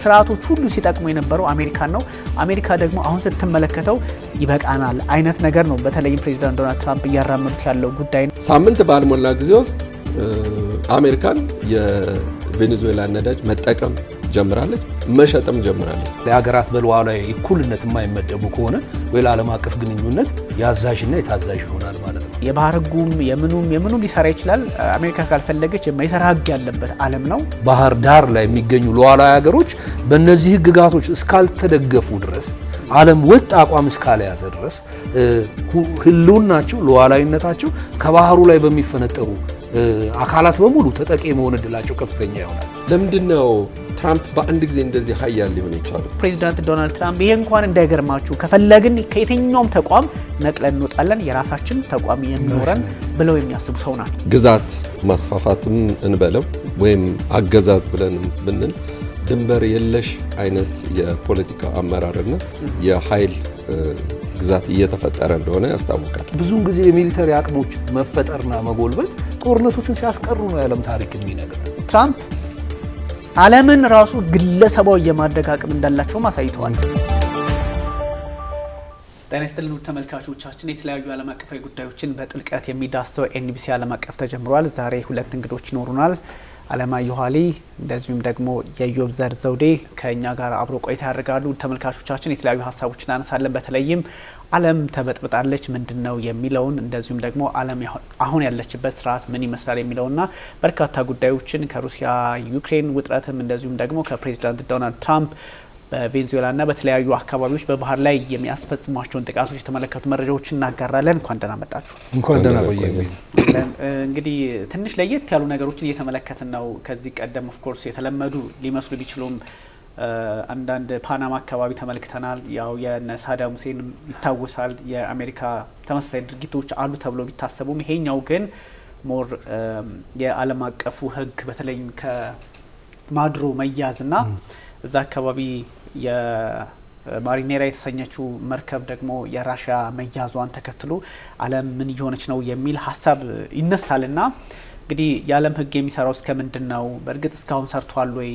ስርዓቶች ሁሉ ሲጠቅሙ የነበረው አሜሪካን ነው። አሜሪካ ደግሞ አሁን ስትመለከተው ይበቃናል አይነት ነገር ነው። በተለይም ፕሬዚዳንት ዶናልድ ትራምፕ እያራመዱት ያለው ጉዳይ ነው። ሳምንት ባልሞላ ጊዜ ውስጥ አሜሪካን የቬኔዙዌላ ነዳጅ መጠቀም ጀምራለች፣ መሸጥም ጀምራለች። ለሀገራት በሉዓላዊ እኩልነት የማይመደቡ ከሆነ ወይ ለዓለም አቀፍ ግንኙነት ያዛዥና የታዛዥ ይሆናል ማለት ነው። የባህር ህጉም የምኑም ሊሰራ ይችላል። አሜሪካ ካልፈለገች የማይሰራ ህግ ያለበት ዓለም ነው። ባህር ዳር ላይ የሚገኙ ሉዓላዊ ሀገሮች በእነዚህ ህግጋቶች እስካልተደገፉ ድረስ ዓለም ወጥ አቋም እስካልያዘ ድረስ ህልውናቸው ሉዓላዊነታቸው ከባህሩ ላይ በሚፈነጠሩ አካላት በሙሉ ተጠቂ መሆን እድላቸው ከፍተኛ ይሆናል። ለምንድነው ትራምፕ በአንድ ጊዜ እንደዚህ ኃያል ሊሆን ይችላል? ፕሬዚዳንት ዶናልድ ትራምፕ ይሄ እንኳን እንዳይገርማችሁ ከፈለግን ከየትኛውም ተቋም ነቅለን እንወጣለን የራሳችን ተቋም የሚኖረን ብለው የሚያስቡ ሰው ናቸው። ግዛት ማስፋፋትም እንበለው ወይም አገዛዝ ብለን ብንል ድንበር የለሽ አይነት የፖለቲካ አመራርና የኃይል ግዛት እየተፈጠረ እንደሆነ ያስታውቃል። ብዙውን ጊዜ የሚሊተሪ አቅሞች መፈጠርና መጎልበት ጦርነቶችን ሲያስቀሩ ነው የዓለም ታሪክ የሚነግር። ትራምፕ ዓለምን ራሱ ግለሰባዊ የማድረግ አቅም እንዳላቸውም አሳይተዋል። ጤና ይስጥልን ተመልካቾቻችን፣ የተለያዩ ዓለም አቀፋዊ ጉዳዮችን በጥልቀት የሚዳስሰው ኤንቢሲ ዓለም አቀፍ ተጀምሯል። ዛሬ ሁለት እንግዶች ይኖሩናል። አለማየሁ አሊ እንደዚሁም ደግሞ የዮብ ዘውዴ ከኛ ጋር አብሮ ቆይታ ያደርጋሉ። ተመልካቾቻችን የተለያዩ ሀሳቦችን እናነሳለን። በተለይም ዓለም ተበጥብጣለች ምንድነው የሚለውን እንደዚሁም ደግሞ ዓለም አሁን ያለችበት ስርዓት ምን ይመስላል የሚለውና በርካታ ጉዳዮችን ከሩሲያ ዩክሬን ውጥረትም እንደዚሁም ደግሞ ከፕሬዚዳንት ዶናልድ ትራምፕ በቬኔዙዌላና በተለያዩ አካባቢዎች በባህር ላይ የሚያስፈጽሟቸውን ጥቃቶች የተመለከቱ መረጃዎችን እናጋራለን። እንኳን ደህና መጣችሁ። እንኳን ደህና ቆየን። እንግዲህ ትንሽ ለየት ያሉ ነገሮችን እየተመለከትን ነው። ከዚህ ቀደም ኦፍ ኮርስ የተለመዱ ሊመስሉ ቢችሉም አንዳንድ ፓናማ አካባቢ ተመልክተናል። ያው የነ ሳዳም ሁሴን ይታወሳል። የአሜሪካ ተመሳሳይ ድርጊቶች አሉ ተብሎ ቢታሰቡም ይሄኛው ግን ሞር የዓለም አቀፉ ሕግ በተለይም ከማድሮ መያዝና እዛ አካባቢ የማሪኔራ የተሰኘችው መርከብ ደግሞ የራሽያ መያዟን ተከትሎ ዓለም ምን እየሆነች ነው የሚል ሀሳብ ይነሳልና እንግዲህ የዓለም ሕግ የሚሰራው እስከ ምንድነው? በእርግጥ እስካሁን ሰርቷል ወይ?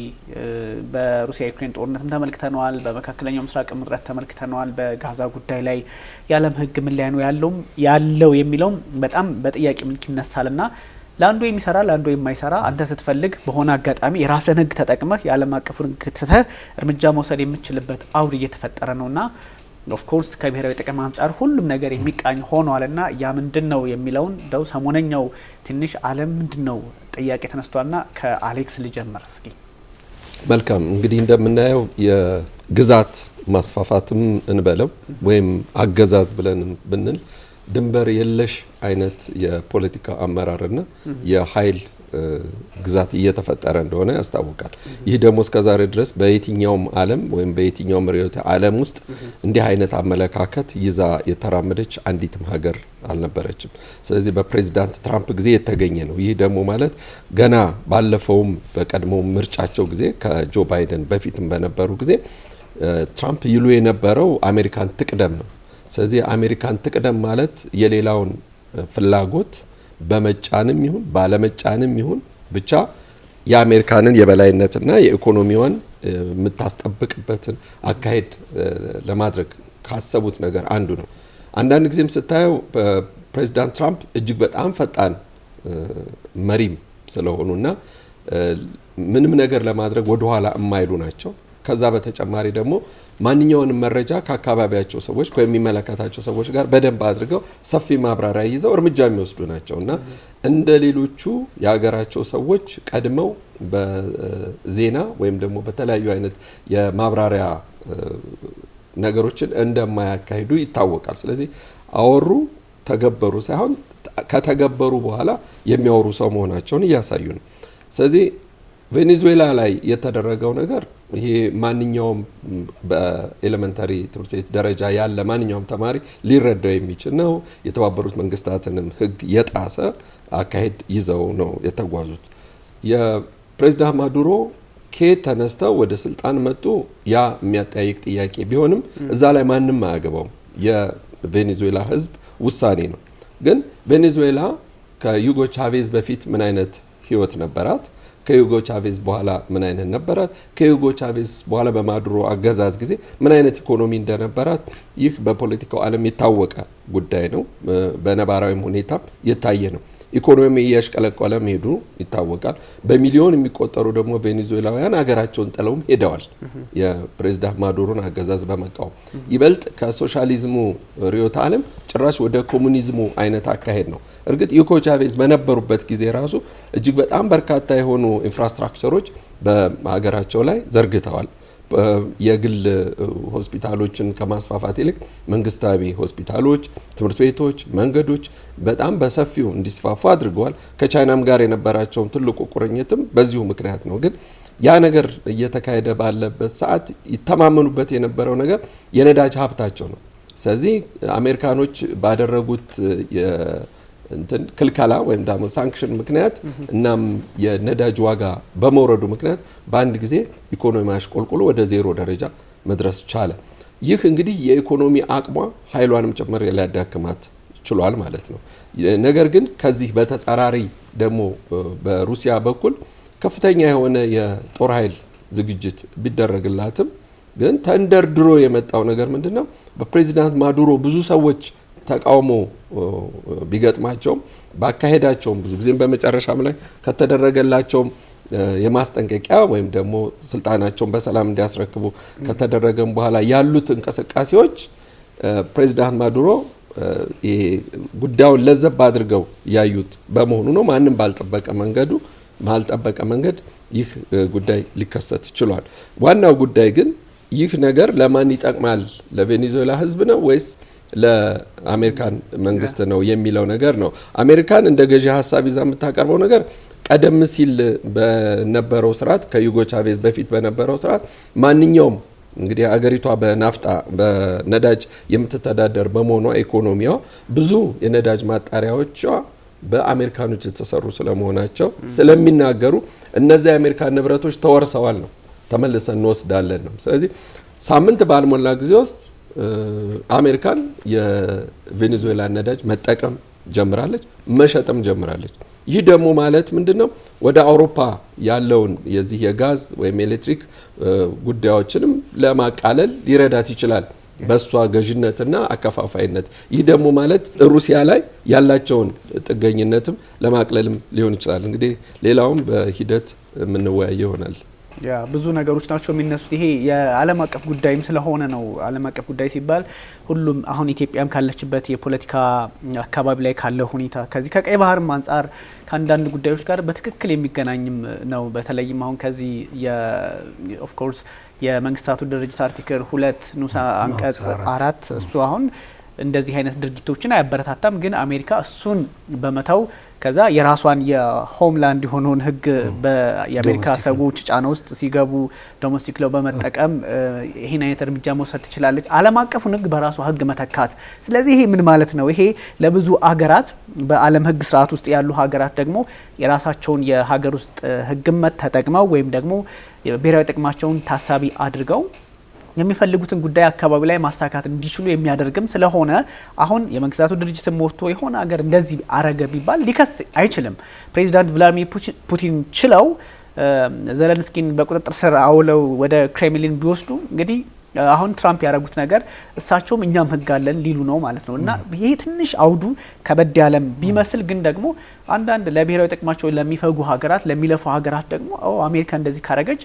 በሩሲያ ዩክሬን ጦርነትም ተመልክተናል። በመካከለኛው ምስራቅ ውጥረት ተመልክተናል። በጋዛ ጉዳይ ላይ የዓለም ሕግ ምን ላይ ነው ያለው የሚለውም በጣም በጥያቄ ምልክ ይነሳልና ለአንዱ የሚሰራ ለአንዱ የማይሰራ አንተ ስትፈልግ በሆነ አጋጣሚ የራስን ህግ ተጠቅመህ የዓለም አቀፍ ህግ ትተህ እርምጃ መውሰድ የምትችልበት አውድ እየተፈጠረ ነውና ኦፍ ኮርስ ከብሔራዊ ጥቅም አንጻር ሁሉም ነገር የሚቃኝ ሆኗልና ያ ምንድነው የሚለውን ደው ሰሞነኛው ትንሽ ዓለም ምንድነው ጥያቄ ተነስቷልና ከአሌክስ ልጀምር እስኪ። መልካም እንግዲህ እንደምናየው የግዛት ማስፋፋትም እንበለው ወይም አገዛዝ ብለን ብንል ድንበር የለሽ አይነት የፖለቲካ አመራርና የኃይል ግዛት እየተፈጠረ እንደሆነ ያስታውቃል። ይህ ደግሞ እስከዛሬ ድረስ በየትኛውም ዓለም ወይም በየትኛውም ርዕዮተ ዓለም ውስጥ እንዲህ አይነት አመለካከት ይዛ የተራመደች አንዲትም ሀገር አልነበረችም። ስለዚህ በፕሬዚዳንት ትራምፕ ጊዜ የተገኘ ነው። ይህ ደግሞ ማለት ገና ባለፈውም በቀድሞው ምርጫቸው ጊዜ ከጆ ባይደን በፊትም በነበሩ ጊዜ ትራምፕ ይሉ የነበረው አሜሪካን ትቅደም ነው። ስለዚህ አሜሪካን ትቅደም ማለት የሌላውን ፍላጎት በመጫንም ይሁን ባለመጫንም ይሁን ብቻ የአሜሪካንን የበላይነትና የኢኮኖሚዋን የምታስጠብቅበትን አካሄድ ለማድረግ ካሰቡት ነገር አንዱ ነው። አንዳንድ ጊዜም ስታየው ፕሬዚዳንት ትራምፕ እጅግ በጣም ፈጣን መሪም ስለሆኑና ምንም ነገር ለማድረግ ወደኋላ የማይሉ ናቸው። ከዛ በተጨማሪ ደግሞ ማንኛውንም መረጃ ከአካባቢያቸው ሰዎች ከሚመለከታቸው ሰዎች ጋር በደንብ አድርገው ሰፊ ማብራሪያ ይዘው እርምጃ የሚወስዱ ናቸውና እንደ ሌሎቹ የሀገራቸው ሰዎች ቀድመው በዜና ወይም ደግሞ በተለያዩ አይነት የማብራሪያ ነገሮችን እንደማያካሂዱ ይታወቃል። ስለዚህ አወሩ ተገበሩ ሳይሆን ከተገበሩ በኋላ የሚያወሩ ሰው መሆናቸውን እያሳዩ ነው። ስለዚህ ቬኔዙዌላ ላይ የተደረገው ነገር ይሄ ማንኛውም በኤሌመንታሪ ትምህርት ቤት ደረጃ ያለ ማንኛውም ተማሪ ሊረዳው የሚችል ነው። የተባበሩት መንግስታትንም ሕግ የጣሰ አካሄድ ይዘው ነው የተጓዙት። የፕሬዝዳንት ማዱሮ ከየት ተነስተው ወደ ስልጣን መጡ ያ የሚያጠያይቅ ጥያቄ ቢሆንም እዛ ላይ ማንም አያገባውም። የቬኔዙዌላ ሕዝብ ውሳኔ ነው። ግን ቬኔዙዌላ ከዩጎ ቻቬዝ በፊት ምን አይነት ህይወት ነበራት? ከዩጎ ቻቬዝ በኋላ ምን አይነት ነበራት፣ ከዩጎ ቻቬዝ በኋላ በማዱሮ አገዛዝ ጊዜ ምን አይነት ኢኮኖሚ እንደነበራት ይህ በፖለቲካው ዓለም የታወቀ ጉዳይ ነው። በነባራዊም ሁኔታ የታየ ነው። ኢኮኖሚ እያሽቀለቀለ መሄዱ ይታወቃል። በሚሊዮን የሚቆጠሩ ደግሞ ቬኔዙዌላውያን ሀገራቸውን ጥለውም ሄደዋል የፕሬዝዳንት ማዱሮን አገዛዝ በመቃወም። ይበልጥ ከሶሻሊዝሙ ርዕዮተ ዓለም ጭራሽ ወደ ኮሙኒዝሙ አይነት አካሄድ ነው። እርግጥ ዩጎ ቻቬዝ በነበሩበት ጊዜ ራሱ እጅግ በጣም በርካታ የሆኑ ኢንፍራስትራክቸሮች በሀገራቸው ላይ ዘርግተዋል። የግል ሆስፒታሎችን ከማስፋፋት ይልቅ መንግስታዊ ሆስፒታሎች፣ ትምህርት ቤቶች፣ መንገዶች በጣም በሰፊው እንዲስፋፉ አድርገዋል። ከቻይናም ጋር የነበራቸውን ትልቁ ቁርኝትም በዚሁ ምክንያት ነው። ግን ያ ነገር እየተካሄደ ባለበት ሰዓት ይተማመኑበት የነበረው ነገር የነዳጅ ሀብታቸው ነው። ስለዚህ አሜሪካኖች ባደረጉት ክልከላ ወይም ደግሞ ሳንክሽን ምክንያት እናም የነዳጅ ዋጋ በመውረዱ ምክንያት በአንድ ጊዜ ኢኮኖሚ አሽቆልቁሎ ወደ ዜሮ ደረጃ መድረስ ቻለ። ይህ እንግዲህ የኢኮኖሚ አቅሟ ኃይሏንም ጭምር ሊያዳክማት ችሏል ማለት ነው። ነገር ግን ከዚህ በተጻራሪ ደግሞ በሩሲያ በኩል ከፍተኛ የሆነ የጦር ኃይል ዝግጅት ቢደረግላትም ግን ተንደርድሮ የመጣው ነገር ምንድነው? በፕሬዚዳንት ማዱሮ ብዙ ሰዎች ተቃውሞ ቢገጥማቸውም ባካሄዳቸውም ብዙ ጊዜም በመጨረሻም ላይ ከተደረገላቸውም የማስጠንቀቂያ ወይም ደግሞ ስልጣናቸውን በሰላም እንዲያስረክቡ ከተደረገም በኋላ ያሉት እንቅስቃሴዎች ፕሬዚዳንት ማዱሮ ጉዳዩን ለዘብ አድርገው ያዩት በመሆኑ ነው። ማንም ባልጠበቀ መንገድ ይህ ጉዳይ ሊከሰት ችሏል። ዋናው ጉዳይ ግን ይህ ነገር ለማን ይጠቅማል? ለቬኔዙዌላ ሕዝብ ነው ወይስ ለአሜሪካን መንግስት ነው የሚለው ነገር ነው። አሜሪካን እንደ ገዢ ሀሳብ ይዛ የምታቀርበው ነገር ቀደም ሲል በነበረው ስርዓት ከዩጎ ቻቬዝ በፊት በነበረው ስርዓት ማንኛውም እንግዲህ አገሪቷ በናፍጣ በነዳጅ የምትተዳደር በመሆኗ ኢኮኖሚዋ ብዙ የነዳጅ ማጣሪያዎቿ በአሜሪካኖች የተሰሩ ስለመሆናቸው ስለሚናገሩ እነዚያ የአሜሪካን ንብረቶች ተወርሰዋል ነው፣ ተመልሰን እንወስዳለን ነው። ስለዚህ ሳምንት ባልሞላ ጊዜ ውስጥ አሜሪካን የቬኔዙዌላ ነዳጅ መጠቀም ጀምራለች፣ መሸጥም ጀምራለች። ይህ ደግሞ ማለት ምንድነው? ወደ አውሮፓ ያለውን የዚህ የጋዝ ወይም ኤሌክትሪክ ጉዳዮችንም ለማቃለል ሊረዳት ይችላል በሷ ገዥነትና አከፋፋይነት። ይህ ደግሞ ማለት ሩሲያ ላይ ያላቸውን ጥገኝነትም ለማቅለልም ሊሆን ይችላል። እንግዲህ ሌላውም በሂደት የምንወያይ ይሆናል። ያ ብዙ ነገሮች ናቸው የሚነሱት። ይሄ የዓለም አቀፍ ጉዳይም ስለሆነ ነው። ዓለም አቀፍ ጉዳይ ሲባል ሁሉም አሁን ኢትዮጵያም ካለችበት የፖለቲካ አካባቢ ላይ ካለው ሁኔታ ከዚህ ከቀይ ባህርም አንጻር ከአንዳንድ ጉዳዮች ጋር በትክክል የሚገናኝም ነው። በተለይም አሁን ከዚህ ኦፍ ኮርስ የመንግስታቱ ድርጅት አርቲክል 2 ንዑስ አንቀጽ 4 እሱ አሁን እንደዚህ አይነት ድርጊቶችን አያበረታታም። ግን አሜሪካ እሱን በመተው ከዛ የራሷን የሆምላንድ የሆነውን ህግ የአሜሪካ ሰዎች ጫና ውስጥ ሲገቡ ዶሜስቲክ ለው በመጠቀም ይሄን አይነት እርምጃ መውሰድ ትችላለች፣ ዓለም አቀፉን ህግ በራሷ ህግ መተካት። ስለዚህ ይሄ ምን ማለት ነው? ይሄ ለብዙ አገራት በዓለም ህግ ስርዓት ውስጥ ያሉ ሀገራት ደግሞ የራሳቸውን የሀገር ውስጥ ህግን ተጠቅመው ወይም ደግሞ ብሔራዊ ጥቅማቸውን ታሳቢ አድርገው የሚፈልጉትን ጉዳይ አካባቢ ላይ ማስተካከል እንዲችሉ የሚያደርግም ስለሆነ አሁን የመንግስታቱ ድርጅትም ወጥቶ የሆነ ሀገር እንደዚህ አረገ ቢባል ሊከስ አይችልም። ፕሬዚዳንት ቭላዲሚር ፑቲን ችለው ዘለንስኪን በቁጥጥር ስር አውለው ወደ ክሬምሊን ቢወስዱ እንግዲህ አሁን ትራምፕ ያደረጉት ነገር እሳቸውም እኛም ህግ አለን ሊሉ ነው ማለት ነው። እና ይሄ ትንሽ አውዱ ከበድ ያለም ቢመስል ግን ደግሞ አንዳንድ ለብሔራዊ ጥቅማቸው ለሚፈጉ ሀገራት ለሚለፉ ሀገራት ደግሞ አሜሪካ እንደዚህ ካረገች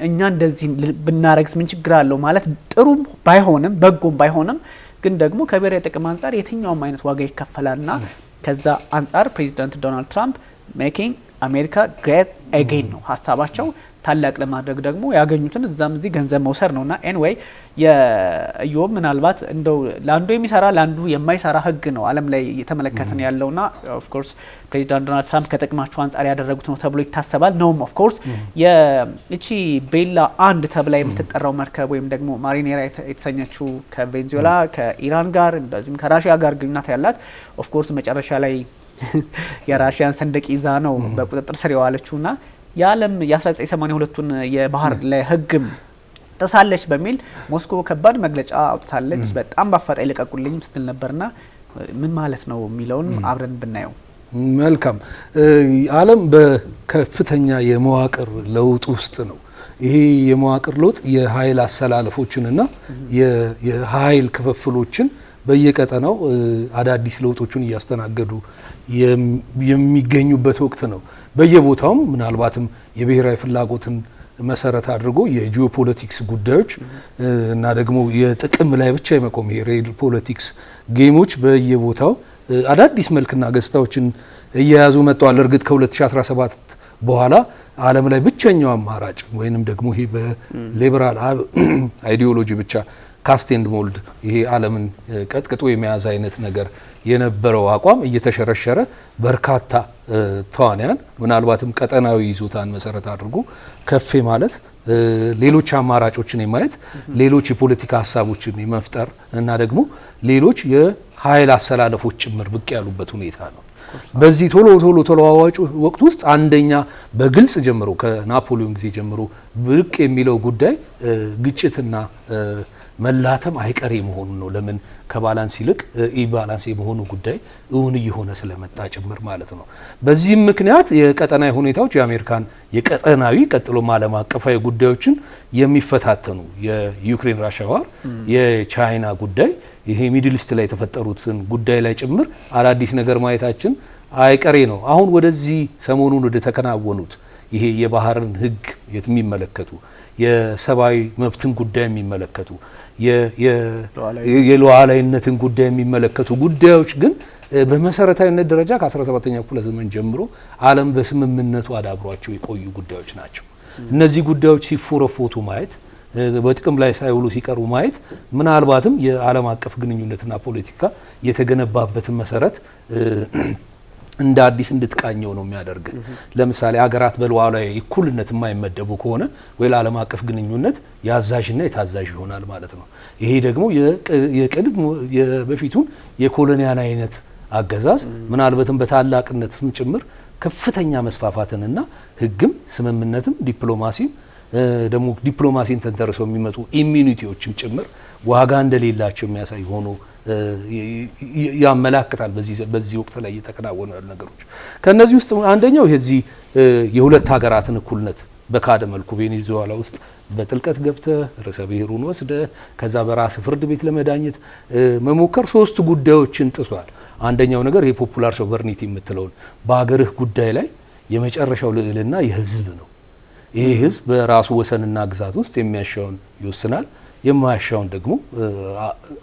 እኛ እንደዚህ ብናረግስ ምን ችግር አለው ማለት ጥሩም ባይሆንም በጎም ባይሆንም ግን ደግሞ ከብሔራዊ ጥቅም አንጻር የትኛውም አይነት ዋጋ ይከፈላልና ከዛ አንጻር ፕሬዚዳንት ዶናልድ ትራምፕ ሜኪንግ አሜሪካ ግሬት አጌን ነው ሀሳባቸው። ታላቅ ለማድረግ ደግሞ ያገኙትን እዛም እዚህ ገንዘብ መውሰድ ነውና ኤኒዌይ የኢዮብ ምናልባት እንደው ለአንዱ የሚሰራ ለአንዱ የማይሰራ ህግ ነው ዓለም ላይ እየተመለከተን ያለውና ኦፍ ኮርስ ፕሬዚዳንት ዶናልድ ትራምፕ ከጥቅማቸው አንጻር ያደረጉት ነው ተብሎ ይታሰባል። ነውም ኦፍ ኮርስ የእቺ ቤላ አንድ ተብላ የምትጠራው መርከብ ወይም ደግሞ ማሪኔራ የተሰኘችው ከቬኔዙዌላ ከኢራን ጋር እንደዚሁም ከራሽያ ጋር ግንኙነት ያላት ኦፍ ኮርስ መጨረሻ ላይ የራሽያን ሰንደቅ ይዛ ነው በቁጥጥር ስር የዋለችውና የዓለም የ1982ቱን የባህር ላይ ህግም ተሳለች በሚል ሞስኮ ከባድ መግለጫ አውጥታለች። በጣም በአፋጣኝ ልቀቁልኝ ስትል ነበርና ምን ማለት ነው የሚለውን አብረን ብናየው መልካም ዓለም በከፍተኛ የመዋቅር ለውጥ ውስጥ ነው። ይሄ የመዋቅር ለውጥ የኃይል አሰላለፎችንና የኃይል ክፍፍሎችን በየቀጠናው አዳዲስ ለውጦችን እያስተናገዱ የሚገኙበት ወቅት ነው። በየቦታውም ምናልባትም የብሔራዊ ፍላጎትን መሰረት አድርጎ የጂኦፖለቲክስ ጉዳዮች እና ደግሞ የጥቅም ላይ ብቻ የመቆም የሬል ፖለቲክስ ጌሞች በየቦታው አዳዲስ መልክና ገጽታዎችን እየያዙ መጥተዋል። እርግጥ ከ2017 በኋላ ዓለም ላይ ብቸኛው አማራጭ ወይንም ደግሞ ይሄ በሊበራል አይዲዮሎጂ ብቻ ካስት ኤንድ ሞልድ ይሄ ዓለምን ቀጥቅጦ የመያዝ አይነት ነገር የነበረው አቋም እየተሸረሸረ በርካታ ተዋንያን ምናልባትም ቀጠናዊ ይዞታን መሰረት አድርጎ ከፍ ማለት ሌሎች አማራጮችን የማየት ሌሎች የፖለቲካ ሀሳቦችን የመፍጠር እና ደግሞ ሌሎች የኃይል አሰላለፎች ጭምር ብቅ ያሉበት ሁኔታ ነው። በዚህ ቶሎ ተለዋዋጭ ወቅት ውስጥ አንደኛ በግልጽ ጀምሮ ከናፖሊዮን ጊዜ ጀምሮ ብቅ የሚለው ጉዳይ ግጭትና መላተም አይቀሬ መሆኑ ነው። ለምን ከባላንስ ይልቅ ኢባላንስ የመሆኑ ጉዳይ እውን እየሆነ ስለመጣ ጭምር ማለት ነው። በዚህም ምክንያት የቀጠናዊ ሁኔታዎች የአሜሪካን የቀጠናዊ ቀጥሎም ዓለም አቀፋዊ ጉዳዮችን የሚፈታተኑ የዩክሬን ራሻ ዋር፣ የቻይና ጉዳይ፣ ይሄ ሚድል ኢስት ላይ የተፈጠሩትን ጉዳይ ላይ ጭምር አዳዲስ ነገር ማየታችን አይቀሬ ነው። አሁን ወደዚህ ሰሞኑን ወደ ተከናወኑት ይሄ የባህርን ሕግ የሚመለከቱ የሰብአዊ መብትን ጉዳይ የሚመለከቱ የሉዓላዊነትን ጉዳይ የሚመለከቱ ጉዳዮች ግን በመሰረታዊነት ደረጃ ከ17ኛው ክፍለ ዘመን ጀምሮ ዓለም በስምምነቱ አዳብሯቸው የቆዩ ጉዳዮች ናቸው። እነዚህ ጉዳዮች ሲፎረፎቱ ማየት፣ በጥቅም ላይ ሳይውሉ ሲቀሩ ማየት ምናልባትም የዓለም አቀፍ ግንኙነትና ፖለቲካ የተገነባበትን መሰረት እንደ አዲስ እንድትቃኘው ነው የሚያደርግ። ለምሳሌ ሀገራት በሉዓላዊ እኩልነት የማይመደቡ ከሆነ ወይ ለዓለም አቀፍ ግንኙነት የአዛዥና የታዛዥ ይሆናል ማለት ነው። ይሄ ደግሞ የበፊቱን የኮሎኒያል አይነት አገዛዝ ምናልባትም በታላቅነት ስም ጭምር ከፍተኛ መስፋፋትንና ሕግም ስምምነትም ዲፕሎማሲም ደግሞ ዲፕሎማሲን ተንተርሰው የሚመጡ ኢሚኒቲዎችም ጭምር ዋጋ እንደሌላቸው የሚያሳይ ሆኖ ያመላክታል። በዚህ ወቅት ላይ እየተከናወኑ ያሉ ነገሮች ከነዚህ ውስጥ አንደኛው የዚህ የሁለት ሀገራትን እኩልነት በካደ መልኩ ቬኔዙዌላ ውስጥ በጥልቀት ገብተ ርዕሰ ብሔሩን ወስደ ከዛ በራስ ፍርድ ቤት ለመዳኘት መሞከር ሶስት ጉዳዮችን ጥሷል። አንደኛው ነገር የፖፑላር ሶቨርኒቲ የምትለውን በሀገርህ ጉዳይ ላይ የመጨረሻው ልዕልና የህዝብ ነው። ይሄ ህዝብ በራሱ ወሰንና ግዛት ውስጥ የሚያሻውን ይወስናል፣ የማያሻውን ደግሞ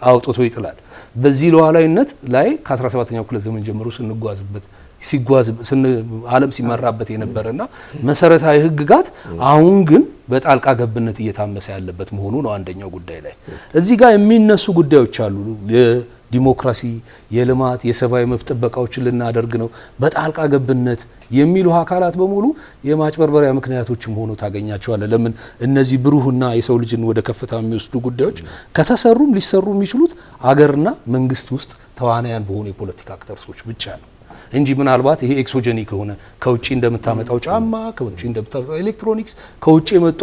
አውጥቶ ይጥላል። በዚህ ሉዓላዊነት ላይ ከ17ኛው ክፍለ ዘመን ጀምሮ ዓለም ሲመራበት የነበረና መሰረታዊ ህግጋት አሁን ግን በጣልቃ ገብነት እየታመሰ ያለበት መሆኑ ነው። አንደኛው ጉዳይ ላይ እዚህ ጋር የሚነሱ ጉዳዮች አሉ። የዲሞክራሲ፣ የልማት፣ የሰብአዊ መብት ጥበቃዎችን ልናደርግ ነው በጣልቃ ገብነት የሚሉ አካላት በሙሉ የማጭበርበሪያ ምክንያቶችም ሆኖ ታገኛቸዋለ። ለምን እነዚህ ብሩህና የሰው ልጅን ወደ ከፍታ የሚወስዱ ጉዳዮች ከተሰሩም ሊሰሩ የሚችሉት አገርና መንግስት ውስጥ ተዋናያን በሆኑ የፖለቲካ አክተርሶች ብቻ ነው እንጂ ምናልባት ይሄ ኤክሶጀኒክ ከሆነ ከውጪ እንደምታመጣው ጫማ፣ ከውጪ እንደምታመጣው ኤሌክትሮኒክስ፣ ከውጪ የመጡ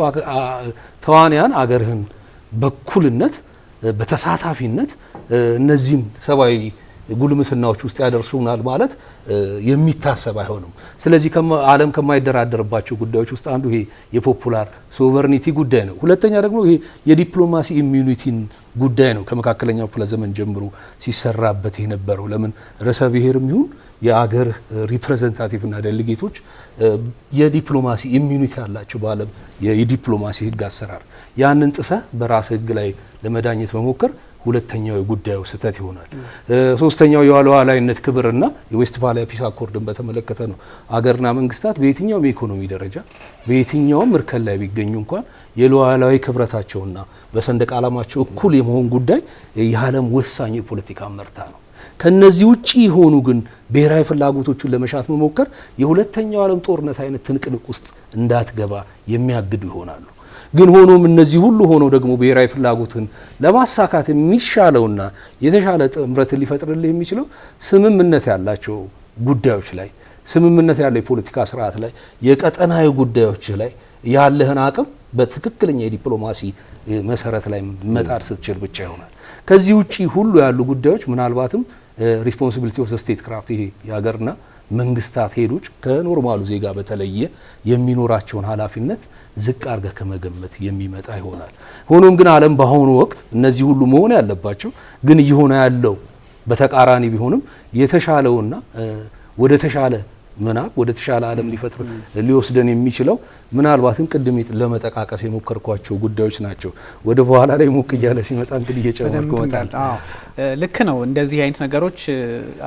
ተዋናያን አገርህን በኩልነት በተሳታፊነት እነዚህም ሰብአዊ ጉልምስናዎች ውስጥ ያደርሱናል ማለት የሚታሰብ አይሆንም። ስለዚህ ዓለም ከማይደራደርባቸው ጉዳዮች ውስጥ አንዱ ይሄ የፖፑላር ሶቨርኒቲ ጉዳይ ነው። ሁለተኛ ደግሞ ይሄ የዲፕሎማሲ ኢሚዩኒቲን ጉዳይ ነው። ከመካከለኛው ክፍለ ዘመን ጀምሮ ሲሰራበት የነበረው ለምን ርዕሰ ብሔርም ይሁን የአገር ሪፕሬዘንታቲቭ እና ዴሌጌቶች የዲፕሎማሲ ኢሚዩኒቲ አላቸው በዓለም የዲፕሎማሲ ህግ አሰራር። ያንን ጥሰ በራስ ህግ ላይ ለመዳኘት መሞከር ሁለተኛው የጉዳዩ ስህተት ይሆናል። ሶስተኛው የሉዓላዊነት ክብርና የዌስትፋሊያ ፒስ አኮርድን በተመለከተ ነው። አገርና መንግስታት በየትኛውም የኢኮኖሚ ደረጃ በየትኛውም እርከን ላይ ቢገኙ እንኳን የሉዓላዊ ክብረታቸውና በሰንደቅ ዓላማቸው እኩል የመሆን ጉዳይ የዓለም ወሳኝ የፖለቲካ መርታ ነው። ከነዚህ ውጪ የሆኑ ግን ብሔራዊ ፍላጎቶችን ለመሻት መሞከር የሁለተኛው ዓለም ጦርነት አይነት ትንቅንቅ ውስጥ እንዳትገባ የሚያግዱ ይሆናሉ። ግን ሆኖም እነዚህ ሁሉ ሆነው ደግሞ ብሔራዊ ፍላጎትን ለማሳካት የሚሻለውና የተሻለ ጥምረትን ሊፈጥርልህ የሚችለው ስምምነት ያላቸው ጉዳዮች ላይ፣ ስምምነት ያለው የፖለቲካ ስርዓት ላይ፣ የቀጠናዊ ጉዳዮች ላይ ያለህን አቅም በትክክለኛ የዲፕሎማሲ መሰረት ላይ መጣር ስትችል ብቻ ይሆናል። ከዚህ ውጪ ሁሉ ያሉ ጉዳዮች ምናልባትም ሪስፖንሲቢሊቲ ኦፍ ስቴት ክራፍት ይሄ የሀገርና መንግስታት ሄዶች ከኖርማሉ ዜጋ በተለየ የሚኖራቸውን ኃላፊነት ዝቅ አድርገህ ከመገመት የሚመጣ ይሆናል። ሆኖም ግን ዓለም በአሁኑ ወቅት እነዚህ ሁሉ መሆን ያለባቸው ግን እየሆነ ያለው በተቃራኒ ቢሆንም የተሻለውና ወደ ተሻለ ምናብ ወደ ተሻለ ዓለም ሊፈጥር ሊወስደን የሚችለው ምናልባትም ቅድም ለመጠቃቀስ የሞከርኳቸው ጉዳዮች ናቸው። ወደ በኋላ ላይ ሞቅ እያለ ሲመጣ እንግዲህ እየጨመርኩ መጣል። ልክ ነው። እንደዚህ አይነት ነገሮች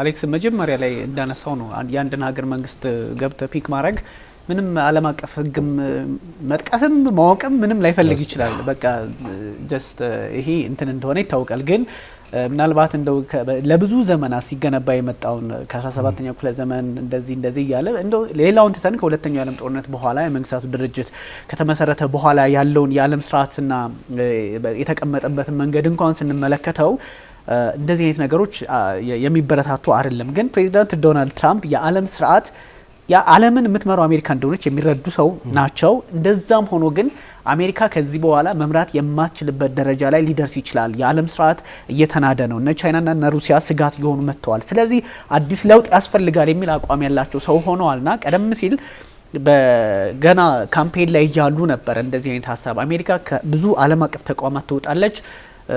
አሌክስ መጀመሪያ ላይ እንዳነሳው ነው። የአንድን ሀገር መንግስት ገብተ ፒክ ማድረግ ምንም ዓለም አቀፍ ሕግም መጥቀስም ማወቅም ምንም ላይፈልግ ይችላል። በቃ ጀስት ይሄ እንትን እንደሆነ ይታወቃል። ግን ምናልባት እንደው ለብዙ ዘመናት ሲገነባ የመጣውን ከ17ኛው ክፍለ ዘመን እንደዚህ እያለ እንደው ሌላውን ትተን ከሁለተኛው የዓለም ጦርነት በኋላ የመንግስታቱ ድርጅት ከተመሰረተ በኋላ ያለውን የዓለም ስርዓትና የተቀመጠበትን መንገድ እንኳን ስንመለከተው እንደዚህ አይነት ነገሮች የሚበረታቱ አይደለም። ግን ፕሬዚዳንት ዶናልድ ትራምፕ የዓለም ስርዓት ዓለምን የምትመራው አሜሪካ እንደሆነች የሚረዱ ሰው ናቸው። እንደዛም ሆኖ ግን አሜሪካ ከዚህ በኋላ መምራት የማትችልበት ደረጃ ላይ ሊደርስ ይችላል። የዓለም ስርዓት እየተናደ ነው። እነ ቻይናና እነ ሩሲያ ስጋት እየሆኑ መጥተዋል። ስለዚህ አዲስ ለውጥ ያስፈልጋል የሚል አቋም ያላቸው ሰው ሆነዋልና ቀደም ሲል በገና ካምፔን ላይ እያሉ ነበር እንደዚህ አይነት ሀሳብ አሜሪካ ከብዙ ዓለም አቀፍ ተቋማት ትወጣለች።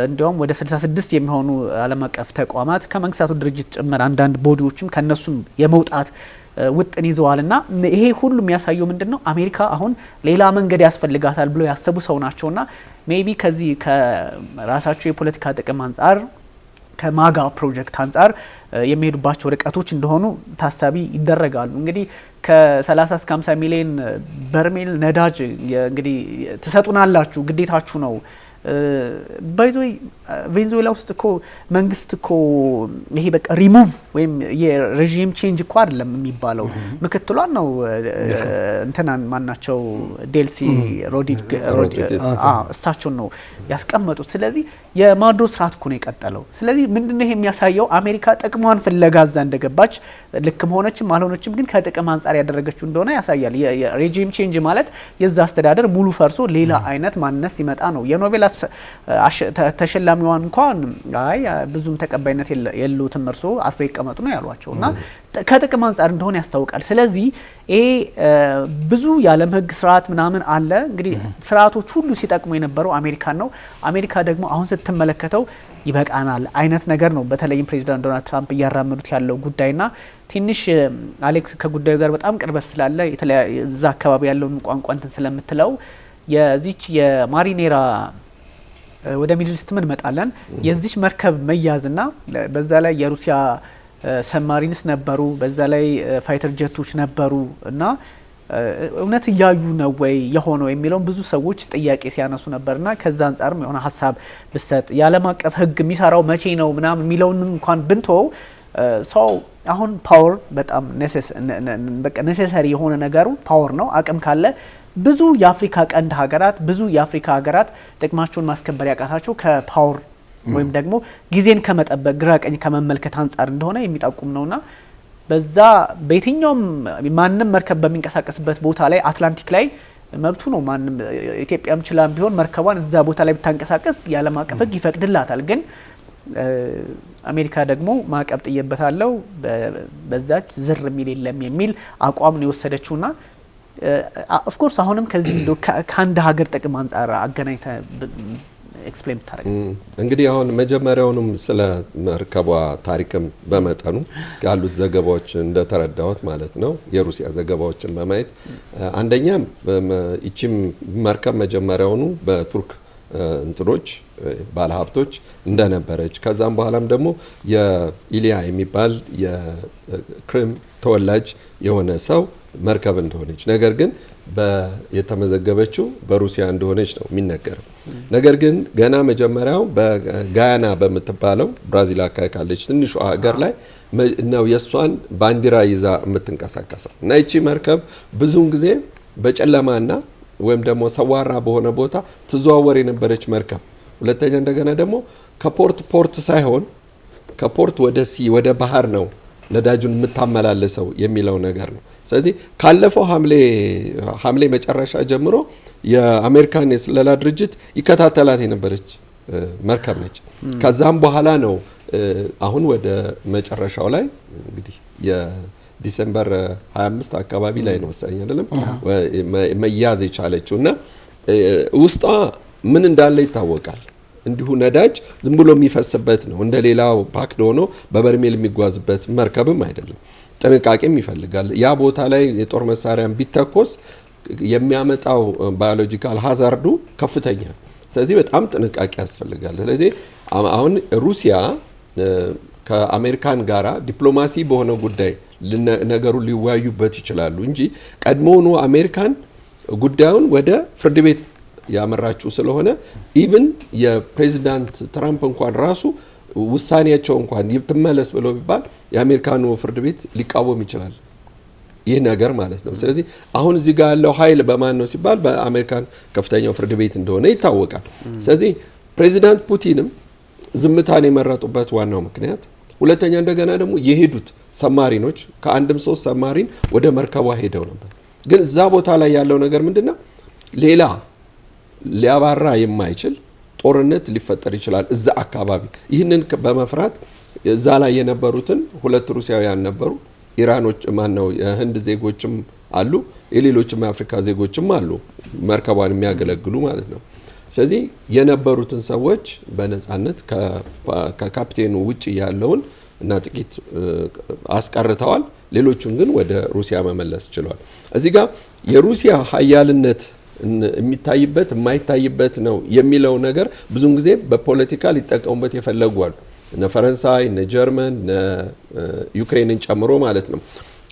እንዲያውም ወደ 66 የሚሆኑ ዓለም አቀፍ ተቋማት ከመንግስታቱ ድርጅት ጭምር አንዳንድ ቦዲዎችም ከነሱም የመውጣት ውጥን ይዘዋልና ይሄ ሁሉ የሚያሳየው ምንድነው? አሜሪካ አሁን ሌላ መንገድ ያስፈልጋታል ብሎ ያሰቡ ሰው ናቸውና ሜቢ ከዚህ ከራሳቸው የፖለቲካ ጥቅም አንጻር ከማጋ ፕሮጀክት አንጻር የሚሄዱባቸው ርቀቶች እንደሆኑ ታሳቢ ይደረጋሉ። እንግዲህ ከ30 እስከ 50 ሚሊዮን በርሜል ነዳጅ እንግዲህ ትሰጡናላችሁ፣ ግዴታችሁ ነው። ባይዞይ ቬንዙዌላ ውስጥ እኮ መንግስት እኮ ይሄ በቃ ሪሙቭ ወይም የሬጂም ቼንጅ እኮ አይደለም የሚባለው ምክትሏን ነው እንትናን ማናቸው ዴልሲ ሮድሪጌዝ እሳቸውን ነው ያስቀመጡት። ስለዚህ የማድሮ ስርዓት እኮ ነው የቀጠለው። ስለዚህ ምንድነው ይሄ የሚያሳየው? አሜሪካ ጥቅሟን ፍለጋ እዛ እንደገባች ልክም ሆነችም አልሆነችም ግን ከጥቅም አንጻር ያደረገችው እንደሆነ ያሳያል። የሬጂም ቼንጅ ማለት የዛ አስተዳደር ሙሉ ፈርሶ ሌላ አይነት ማንነት ሲመጣ ነው። የኖቤል ተሸላሚዋን እንኳን አይ ብዙም ተቀባይነት የሉትም እርሶ አርፎ ይቀመጡ ነው ያሏቸው እና ከጥቅም አንጻር እንደሆነ ያስታውቃል። ስለዚህ ይሄ ብዙ የዓለም ሕግ ስርዓት ምናምን አለ። እንግዲህ ስርዓቶች ሁሉ ሲጠቅሙ የነበረው አሜሪካን ነው። አሜሪካ ደግሞ አሁን ስትመለከተው ይበቃናል አይነት ነገር ነው። በተለይም ፕሬዚዳንት ዶናልድ ትራምፕ እያራመዱት ያለው ጉዳይና ትንሽ አሌክስ ከጉዳዩ ጋር በጣም ቅርበት ስላለ እዛ አካባቢ ያለውን ቋንቋ እንትን ስለምትለው የዚች የማሪኔራ ወደ ሚድል ኢስት እንመጣለን። የዚች መርከብ መያዝና በዛ ላይ የሩሲያ ሰብማሪንስ ነበሩ፣ በዛ ላይ ፋይተር ጀቶች ነበሩ እና እውነት እያዩ ነው ወይ የሆነው የሚለውን ብዙ ሰዎች ጥያቄ ሲያነሱ ነበርና ከዛ አንጻርም የሆነ ሀሳብ ብሰጥ የዓለም አቀፍ ሕግ የሚሰራው መቼ ነው ምናምን የሚለውን እንኳን ብንተወው ሰው አሁን ፓወር በጣም ኔሴሰሪ የሆነ ነገሩ ፓወር ነው። አቅም ካለ ብዙ የአፍሪካ ቀንድ ሀገራት ብዙ የአፍሪካ ሀገራት ጥቅማቸውን ማስከበር ያቃታቸው ከፓወር ወይም ደግሞ ጊዜን ከመጠበቅ ግራ ቀኝ ከመመልከት አንጻር እንደሆነ የሚጠቁም ነውና በዛ በየትኛውም ማንም መርከብ በሚንቀሳቀስበት ቦታ ላይ አትላንቲክ ላይ መብቱ ነው። ማንም ኢትዮጵያም ችላም ቢሆን መርከቧን እዛ ቦታ ላይ ብታንቀሳቀስ የዓለም አቀፍ ሕግ ይፈቅድላታል። ግን አሜሪካ ደግሞ ማዕቀብ ጥየበታለው በዛች ዝር የሚል የለም የሚል አቋም ነው የወሰደችውና ኦፍ ኮርስ አሁንም ከዚህ ከአንድ ሀገር ጥቅም አንጻር አገናኝተ ኤክስፕሌን ታረግ እንግዲህ አሁን መጀመሪያውንም ስለ መርከቧ ታሪክም በመጠኑ ያሉት ዘገባዎች እንደተረዳሁት ማለት ነው የሩሲያ ዘገባዎችን በማየት አንደኛም እቺም መርከብ መጀመሪያውኑ በቱርክ እንትኖች ባለሀብቶች እንደነበረች ከዛም በኋላም ደግሞ የኢሊያ የሚባል የክሪም ተወላጅ የሆነ ሰው መርከብ እንደሆነች ነገር ግን የተመዘገበችው በሩሲያ እንደሆነች ነው የሚነገረው። ነገር ግን ገና መጀመሪያው በጋያና በምትባለው ብራዚል አካባቢ ካለች ትንሿ ሀገር ላይ ነው የሷን ባንዲራ ይዛ የምትንቀሳቀሰው እና እቺ መርከብ ብዙውን ጊዜ በጨለማና ወይም ደግሞ ሰዋራ በሆነ ቦታ ትዘዋወር የነበረች መርከብ። ሁለተኛ እንደገና ደግሞ ከፖርት ሳይሆን ከፖርት ወደ ወደ ባህር ነው ነዳጁን የምታመላልሰው የሚለው ነገር ነው። ስለዚህ ካለፈው ሐምሌ መጨረሻ ጀምሮ የአሜሪካን የስለላ ድርጅት ይከታተላት የነበረች መርከብ ነች። ከዛም በኋላ ነው አሁን ወደ መጨረሻው ላይ እንግዲህ ዲሴምበር 25 አካባቢ ላይ ነው መሰለኝ አይደለም መያዝ የቻለችው እና ውስጧ ምን እንዳለ ይታወቃል። እንዲሁ ነዳጅ ዝም ብሎ የሚፈስበት ነው። እንደ ሌላው ፓክድ ሆኖ በበርሜል የሚጓዝበት መርከብም አይደለም። ጥንቃቄም ይፈልጋል። ያ ቦታ ላይ የጦር መሳሪያም ቢተኮስ የሚያመጣው ባዮሎጂካል ሃዛርዱ ከፍተኛ። ስለዚህ በጣም ጥንቃቄ ያስፈልጋል። ስለዚህ አሁን ሩሲያ ከአሜሪካን ጋራ ዲፕሎማሲ በሆነ ጉዳይ ነገሩ ሊወያዩበት ይችላሉ እንጂ ቀድሞውኑ አሜሪካን ጉዳዩን ወደ ፍርድ ቤት ያመራችው ስለሆነ ኢቭን የፕሬዚዳንት ትራምፕ እንኳን ራሱ ውሳኔያቸው እንኳን ይተመለስ ብለው ቢባል የአሜሪካኑ ፍርድ ቤት ሊቃወም ይችላል ይህ ነገር ማለት ነው። ስለዚህ አሁን እዚህ ጋር ያለው ኃይል በማን ነው ሲባል በአሜሪካን ከፍተኛው ፍርድ ቤት እንደሆነ ይታወቃል። ስለዚህ ፕሬዚዳንት ፑቲንም ዝምታን የመረጡበት ዋናው ምክንያት ሁለተኛ እንደገና ደግሞ የሄዱት ሰማሪኖች ከአንድም 3 ሰማሪን ወደ መርከቧ ሄደው ነበር። ግን እዛ ቦታ ላይ ያለው ነገር ምንድነው? ሌላ ሊያባራ የማይችል ጦርነት ሊፈጠር ይችላል እዛ አካባቢ። ይህንን በመፍራት እዛ ላይ የነበሩትን 2 ሩሲያውያን ነበሩ። ኢራኖች ማነው የህንድ ዜጎችም አሉ፣ የሌሎችም የአፍሪካ ዜጎችም አሉ መርከቧን የሚያገለግሉ ማለት ነው። ስለዚህ የነበሩትን ሰዎች በነፃነት ከካፕቴኑ ውጪ ያለውን እና ጥቂት አስቀርተዋል። ሌሎቹን ግን ወደ ሩሲያ መመለስ ችለዋል። እዚህ ጋር የሩሲያ ሀያልነት የሚታይበት የማይታይበት ነው የሚለው ነገር ብዙም ጊዜ በፖለቲካ ሊጠቀሙበት የፈለጓሉ እነ ፈረንሳይ እነ ጀርመን እነ ዩክሬንን ጨምሮ ማለት ነው።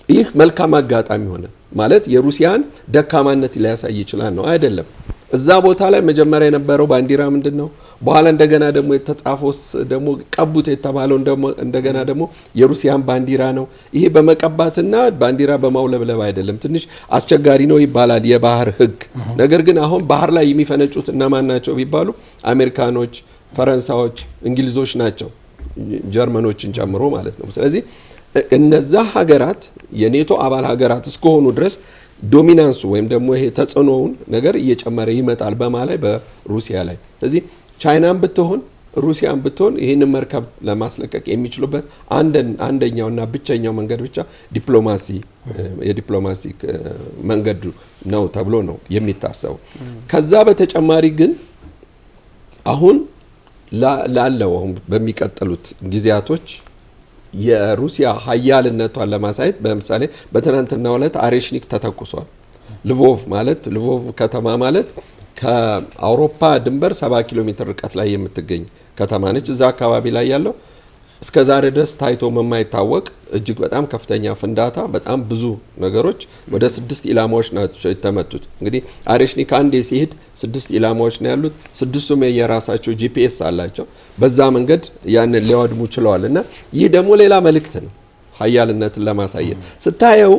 ይህ መልካም አጋጣሚ ሆነ ማለት የሩሲያን ደካማነት ሊያሳይ ይችላል ነው አይደለም። እዛ ቦታ ላይ መጀመሪያ የነበረው ባንዲራ ምንድነው? በኋላ እንደገና ደግሞ የተጻፈውስ ደግሞ ቀቡት የተባለው እንደገና ደግሞ የሩሲያን ባንዲራ ነው። ይሄ በመቀባትና ባንዲራ በማውለብለብ አይደለም። ትንሽ አስቸጋሪ ነው ይባላል የባህር ሕግ። ነገር ግን አሁን ባህር ላይ የሚፈነጩት እነማን ናቸው ቢባሉ አሜሪካኖች፣ ፈረንሳዮች፣ እንግሊዞች ናቸው ጀርመኖችን ጨምሮ ማለት ነው። ስለዚህ እነዛ ሀገራት የኔቶ አባል ሀገራት እስከሆኑ ድረስ ዶሚናንሱ ወይም ደግሞ ይሄ ተጽዕኖውን ነገር እየጨመረ ይመጣል በማለት በሩሲያ ላይ። ስለዚህ ቻይናን ብትሆን ሩሲያን ብትሆን ይህንን መርከብ ለማስለቀቅ የሚችሉበት አንደኛውና ብቸኛው መንገድ ብቻ የዲፕሎማሲ መንገድ ነው ተብሎ ነው የሚታሰበው። ከዛ በተጨማሪ ግን አሁን ላለው በሚቀጥሉት ጊዜያቶች የሩሲያ ሀያልነቷን ለማሳየት በምሳሌ በትናንትናው ዕለት አሬሽኒክ ተተኩሷል። ልቮቭ ከተማ ማለት ከአውሮፓ ድንበር 70 ኪሎ ሜትር ርቀት ላይ የምትገኝ ከተማ ነች። እዛ አካባቢ ላይ ያለው እስከዛሬ ድረስ ታይቶ የማይታወቅ እጅግ በጣም ከፍተኛ ፍንዳታ፣ በጣም ብዙ ነገሮች ወደ 6 ኢላማዎች ናቸው የተመቱት። እንግዲህ አሬሽኒክ አንዴ ሲሄድ 6 ኢላማዎች ነው ያሉት። 6ቱም የራሳቸው ጂፒኤስ አላቸው። በዛ መንገድ ያንን ሊያወድሙ ችለዋል። እና ይህ ደግሞ ሌላ መልእክት ነው ሀያልነትን ለማሳየት። ስታየው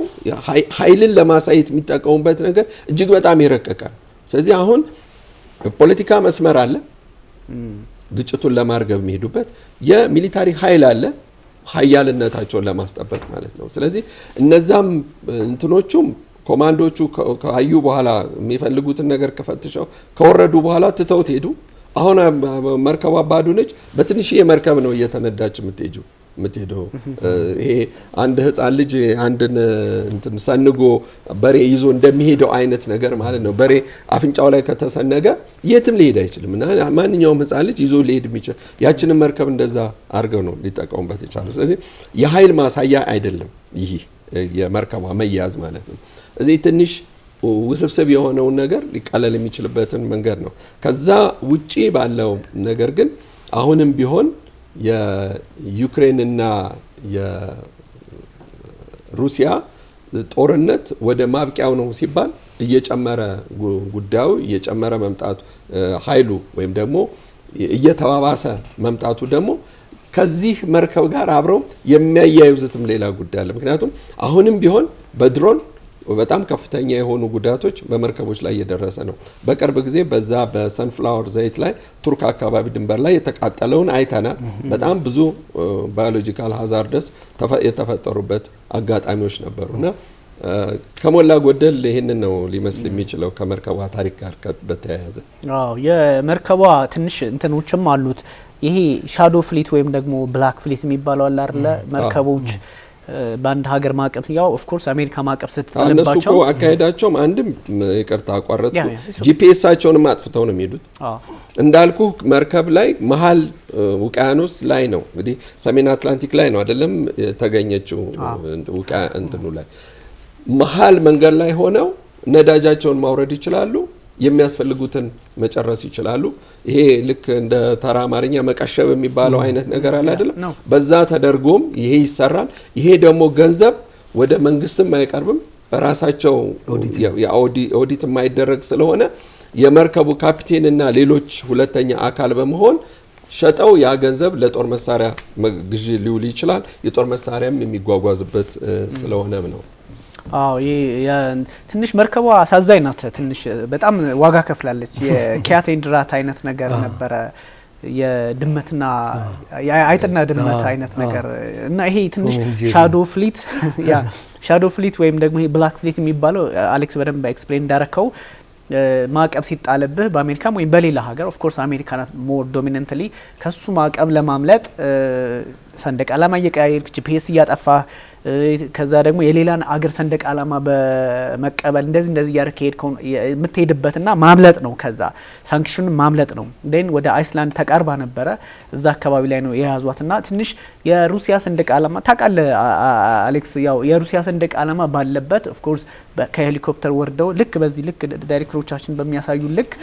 ኃይልን ለማሳየት የሚጠቀሙበት ነገር እጅግ በጣም ይረቀቃል። ስለዚህ አሁን ፖለቲካ መስመር አለ ግጭቱን ለማርገብ የሚሄዱበት፣ የሚሊታሪ ኃይል አለ ሀያልነታቸውን ለማስጠበቅ ማለት ነው። ስለዚህ እነዛም እንትኖቹም ኮማንዶቹ ካዩ በኋላ የሚፈልጉትን ነገር ከፈትሸው ከወረዱ በኋላ ትተውት ሄዱ። አሁን መርከቧ ባዶ ነች። በትንሽዬ መርከብ ነው እየተነዳች የምትሄደው። ይሄ አንድ ህፃን ልጅ አንድን እንትን ሰንጎ በሬ ይዞ እንደሚሄደው አይነት ነገር ማለት ነው። በሬ አፍንጫው ላይ ከተሰነገ የትም ሊሄድ አይችልም እና ማንኛውም ህፃን ልጅ ይዞ ሊሄድ የሚችል ያችንን መርከብ እንደዛ አድርገው ነው ሊጠቀሙበት የቻሉ። ስለዚህ የኃይል ማሳያ አይደለም ይህ የመርከቧ መያዝ ማለት ነው። እዚህ ትንሽ ውስብስብ የሆነውን ነገር ሊቀለል የሚችልበትን መንገድ ነው። ከዛ ውጪ ባለው ነገር ግን አሁንም ቢሆን የዩክሬንና የሩሲያ ጦርነት ወደ ማብቂያው ነው ሲባል እየጨመረ ጉዳዩ እየጨመረ መምጣቱ ኃይሉ ወይም ደግሞ እየተባባሰ መምጣቱ ደግሞ ከዚህ መርከብ ጋር አብረው የሚያያይዙትም ሌላ ጉዳይ አለ። ምክንያቱም አሁንም ቢሆን በድሮን በጣም ከፍተኛ የሆኑ ጉዳቶች በመርከቦች ላይ እየደረሰ ነው። በቅርብ ጊዜ በዛ በሰንፍላወር ዘይት ላይ ቱርክ አካባቢ ድንበር ላይ የተቃጠለውን አይተናል። በጣም ብዙ ባዮሎጂካል ሃዛርድስ የተፈጠሩበት አጋጣሚዎች ነበሩና ከሞላ ጎደል ይሄንን ነው ሊመስል የሚችለው ከመርከቧ ታሪክ ጋር በተያያዘ። አዎ የመርከቧ ትንሽ እንትኖችም አሉት። ይሄ ሻዶ ፍሊት ወይም ደግሞ ብላክ ፍሊት የሚባለው አለ አይደለ? መርከቦች በአንድ ሀገር ማዕቀብ ያው ኦፍ ኮርስ አሜሪካ ማዕቀብ ስትጥልባቸው እነሱ እኮ አካሄዳቸውም አንድም ይቅርታ አቋረጥኩ ጂፒኤሳቸውንም አጥፍተው ነው የሚሄዱት። እንዳልኩ መርከብ ላይ መሀል ውቅያኖስ ላይ ነው እንግዲህ ሰሜን አትላንቲክ ላይ ነው አይደለም የተገኘችው እንትኑ ላይ መሀል መንገድ ላይ ሆነው ነዳጃቸውን ማውረድ ይችላሉ፣ የሚያስፈልጉትን መጨረስ ይችላሉ። ይሄ ልክ እንደ ተራ አማርኛ መቀሸብ የሚባለው አይነት ነገር አለ አይደለም። በዛ ተደርጎም ይሄ ይሰራል። ይሄ ደግሞ ገንዘብ ወደ መንግስትም አይቀርብም፣ በራሳቸው ኦዲት የማይደረግ ስለሆነ የመርከቡ ካፒቴን እና ሌሎች ሁለተኛ አካል በመሆን ሸጠው ያ ገንዘብ ለጦር መሳሪያ ግዢ ሊውል ይችላል። የጦር መሳሪያም የሚጓጓዝበት ስለሆነም ነው። ትንሽ መርከቧ አሳዛኝ ናት። ትንሽ በጣም ዋጋ ከፍላለች። የኪያት ኤንድ ራት አይነት ነገር ነበረ፣ የድመትና አይጥና ድመት አይነት ነገር እና ይሄ ትንሽ ሻዶ ፍሊት ወይም ደግሞ ይሄ ብላክ ፍሊት የሚባለው አሌክስ በደንብ ኤክስፕሌን እንዳረከው ማዕቀብ ሲጣልብህ በአሜሪካም ወይም በሌላ ሀገር ኦፍ ኮርስ አሜሪካ ናት ሞር ዶሚናንትሊ ከሱ ማዕቀብ ለማምለጥ ሰንደቅ ዓላማ እየቀያየርክ ጂፒኤስ እያጠፋ ከዛ ደግሞ የሌላን አገር ሰንደቅ ዓላማ በመቀበል እንደዚህ እያደረክ የምትሄድበትና ማምለጥ ነው። ከዛ ሳንክሽን ማምለጥ ነው። ደን ወደ አይስላንድ ተቃርባ ነበረ። እዛ አካባቢ ላይ ነው የያዟትና ትንሽ የሩሲያ ሰንደቅ ዓላማ ታውቃለህ አሌክስ፣ ያው የሩሲያ ሰንደቅ ዓላማ ባለበት ኦፍ ኮርስ ከሄሊኮፕተር ወርደው ልክ በዚህ ልክ ዳይሬክተሮቻችን በሚያሳዩ ልክ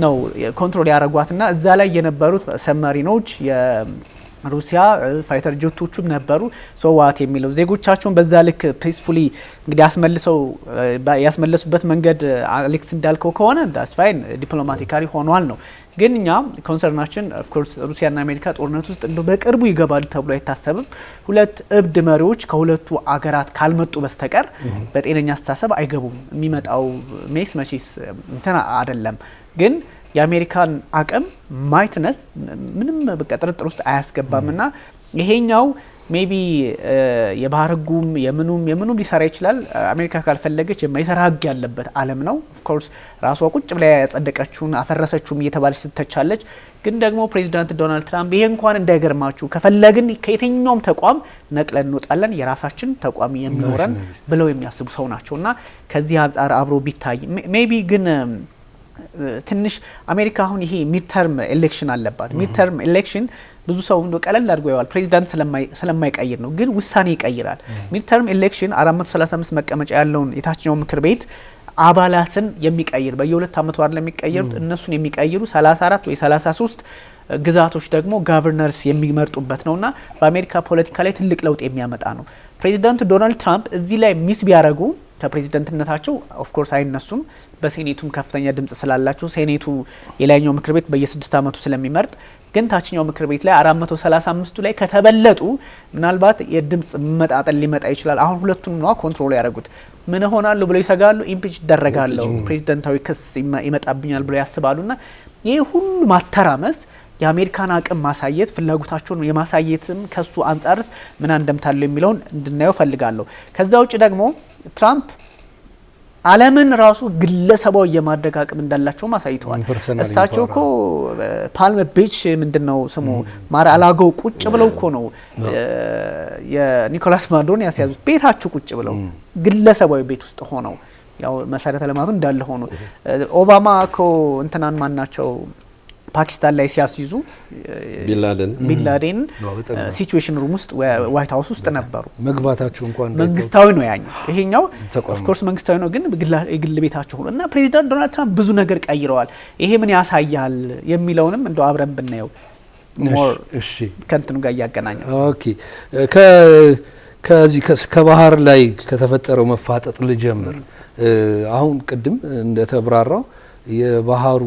ነው ኮንትሮል ያደረጓትና እዛ ላይ የነበሩት ሰብማሪኖች ሩሲያ ፋይተር ጀቶቹም ነበሩ። ሶዋት የሚለው ዜጎቻቸውን በዛ ልክ ፒስፉሊ እንግዲህ ያስመለሱበት መንገድ አሌክስ እንዳልከው ከሆነ ዳስ ፋይን ዲፕሎማቲካሊ ሆኗል ነው። ግን እኛ ኮንሰርናችን ኦፍ ኮርስ ሩሲያና አሜሪካ ጦርነት ውስጥ እንደው በቅርቡ ይገባሉ ተብሎ አይታሰብም። ሁለት እብድ መሪዎች ከሁለቱ አገራት ካልመጡ በስተቀር በጤነኛ አስተሳሰብ አይገቡም። የሚመጣው ሜስ መቼስ እንትና አይደለም ግን የአሜሪካን አቅም ማይትነስ ምንም በቃ ጥርጥር ውስጥ አያስገባምና ይሄኛው ሜቢ የባህር ህጉም የምኑም ሊሰራ ይችላል። አሜሪካ ካልፈለገች የማይሰራ ህግ ያለበት ዓለም ነው። ኦፍ ኮርስ ራሷ ቁጭ ብላ ያጸደቀችውን አፈረሰችውም እየተባለች ስትተቻለች። ግን ደግሞ ፕሬዚዳንት ዶናልድ ትራምፕ ይሄ እንኳን እንዳይገርማችሁ ከፈለግን ከየትኛውም ተቋም ነቅለን እንወጣለን የራሳችን ተቋም የሚኖረን ብለው የሚያስቡ ሰው ናቸውና ከዚህ አንጻር አብሮ ቢታይ ሜቢ ግን ትንሽ አሜሪካ አሁን ይሄ ሚድተርም ኤሌክሽን አለባት። ሚድተርም ኤሌክሽን ብዙ ሰው እንደ ቀለል አድርጎ ያዋል ፕሬዚዳንት ስለማይቀይር ነው፣ ግን ውሳኔ ይቀይራል። ሚድተርም ኤሌክሽን 435 መቀመጫ ያለውን የታችኛው ምክር ቤት አባላትን የሚቀይር በየሁለት ዓመቱ አይደል የሚቀየሩት እነሱን የሚቀይሩ 34 ወይ 33 ግዛቶች ደግሞ ጋቨርነርስ የሚመርጡበት ነውና በአሜሪካ ፖለቲካ ላይ ትልቅ ለውጥ የሚያመጣ ነው። ፕሬዚዳንት ዶናልድ ትራምፕ እዚህ ላይ ሚስ ቢያደርጉ ከፕሬዚዳንትነታቸው ኦፍ ኮርስ አይነሱም። በሴኔቱም ከፍተኛ ድምጽ ስላላቸው ሴኔቱ የላይኛው ምክር ቤት በየ6 ዓመቱ ስለሚመርጥ ግን ታችኛው ምክር ቤት ላይ 435ቱ ላይ ከተበለጡ ምናልባት የድምጽ መጣጣል ሊመጣ ይችላል። አሁን ሁለቱንም ነው ኮንትሮል ያደረጉት። ምን ሆናሉ ብለው ይሰጋሉ፣ ኢምፒች ይደረጋሉ፣ ፕሬዚዳንታዊ ክስ ይመጣብኛል ብለው ያስባሉና ይሄ ሁሉ ማተራመስ የአሜሪካን አቅም ማሳየት ፍላጎታቸውን የማሳየትም ከሱ አንጻርስ ምን እንደምታለው የሚለውን እንድናየው ፈልጋለሁ። ከዛ ውጭ ደግሞ ትራምፕ ዓለምን ራሱ ግለሰባዊ የማድረግ አቅም እንዳላቸው ማሳይተዋል። እሳቸው እኮ ፓልም ቢች ምንድነው ስሙ ማር-አላጎ ቁጭ ብለው እኮ ነው የኒኮላስ ማዱሮን ያስያዙት ቤታቸው ቁጭ ብለው ግለሰባዊ ቤት ውስጥ ሆነው ያው መሰረተ ልማቱ እንዳለ ሆኖ ኦባማ እኮ እንትናን ማናቸው ፓኪስታን ላይ ሲያስይዙ ቢንላዴን ሲቹዌሽን ሩም ውስጥ ዋይት ሃውስ ውስጥ ነበሩ። መግባታቸው እንኳን መንግስታዊ ነው ያኛው፣ ይሄኛው ኦፍ ኮርስ መንግስታዊ ነው፣ ግን የግል ቤታቸው ሆኖ እና ፕሬዚዳንት ዶናልድ ትራምፕ ብዙ ነገር ቀይረዋል። ይሄ ምን ያሳያል የሚለውንም እንደው አብረን ብናየው ሞር ከእንትኑ ጋር እያገናኛል። ኦኬ ከዚህ ከባህር ላይ ከተፈጠረው መፋጠጥ ልጀምር። አሁን ቅድም እንደተብራራው የባህሩ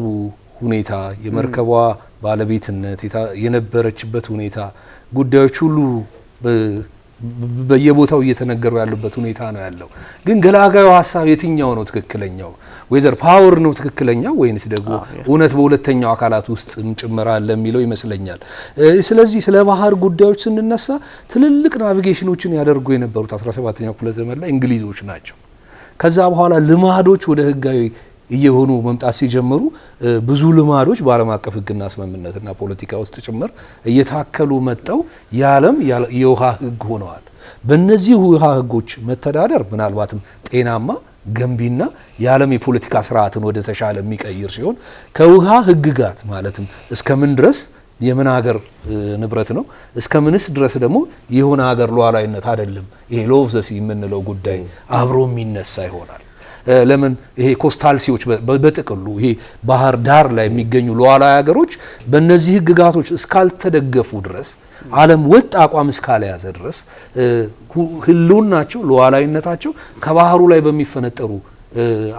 ሁኔታ የመርከቧ ባለቤትነት የነበረችበት ሁኔታ ጉዳዮች ሁሉ በየቦታው እየተነገሩ ያሉበት ሁኔታ ነው ያለው። ግን ገላጋዩ ሀሳብ የትኛው ነው ትክክለኛው? ወይዘር ፓወር ነው ትክክለኛው ወይንስ ደግሞ እውነት በሁለተኛው አካላት ውስጥ ጭምራ አለ የሚለው ይመስለኛል። ስለዚህ ስለ ባህር ጉዳዮች ስንነሳ ትልልቅ ናቪጌሽኖችን ያደርጉ የነበሩት 17ኛው ክፍለ ዘመን ላይ እንግሊዞች ናቸው። ከዛ በኋላ ልማዶች ወደ ህጋዊ እየሆኑ መምጣት ሲጀምሩ ብዙ ልማዶች በዓለም አቀፍ ህግና ስምምነትና ፖለቲካ ውስጥ ጭምር እየታከሉ መጣው የዓለም የውሃ ህግ ሆነዋል። በእነዚህ ውሃ ህጎች መተዳደር ምናልባትም ጤናማ ገንቢና የዓለም የፖለቲካ ስርዓትን ወደ ተሻለ የሚቀይር ሲሆን ከውሃ ህግጋት ማለትም እስከምን ድረስ የምን ሀገር ንብረት ነው እስከምንስ ድረስ ደግሞ የሆነ ሀገር ሉዓላዊነት አይደለም ይሄ ሎው ኦፍ ዘ ሲ የምንለው ጉዳይ አብሮ የሚነሳ ይሆናል። ለምን ይሄ ኮስታል ሲዎች በጥቅሉ ይሄ ባህር ዳር ላይ የሚገኙ ሉዓላዊ ሀገሮች በእነዚህ ህግጋቶች እስካልተደገፉ ድረስ ዓለም ወጥ አቋም እስካልያዘ ድረስ ህልውናቸው ሉዓላዊነታቸው ከባህሩ ላይ በሚፈነጠሩ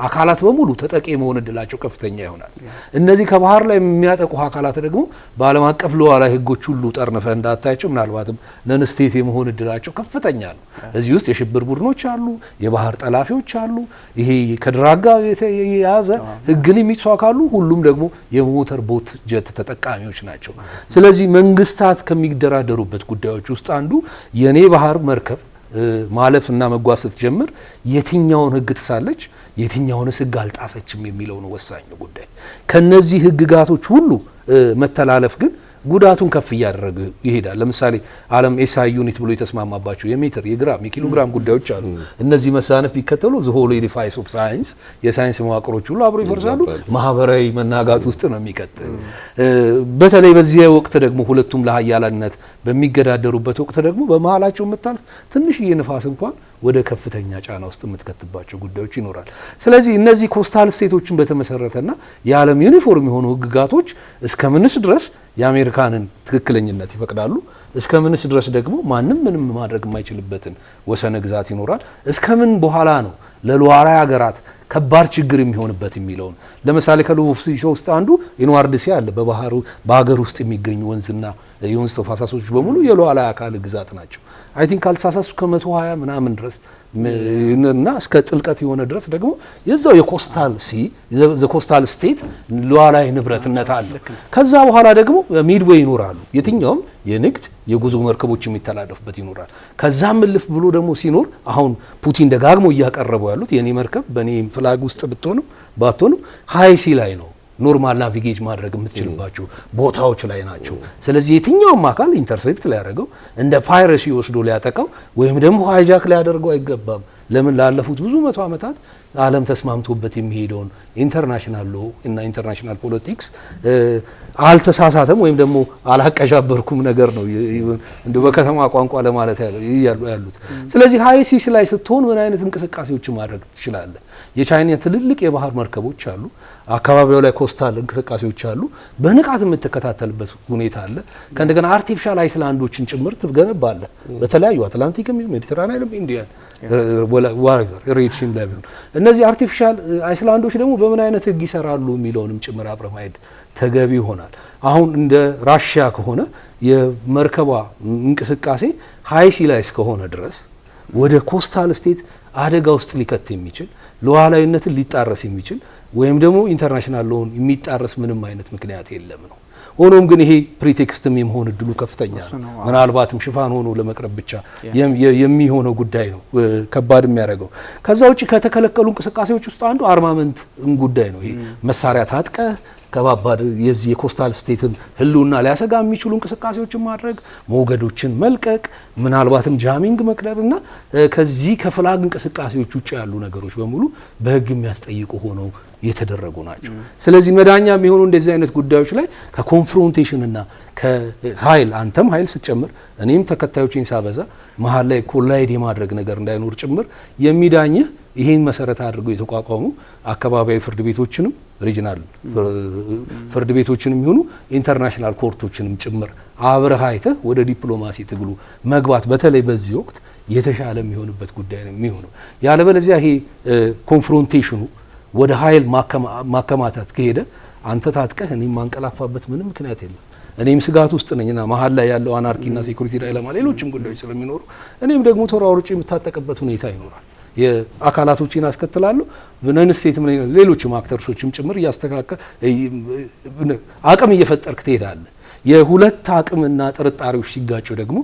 አካላት በሙሉ ተጠቂ መሆን እድላቸው ከፍተኛ ይሆናል። እነዚህ ከባህር ላይ የሚያጠቁ አካላት ደግሞ በዓለም አቀፍ ሉዓላዊ ህጎች ሁሉ ጠርንፈ እንዳታያቸው ምናልባትም ነን ስቴት የመሆን እድላቸው ከፍተኛ ነው። እዚህ ውስጥ የሽብር ቡድኖች አሉ፣ የባህር ጠላፊዎች አሉ፣ ይሄ ከድራጋ የያዘ ህግን የሚጥሱ አካሉ ሁሉም ደግሞ የሞተር ቦት ጀት ተጠቃሚዎች ናቸው። ስለዚህ መንግስታት ከሚደራደሩበት ጉዳዮች ውስጥ አንዱ የኔ ባህር መርከብ ማለፍና መጓዝ ስትጀምር የትኛውን ህግ ትሳለች የትኛውንስ ህግ አልጣሰችም የሚለው ነው ወሳኙ ጉዳይ። ከነዚህ ህግጋቶች ሁሉ መተላለፍ ግን ጉዳቱን ከፍ እያደረገ ይሄዳል። ለምሳሌ ዓለም ኤስአይ ዩኒት ብሎ የተስማማባቸው የሜትር የግራም የኪሎግራም ጉዳዮች አሉ። እነዚህ መሳነፍ ቢከተሉ ዘ ሆል ኤዲፋይስ ኦፍ ሳይንስ የሳይንስ መዋቅሮች ሁሉ አብሮ ይፈርሳሉ። ማህበራዊ መናጋት ውስጥ ነው የሚቀጥል። በተለይ በዚህ ወቅት ደግሞ ሁለቱም ለሀያላነት በሚገዳደሩበት ወቅት ደግሞ በመሃላቸው የምታልፍ ትንሽዬ ንፋስ እንኳን ወደ ከፍተኛ ጫና ውስጥ የምትከትባቸው ጉዳዮች ይኖራል። ስለዚህ እነዚህ ኮስታል ስቴቶችን በተመሰረተና የዓለም ዩኒፎርም የሆኑ ህግጋቶች እስከምንስ ድረስ የአሜሪካንን ትክክለኝነት ይፈቅዳሉ፣ እስከምንስ ድረስ ደግሞ ማንም ምንም ማድረግ የማይችልበትን ወሰነ ግዛት ይኖራል፣ እስከምን በኋላ ነው ለሉዓላዊ ሀገራት ከባድ ችግር የሚሆንበት የሚለውን ለምሳሌ ከሉሲ ውስጥ አንዱ ኢንዋርድ ሲ አለ። በባህሩ በሀገር ውስጥ የሚገኙ ወንዝና የወንዝ ተፋሳሶች በሙሉ የሉዓላዊ አካል ግዛት ናቸው። አይ ቲንክ ካልተሳሳሱ ከ120 ምናምን ድረስ እና እስከ ጥልቀት የሆነ ድረስ ደግሞ የዛው የኮስታል ሲ ኮስታል ስቴት ሉዓላዊ ንብረትነት አለ። ከዛ በኋላ ደግሞ ሚድዌይ ይኖራሉ። የትኛውም የንግድ የጉዞ መርከቦች የሚተላለፉበት ይኖራል። ከዛም እልፍ ብሎ ደግሞ ሲኖር አሁን ፑቲን ደጋግሞ እያቀረቡ ያሉት የኔ መርከብ በኔ ፍላግ ውስጥ ባትሆንም ሃይ ሲ ላይ ነው ኖርማል ናቪጌት ማድረግ የምትችልባቸው ቦታዎች ላይ ናቸው። ስለዚህ የትኛውም አካል ኢንተርሴፕት ሊያደርገው እንደ ፓይረሲ ወስዶ ሊያጠቃው ወይም ደግሞ ሃይጃክ ሊያደርገው አይገባም። ለምን ላለፉት ብዙ መቶ ዓመታት ዓለም ተስማምቶበት የሚሄደውን ኢንተርናሽናል ሎ እና ኢንተርናሽናል ፖለቲክስ አልተሳሳተም ወይም ደግሞ አላቀዣበርኩም ነገር ነው እንደው በከተማ ቋንቋ ለማለት ያሉት። ስለዚህ ሃይ ሲስ ላይ ስትሆን ምን አይነት እንቅስቃሴዎችን ማድረግ ትችላለህ? የቻይና ትልልቅ የባህር መርከቦች አሉ። አካባቢው ላይ ኮስታል እንቅስቃሴዎች አሉ። በንቃት የምትከታተልበት ሁኔታ አለ። ከእንደገና አርቲፊሻል አይስላንዶችን ጭምር ትገነባለህ። በተለያዩ አትላንቲክም ሜዲተራኒያንም ኢንዲያን ሬድ ሲም ላይ ቢሆን እነዚህ አርቲፊሻል አይስላንዶች ደግሞ በምን አይነት ህግ ይሰራሉ የሚለውንም ጭምር አብረህ ማየት ተገቢ ይሆናል። አሁን እንደ ራሽያ ከሆነ የመርከቧ እንቅስቃሴ ሃይ ሲ ላይ እስከሆነ ድረስ ወደ ኮስታል ስቴት አደጋ ውስጥ ሊከት የሚችል ሉዓላዊነትን ሊጣረስ የሚችል ወይም ደግሞ ኢንተርናሽናል ሎውን የሚጣረስ ምንም አይነት ምክንያት የለም ነው። ሆኖም ግን ይሄ ፕሪቴክስትም የመሆን እድሉ ከፍተኛ ነው። ምናልባትም ሽፋን ሆኖ ለመቅረብ ብቻ የሚሆነው ጉዳይ ነው ከባድ የሚያደርገው። ከዛ ውጪ ከተከለከሉ እንቅስቃሴዎች ውስጥ አንዱ አርማመንት ጉዳይ ነው። ይሄ መሳሪያ ታጥቀ ከባባድ የዚህ የኮስታል ስቴትን ህልውና ሊያሰጋ የሚችሉ እንቅስቃሴዎችን ማድረግ፣ ሞገዶችን መልቀቅ፣ ምናልባትም ጃሚንግ መቅደርና ከዚህ ከፍላግ እንቅስቃሴዎች ውጭ ያሉ ነገሮች በሙሉ በህግ የሚያስጠይቁ ሆነው የተደረጉ ናቸው። ስለዚህ መዳኛ የሚሆኑ እንደዚህ አይነት ጉዳዮች ላይ ከኮንፍሮንቴሽንና ከኃይል አንተም ኃይል ስትጨምር እኔም ተከታዮችን ሳበዛ መሀል ላይ ኮላይድ የማድረግ ነገር እንዳይኖር ጭምር የሚዳኝህ ይሄን መሰረት አድርገው የተቋቋሙ አካባቢያዊ ፍርድ ቤቶችንም ሪጂናል ፍርድ ቤቶችንም ይሁኑ ኢንተርናሽናል ኮርቶችንም ጭምር አብረህ አይተህ ወደ ዲፕሎማሲ ትግሉ መግባት በተለይ በዚህ ወቅት የተሻለ የሚሆንበት ጉዳይ ነው የሚሆነው። ያለበለዚያ ይሄ ኮንፍሮንቴሽኑ ወደ ኃይል ማከማታት ከሄደ አንተ ታጥቀህ እኔም ማንቀላፋበት ምንም ምክንያት የለም። እኔም ስጋት ውስጥ ነኝና መሀል ላይ ያለው አናርኪና ሴኩሪቲ ዳይለማ ሌሎችም ጉዳዮች ስለሚኖሩ እኔም ደግሞ ተሯሩጬ የምታጠቅበት ሁኔታ ይኖራል። የአካላቶችን አስከትላለሁ በነን ስቴትም ሌሎችም አክተርሶችም ጭምር እያስተካከለ አቅም እየፈጠርክ ትሄዳለህ። የሁለት አቅምና ጥርጣሬዎች ሲጋጩ ደግሞ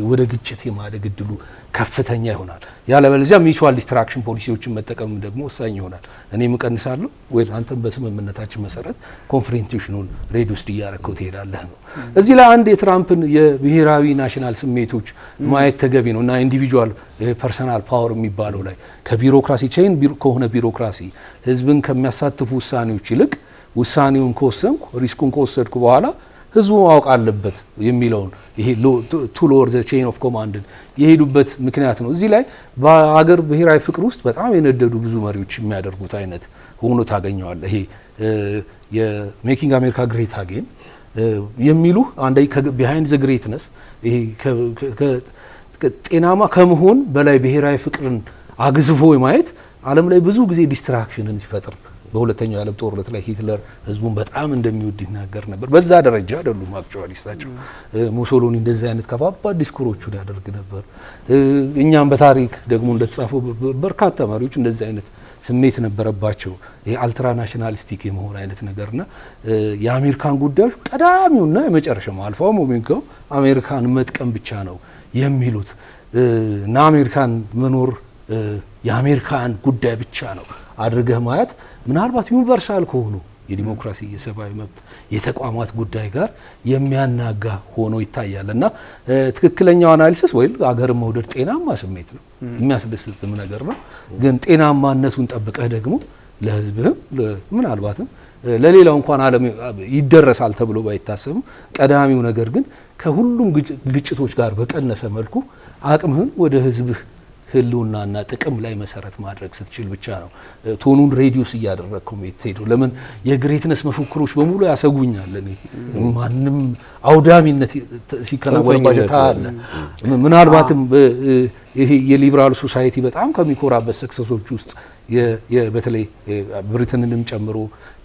ወደ ግጭት የማደግ እድሉ ከፍተኛ ይሆናል። ያለበለዚያ ሚቹዋል ዲስትራክሽን ፖሊሲዎችን መጠቀም ደግሞ ወሳኝ ይሆናል። እኔም እቀንሳለሁ ወይ አንተም በስምምነታችን መሰረት ኮንፍሮንቴሽኑን ሬዲዩስ እያደረከው ትሄዳለህ ነው። እዚህ ላይ አንድ የትራምፕን የብሔራዊ ናሽናል ስሜቶች ማየት ተገቢ ነው እና ኢንዲቪጁዋል ፐርሰናል ፓወር የሚባለው ላይ ከቢሮክራሲ ቼን ከሆነ ቢሮክራሲ ህዝብን ከሚያሳትፉ ውሳኔዎች ይልቅ ውሳኔውን ከወሰንኩ ሪስኩን ከወሰድኩ በኋላ ህዝቡ ማወቅ አለበት የሚለውን ይሄ ቱ ሎወር ዘ ቼን ኦፍ ኮማንድ የሄዱበት ምክንያት ነው። እዚህ ላይ በአገር ብሔራዊ ፍቅር ውስጥ በጣም የነደዱ ብዙ መሪዎች የሚያደርጉት አይነት ሆኖ ታገኘዋለህ። ይሄ የሜኪንግ አሜሪካ ግሬት አጌን የሚሉ አንዴ ቢሃይንድ ዘ ግሬትነስ ይሄ ጤናማ ከመሆን በላይ ብሔራዊ ፍቅርን አግዝፎ ማየት ዓለም ላይ ብዙ ጊዜ ዲስትራክሽንን ሲፈጥር በሁለተኛው የዓለም ጦርነት ላይ ሂትለር ህዝቡን በጣም እንደሚወድ ይናገር ነበር። በዛ ደረጃ አይደሉም አክቹዋሊስታቸው። ሙሶሎኒ እንደዚህ አይነት ከባባድ ዲስኩሮቹን ያደርግ ነበር። እኛም በታሪክ ደግሞ እንደተጻፈው በርካታ መሪዎች እንደዚህ አይነት ስሜት ነበረባቸው። ይሄ አልትራ ናሽናሊስቲክ የመሆን አይነት ነገርና የአሜሪካን ጉዳዮች ቀዳሚውና የመጨረሻው አልፋው ሞሜንኮ አሜሪካን መጥቀም ብቻ ነው የሚሉት እና አሜሪካን መኖር የአሜሪካን ጉዳይ ብቻ ነው አድርገህ ማየት ምናልባት ዩኒቨርሳል ከሆኑ የዲሞክራሲ የሰብአዊ መብት የተቋማት ጉዳይ ጋር የሚያናጋ ሆኖ ይታያል እና ትክክለኛው አናሊሲስ ወይ አገር መውደድ ጤናማ ስሜት ነው፣ የሚያስደስትም ነገር ነው። ግን ጤናማነቱን ጠብቀህ ደግሞ ለህዝብህም ምናልባትም ለሌላው እንኳን ዓለም ይደረሳል ተብሎ ባይታሰብም ቀዳሚው ነገር ግን ከሁሉም ግጭቶች ጋር በቀነሰ መልኩ አቅምህን ወደ ህዝብህ ህልውናና ጥቅም ላይ መሰረት ማድረግ ስትችል ብቻ ነው ቶኑን ሬዲዩስ እያደረግከው የምትሄደው። ለምን የግሬትነስ መፈክሮች በሙሉ ያሰጉኛል። እኔ ማንም አውዳሚነት ሲከናወንባቸው ታያለ። ምናልባትም ይሄ የሊበራል ሶሳይቲ በጣም ከሚኮራበት ሰክሰሶች ውስጥ በተለይ ብሪትንንም ጨምሮ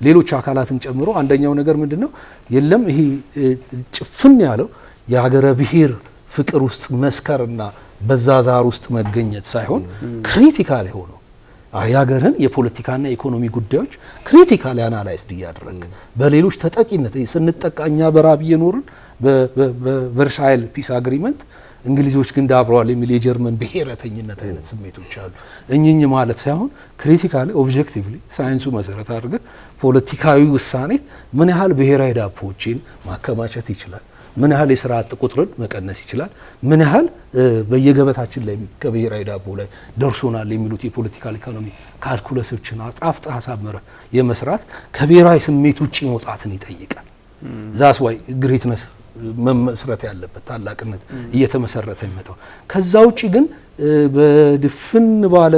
ሌሎች አካላትን ጨምሮ አንደኛው ነገር ምንድነው? የለም ይሄ ጭፍን ያለው የሀገረ ብሔር ፍቅር ውስጥ መስከርና በዛ ዛር ውስጥ መገኘት ሳይሆን ክሪቲካል ሆኖ የሀገርን የፖለቲካና የኢኮኖሚ ጉዳዮች ክሪቲካል አናላይዝድ እያደረገ በሌሎች ተጠቂነት ስንጠቃኛ በራብ እየኖርን በቨርሳይል ፒስ አግሪመንት እንግሊዞች ግን ዳብረዋል የሚል የጀርመን ብሔረተኝነት አይነት ስሜቶች አሉ። እኚኝ ማለት ሳይሆን ክሪቲካሊ ኦብጀክቲቭሊ ሳይንሱ መሰረት አድርገ ፖለቲካዊ ውሳኔ ምን ያህል ብሔራዊ ዳቦችን ማከማቸት ይችላል፣ ምን ያህል የስራ አጥ ቁጥርን መቀነስ ይችላል፣ ምን ያህል በየገበታችን ላይ ከብሔራዊ ዳቦ ላይ ደርሶናል የሚሉት የፖለቲካል ኢኮኖሚ ካልኩለሶችን አጣፍጣ አሳመረ የመስራት ከብሔራዊ ስሜት ውጪ መውጣትን ይጠይቃል። ዛስ ዋይ ግሬትነስ መመስረት ያለበት ታላቅነት እየተመሰረተ የሚመጣው። ከዛ ውጪ ግን በድፍን ባለ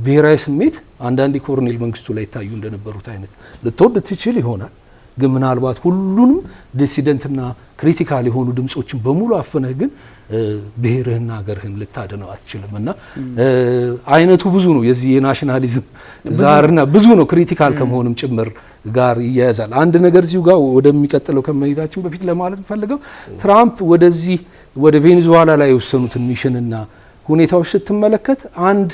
ብሔራዊ ስሜት አንዳንድ ኮሎኔል መንግስቱ ላይ ታዩ እንደነበሩት አይነት ልትወድ ትችል ይሆናል። ግን ምናልባት ሁሉንም ዲሲደንትና ክሪቲካል የሆኑ ድምጾችን በሙሉ አፈነህ ግን ብሔርህና ሀገርህን ልታድነው አትችልም እና አይነቱ ብዙ ነው። የዚህ የናሽናሊዝም ዛርና ብዙ ነው፣ ክሪቲካል ከመሆንም ጭምር ጋር ይያያዛል። አንድ ነገር እዚሁ ጋር ወደሚቀጥለው ከመሄዳችን በፊት ለማለት ፈልገው ትራምፕ ወደዚህ ወደ ቬኔዙዌላ ላይ የወሰኑትን ሚሽንና ሁኔታዎች ስትመለከት አንድ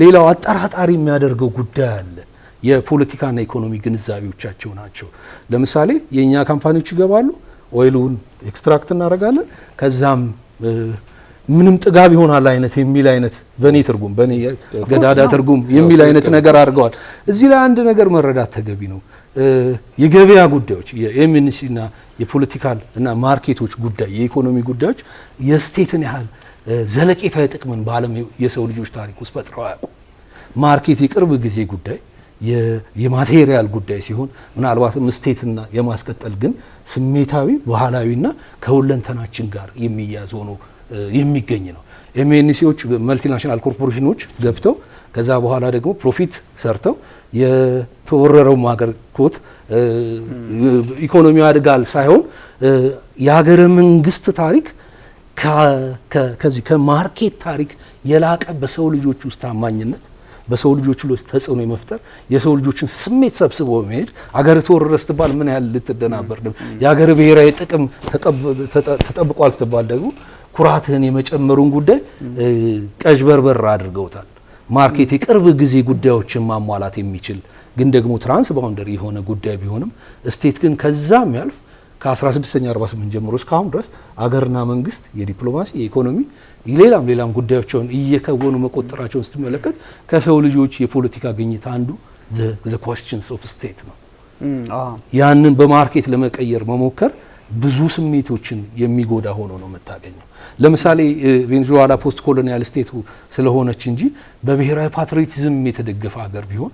ሌላው አጠራጣሪ የሚያደርገው ጉዳይ አለ። የፖለቲካና ኢኮኖሚ ግንዛቤዎቻቸው ናቸው። ለምሳሌ የኛ ካምፓኒዎች ይገባሉ፣ ኦይሉን ኤክስትራክት እናደርጋለን፣ ከዛም ምንም ጥጋብ ይሆናል አይነት የሚል አይነት በኔ ትርጉም በኔ ገዳዳ ትርጉም የሚል አይነት ነገር አድርገዋል። እዚህ ላይ አንድ ነገር መረዳት ተገቢ ነው። የገበያ ጉዳዮች የኤምኤንሲና የፖለቲካል እና ማርኬቶች ጉዳይ የኢኮኖሚ ጉዳዮች የስቴትን ያህል ዘለቄታዊ ጥቅምን በዓለም የሰው ልጆች ታሪክ ውስጥ ፈጥረው አያውቁም። ማርኬት የቅርብ ጊዜ ጉዳይ የማቴሪያል ጉዳይ ሲሆን ምናልባትም ስቴትና የማስቀጠል ግን ስሜታዊ ባህላዊና ከሁለንተናችን ጋር የሚያዝ ሆኖ የሚገኝ ነው። ኤምኤንሲዎች መልቲናሽናል ኮርፖሬሽኖች ገብተው ከዛ በኋላ ደግሞ ፕሮፊት ሰርተው የተወረረው ሀገር ኮት ኢኮኖሚው ያድጋል ሳይሆን የሀገረ መንግስት ታሪክ ከዚህ ከማርኬት ታሪክ የላቀ በሰው ልጆች ውስጥ ታማኝነት በሰው ልጆች ውስጥ ተጽዕኖ የመፍጠር የሰው ልጆችን ስሜት ሰብስቦ መሄድ አገር ተወረረ ስትባል ምን ያህል ልትደናበር ነው የአገር ብሔራዊ ጥቅም ተጠብቋል ስትባል ደግሞ ኩራትህን የመጨመሩን ጉዳይ ቀዥበርበር አድርገውታል። ማርኬት የቅርብ ጊዜ ጉዳዮችን ማሟላት የሚችል ግን ደግሞ ትራንስ ባውንደሪ የሆነ ጉዳይ ቢሆንም ስቴት ግን ከዛም ያልፍ ከ1648 ጀምሮ እስካሁን ድረስ አገርና መንግስት የዲፕሎማሲ የኢኮኖሚ ሌላም ጉዳዮችን እየከወኑ መቆጠራቸውን ስትመለከት ከሰው ልጆች የፖለቲካ ግኝት አንዱ the questions of state ነው። ያንን በማርኬት ለመቀየር መሞከር ብዙ ስሜቶችን የሚጎዳ ሆኖ ነው የምታገኘው። ለምሳሌ ቬኔዙዌላ ፖስት ኮሎኒያል ስቴቱ ስለሆነች እንጂ በብሔራዊ ፓትሪዮቲዝም የተደገፈ ሀገር ቢሆን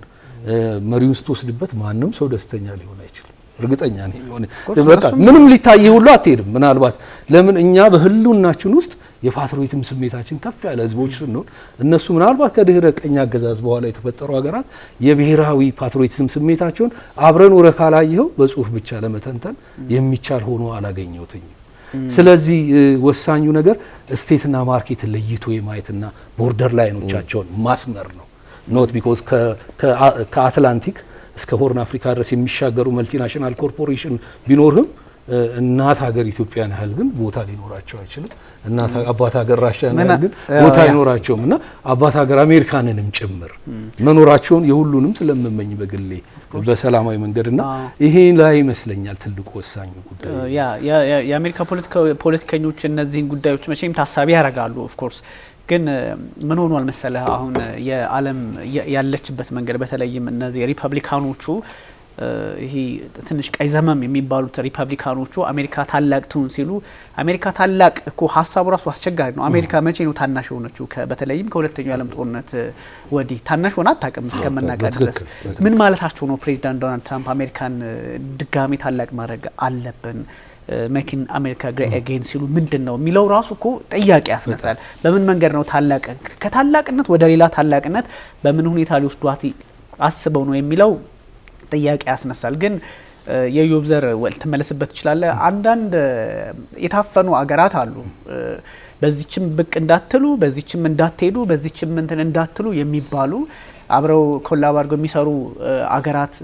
መሪውን ስትወስድበት ማንም ሰው ደስተኛ ሊሆን አይችልም። እርግጠኛ ነኝ ሆነ በቃ ምንም ሊታይ ሁሉ አትሄድም። ምናልባት ለምን እኛ በህልውናችን ውስጥ የፓትሪዮቲዝም ስሜታችን ከፍ ያለ ህዝቦች ስንሆን እነሱ ምናልባት ከድህረ ቀኝ አገዛዝ በኋላ የተፈጠሩ ሀገራት የብሔራዊ ፓትሪዮቲዝም ስሜታቸውን አብረን ወረ ካላየው በጽሁፍ ብቻ ለመተንተን የሚቻል ሆኖ አላገኘሁትኝ። ስለዚህ ወሳኙ ነገር ስቴትና ማርኬትን ለይቶ የማየትና ቦርደር ላይኖቻቸውን ማስመር ነው። ኖት ቢኮዝ ከአትላንቲክ እስከ ሆርን አፍሪካ ድረስ የሚሻገሩ መልቲናሽናል ኮርፖሬሽን ቢኖርም እናት ሀገር ኢትዮጵያን ያህል ግን ቦታ ሊኖራቸው አይችልም። እናት አባት ሀገር ራሽያን ያህል ግን ቦታ አይኖራቸውም እና አባት ሀገር አሜሪካንንም ጭምር መኖራቸውን የሁሉንም ስለምመኝ በግሌ በሰላማዊ መንገድና ይሄ ላይ ይመስለኛል ትልቁ ወሳኙ ጉዳይ። የአሜሪካ ፖለቲከኞች እነዚህን ጉዳዮች መቼም ታሳቢ ያደርጋሉ። ኦፍ ኮርስ ግን ምን ሆኗል መሰለህ አሁን የዓለም ያለችበት መንገድ በተለይም እነዚህ ሪፐብሊካኖቹ ይሄ ትንሽ ቀይ ዘመም የሚባሉት ሪፐብሊካኖቹ አሜሪካ ታላቅ ትሁን ሲሉ አሜሪካ ታላቅ እኮ ሀሳቡ ራሱ አስቸጋሪ ነው። አሜሪካ መቼ ነው ታናሽ የሆነችው? በተለይም ከሁለተኛው ዓለም ጦርነት ወዲህ ታናሽ ሆና አታውቅም እስከምናውቅ ድረስ። ምን ማለታቸው ነው? ፕሬዚዳንት ዶናልድ ትራምፕ አሜሪካን ድጋሚ ታላቅ ማድረግ አለብን ሜኪን አሜሪካ ግሬት አጌን ሲሉ ምንድነው የሚለው ራሱ እኮ ጥያቄ ያስነሳል። በምን መንገድ ነው ታላቅ ከታላቅነት ወደ ሌላ ታላቅነት በምን ሁኔታ ሊወስዷት አስበው ነው የሚለው ጥያቄ ያስነሳል። ግን የኢዮብ ዘር ተመለስበት ይችላል። አንዳንድ የታፈኑ አገራት አሉ በዚህችም ብቅ እንዳትሉ በዚህችም እንዳትሄዱ በዚህችም እንትን እንዳትሉ የሚባሉ አብረው ኮላብ አድርገው የሚሰሩ አገራት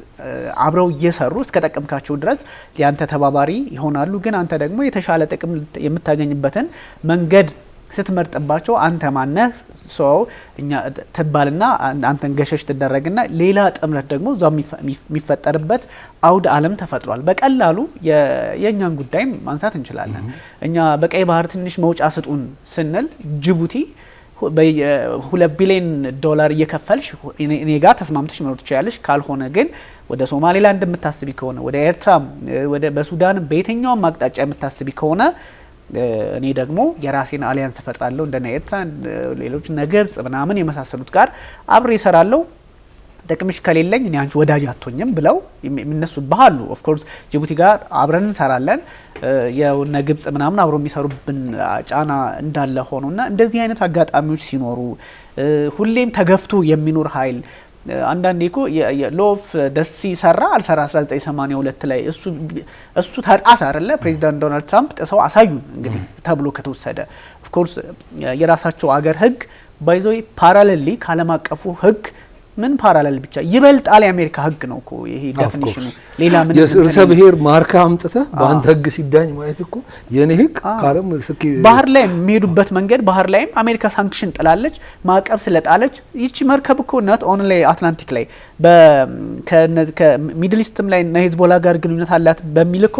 አብረው እየሰሩ እስከ ጠቀምካቸው ድረስ ያንተ ተባባሪ ይሆናሉ። ግን አንተ ደግሞ የተሻለ ጥቅም የምታገኝበትን መንገድ ስትመርጥባቸው አንተ ማነህ ሰው እኛ ትባልና አንተን ገሸሽ ትደረግና ሌላ ጥምረት ደግሞ እዛው የሚፈጠርበት አውድ ዓለም ተፈጥሯል። በቀላሉ የኛን ጉዳይ ማንሳት እንችላለን። እኛ በቀይ ባህር ትንሽ መውጫ ስጡን ስንል ጅቡቲ $2 ቢሊዮን እየከፈልሽ እኔ ጋር ተስማምተሽ መኖር ትችላለሽ፣ ካልሆነ ግን ወደ ሶማሌላንድ የምታስቢ ከሆነ ወደ ኤርትራ ወደ በሱዳን በየትኛውም አቅጣጫ የምታስቢ ከሆነ እኔ ደግሞ የራሴን አሊያንስ ፈጥራለሁ እንደነ ኤርትራ ሌሎች ግብጽ ምናምን የመሳሰሉት ጋር አብሬ እሰራለሁ፣ ጥቅምሽ ከሌለኝ እኔ አንቺ ወዳጅ አትሆኝም ብለው የሚነሱ ባህሉ። ኦፍ ኮርስ ጅቡቲ ጋር አብረን እንሰራለን የነ ግብጽ ምናምን አብሮ የሚሰሩብን ጫና እንዳለ ሆኖና እንደዚህ አይነት አጋጣሚዎች ሲኖሩ ሁሌም ተገፍቶ የሚኖር ኃይል አንዳንዴ እኮ ሎፍ ደሲ ሰራ አልሰራ 1982 ላይ እሱ ተጣሳ አይደለ ፕሬዚዳንት ዶናልድ ትራምፕ ጥሰው አሳዩን እንግዲህ ተብሎ ከተወሰደ ኦፍ ኮርስ የራሳቸው አገር ህግ ባይዞይ ፓራሌሊ ካለም አቀፉ ህግ ምን ፓራሌል ብቻ ይበልጣል የአሜሪካ ህግ ነው እኮ ይሄ ዴፊኒሽኑ። ሌላ ምን የርዕሰ ብሔር ማርካ አምጥተህ በአንተ ህግ ሲዳኝ ማለት እኮ የኔ ህግ ካለም ስኪ ባህር ላይ የሚሄዱበት መንገድ ባህር ላይም አሜሪካ ሳንክሽን ጥላለች፣ ማዕቀብ ስለጣለች። ይቺ መርከብ እኮ ናት ኦንሊ አትላንቲክ ላይ ከሚድል ኢስትም ላይ እና ሄዝቦላ ጋር ግንኙነት አላት በሚል እኮ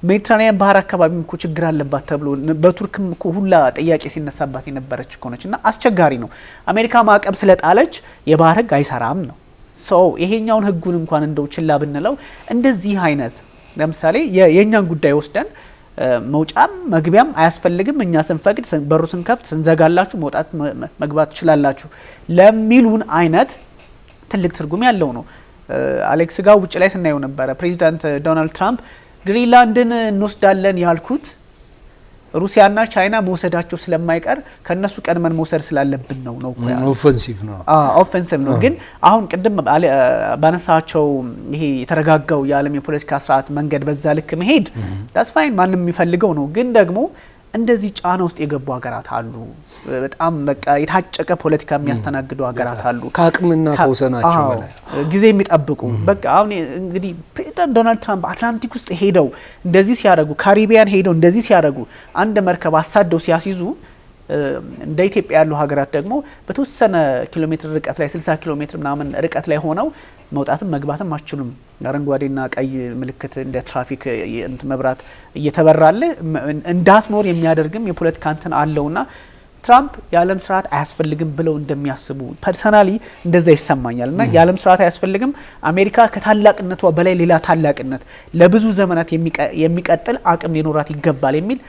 ሜዲትራኒያን ባህር አካባቢ እኮ ችግር አለባት ተብሎ በቱርክም እኮ ሁላ ጥያቄ ሲነሳባት የነበረች እኮ ነችና አስቸጋሪ ነው። አሜሪካ ማዕቀብ ስለጣለች የባህር ህግ አይሰራም ነው። ሶ ይሄኛውን ህጉን እንኳን እንደው ችላ ብንለው እንደዚህ አይነት ለምሳሌ የኛን ጉዳይ ወስደን መውጫም መግቢያም አያስፈልግም እኛ ስንፈቅድ በሩ ስንከፍት ስንዘጋላችሁ መውጣት መግባት ትችላላችሁ ለሚሉን አይነት ትልቅ ትርጉም ያለው ነው። አሌክስ ጋር ውጭ ላይ ስናየው ነበረ ፕሬዚዳንት ዶናልድ ትራምፕ ግሪንላንድን እንወስዳለን ያልኩት ሩሲያና ቻይና መውሰዳቸው ስለማይቀር ከነሱ ቀድመን መውሰድ ስላለብን ነው ኦፌንሲቭ ነው ኦፌንሲቭ ነው። ግን አሁን ቅድም ባነሳቸው ይሄ የተረጋጋው የዓለም የፖለቲካ ስርዓት መንገድ በዛ ልክ መሄድ that's fine ማንም የሚፈልገው ነው። ግን ደግሞ እንደዚህ ጫና ውስጥ የገቡ ሀገራት አሉ። በጣም በቃ የታጨቀ ፖለቲካ የሚያስተናግዱ ሀገራት አሉ ከአቅምና ከወሰናቸው በላይ ጊዜ የሚጠብቁ። በቃ አሁን እንግዲህ ፕሬዚዳንት ዶናልድ ትራምፕ አትላንቲክ ውስጥ ሄደው እንደዚህ ሲያደርጉ፣ ካሪቢያን ሄደው እንደዚህ ሲያደርጉ፣ አንድ መርከብ አሳደው ሲያስይዙ እንደ ኢትዮጵያ ያሉ ሀገራት ደግሞ በተወሰነ ኪሎ ሜትር ርቀት ላይ 60 ኪሎ ሜትር ምናምን ርቀት ላይ ሆነው መውጣትም መግባትም አትችሉም። አረንጓዴና ቀይ ምልክት እንደ ትራፊክ መብራት እየተበራለ እንዳትኖር የሚያደርግም የፖለቲካ እንትን አለውና ትራምፕ የዓለም ስርዓት አያስፈልግም ብለው እንደሚያስቡ ፐርሰናሊ እንደዛ ይሰማኛል። እና የዓለም ስርዓት አያስፈልግም፣ አሜሪካ ከታላቅነቷ በላይ ሌላ ታላቅነት ለብዙ ዘመናት የሚቀጥል አቅም ሊኖራት ይገባል የሚል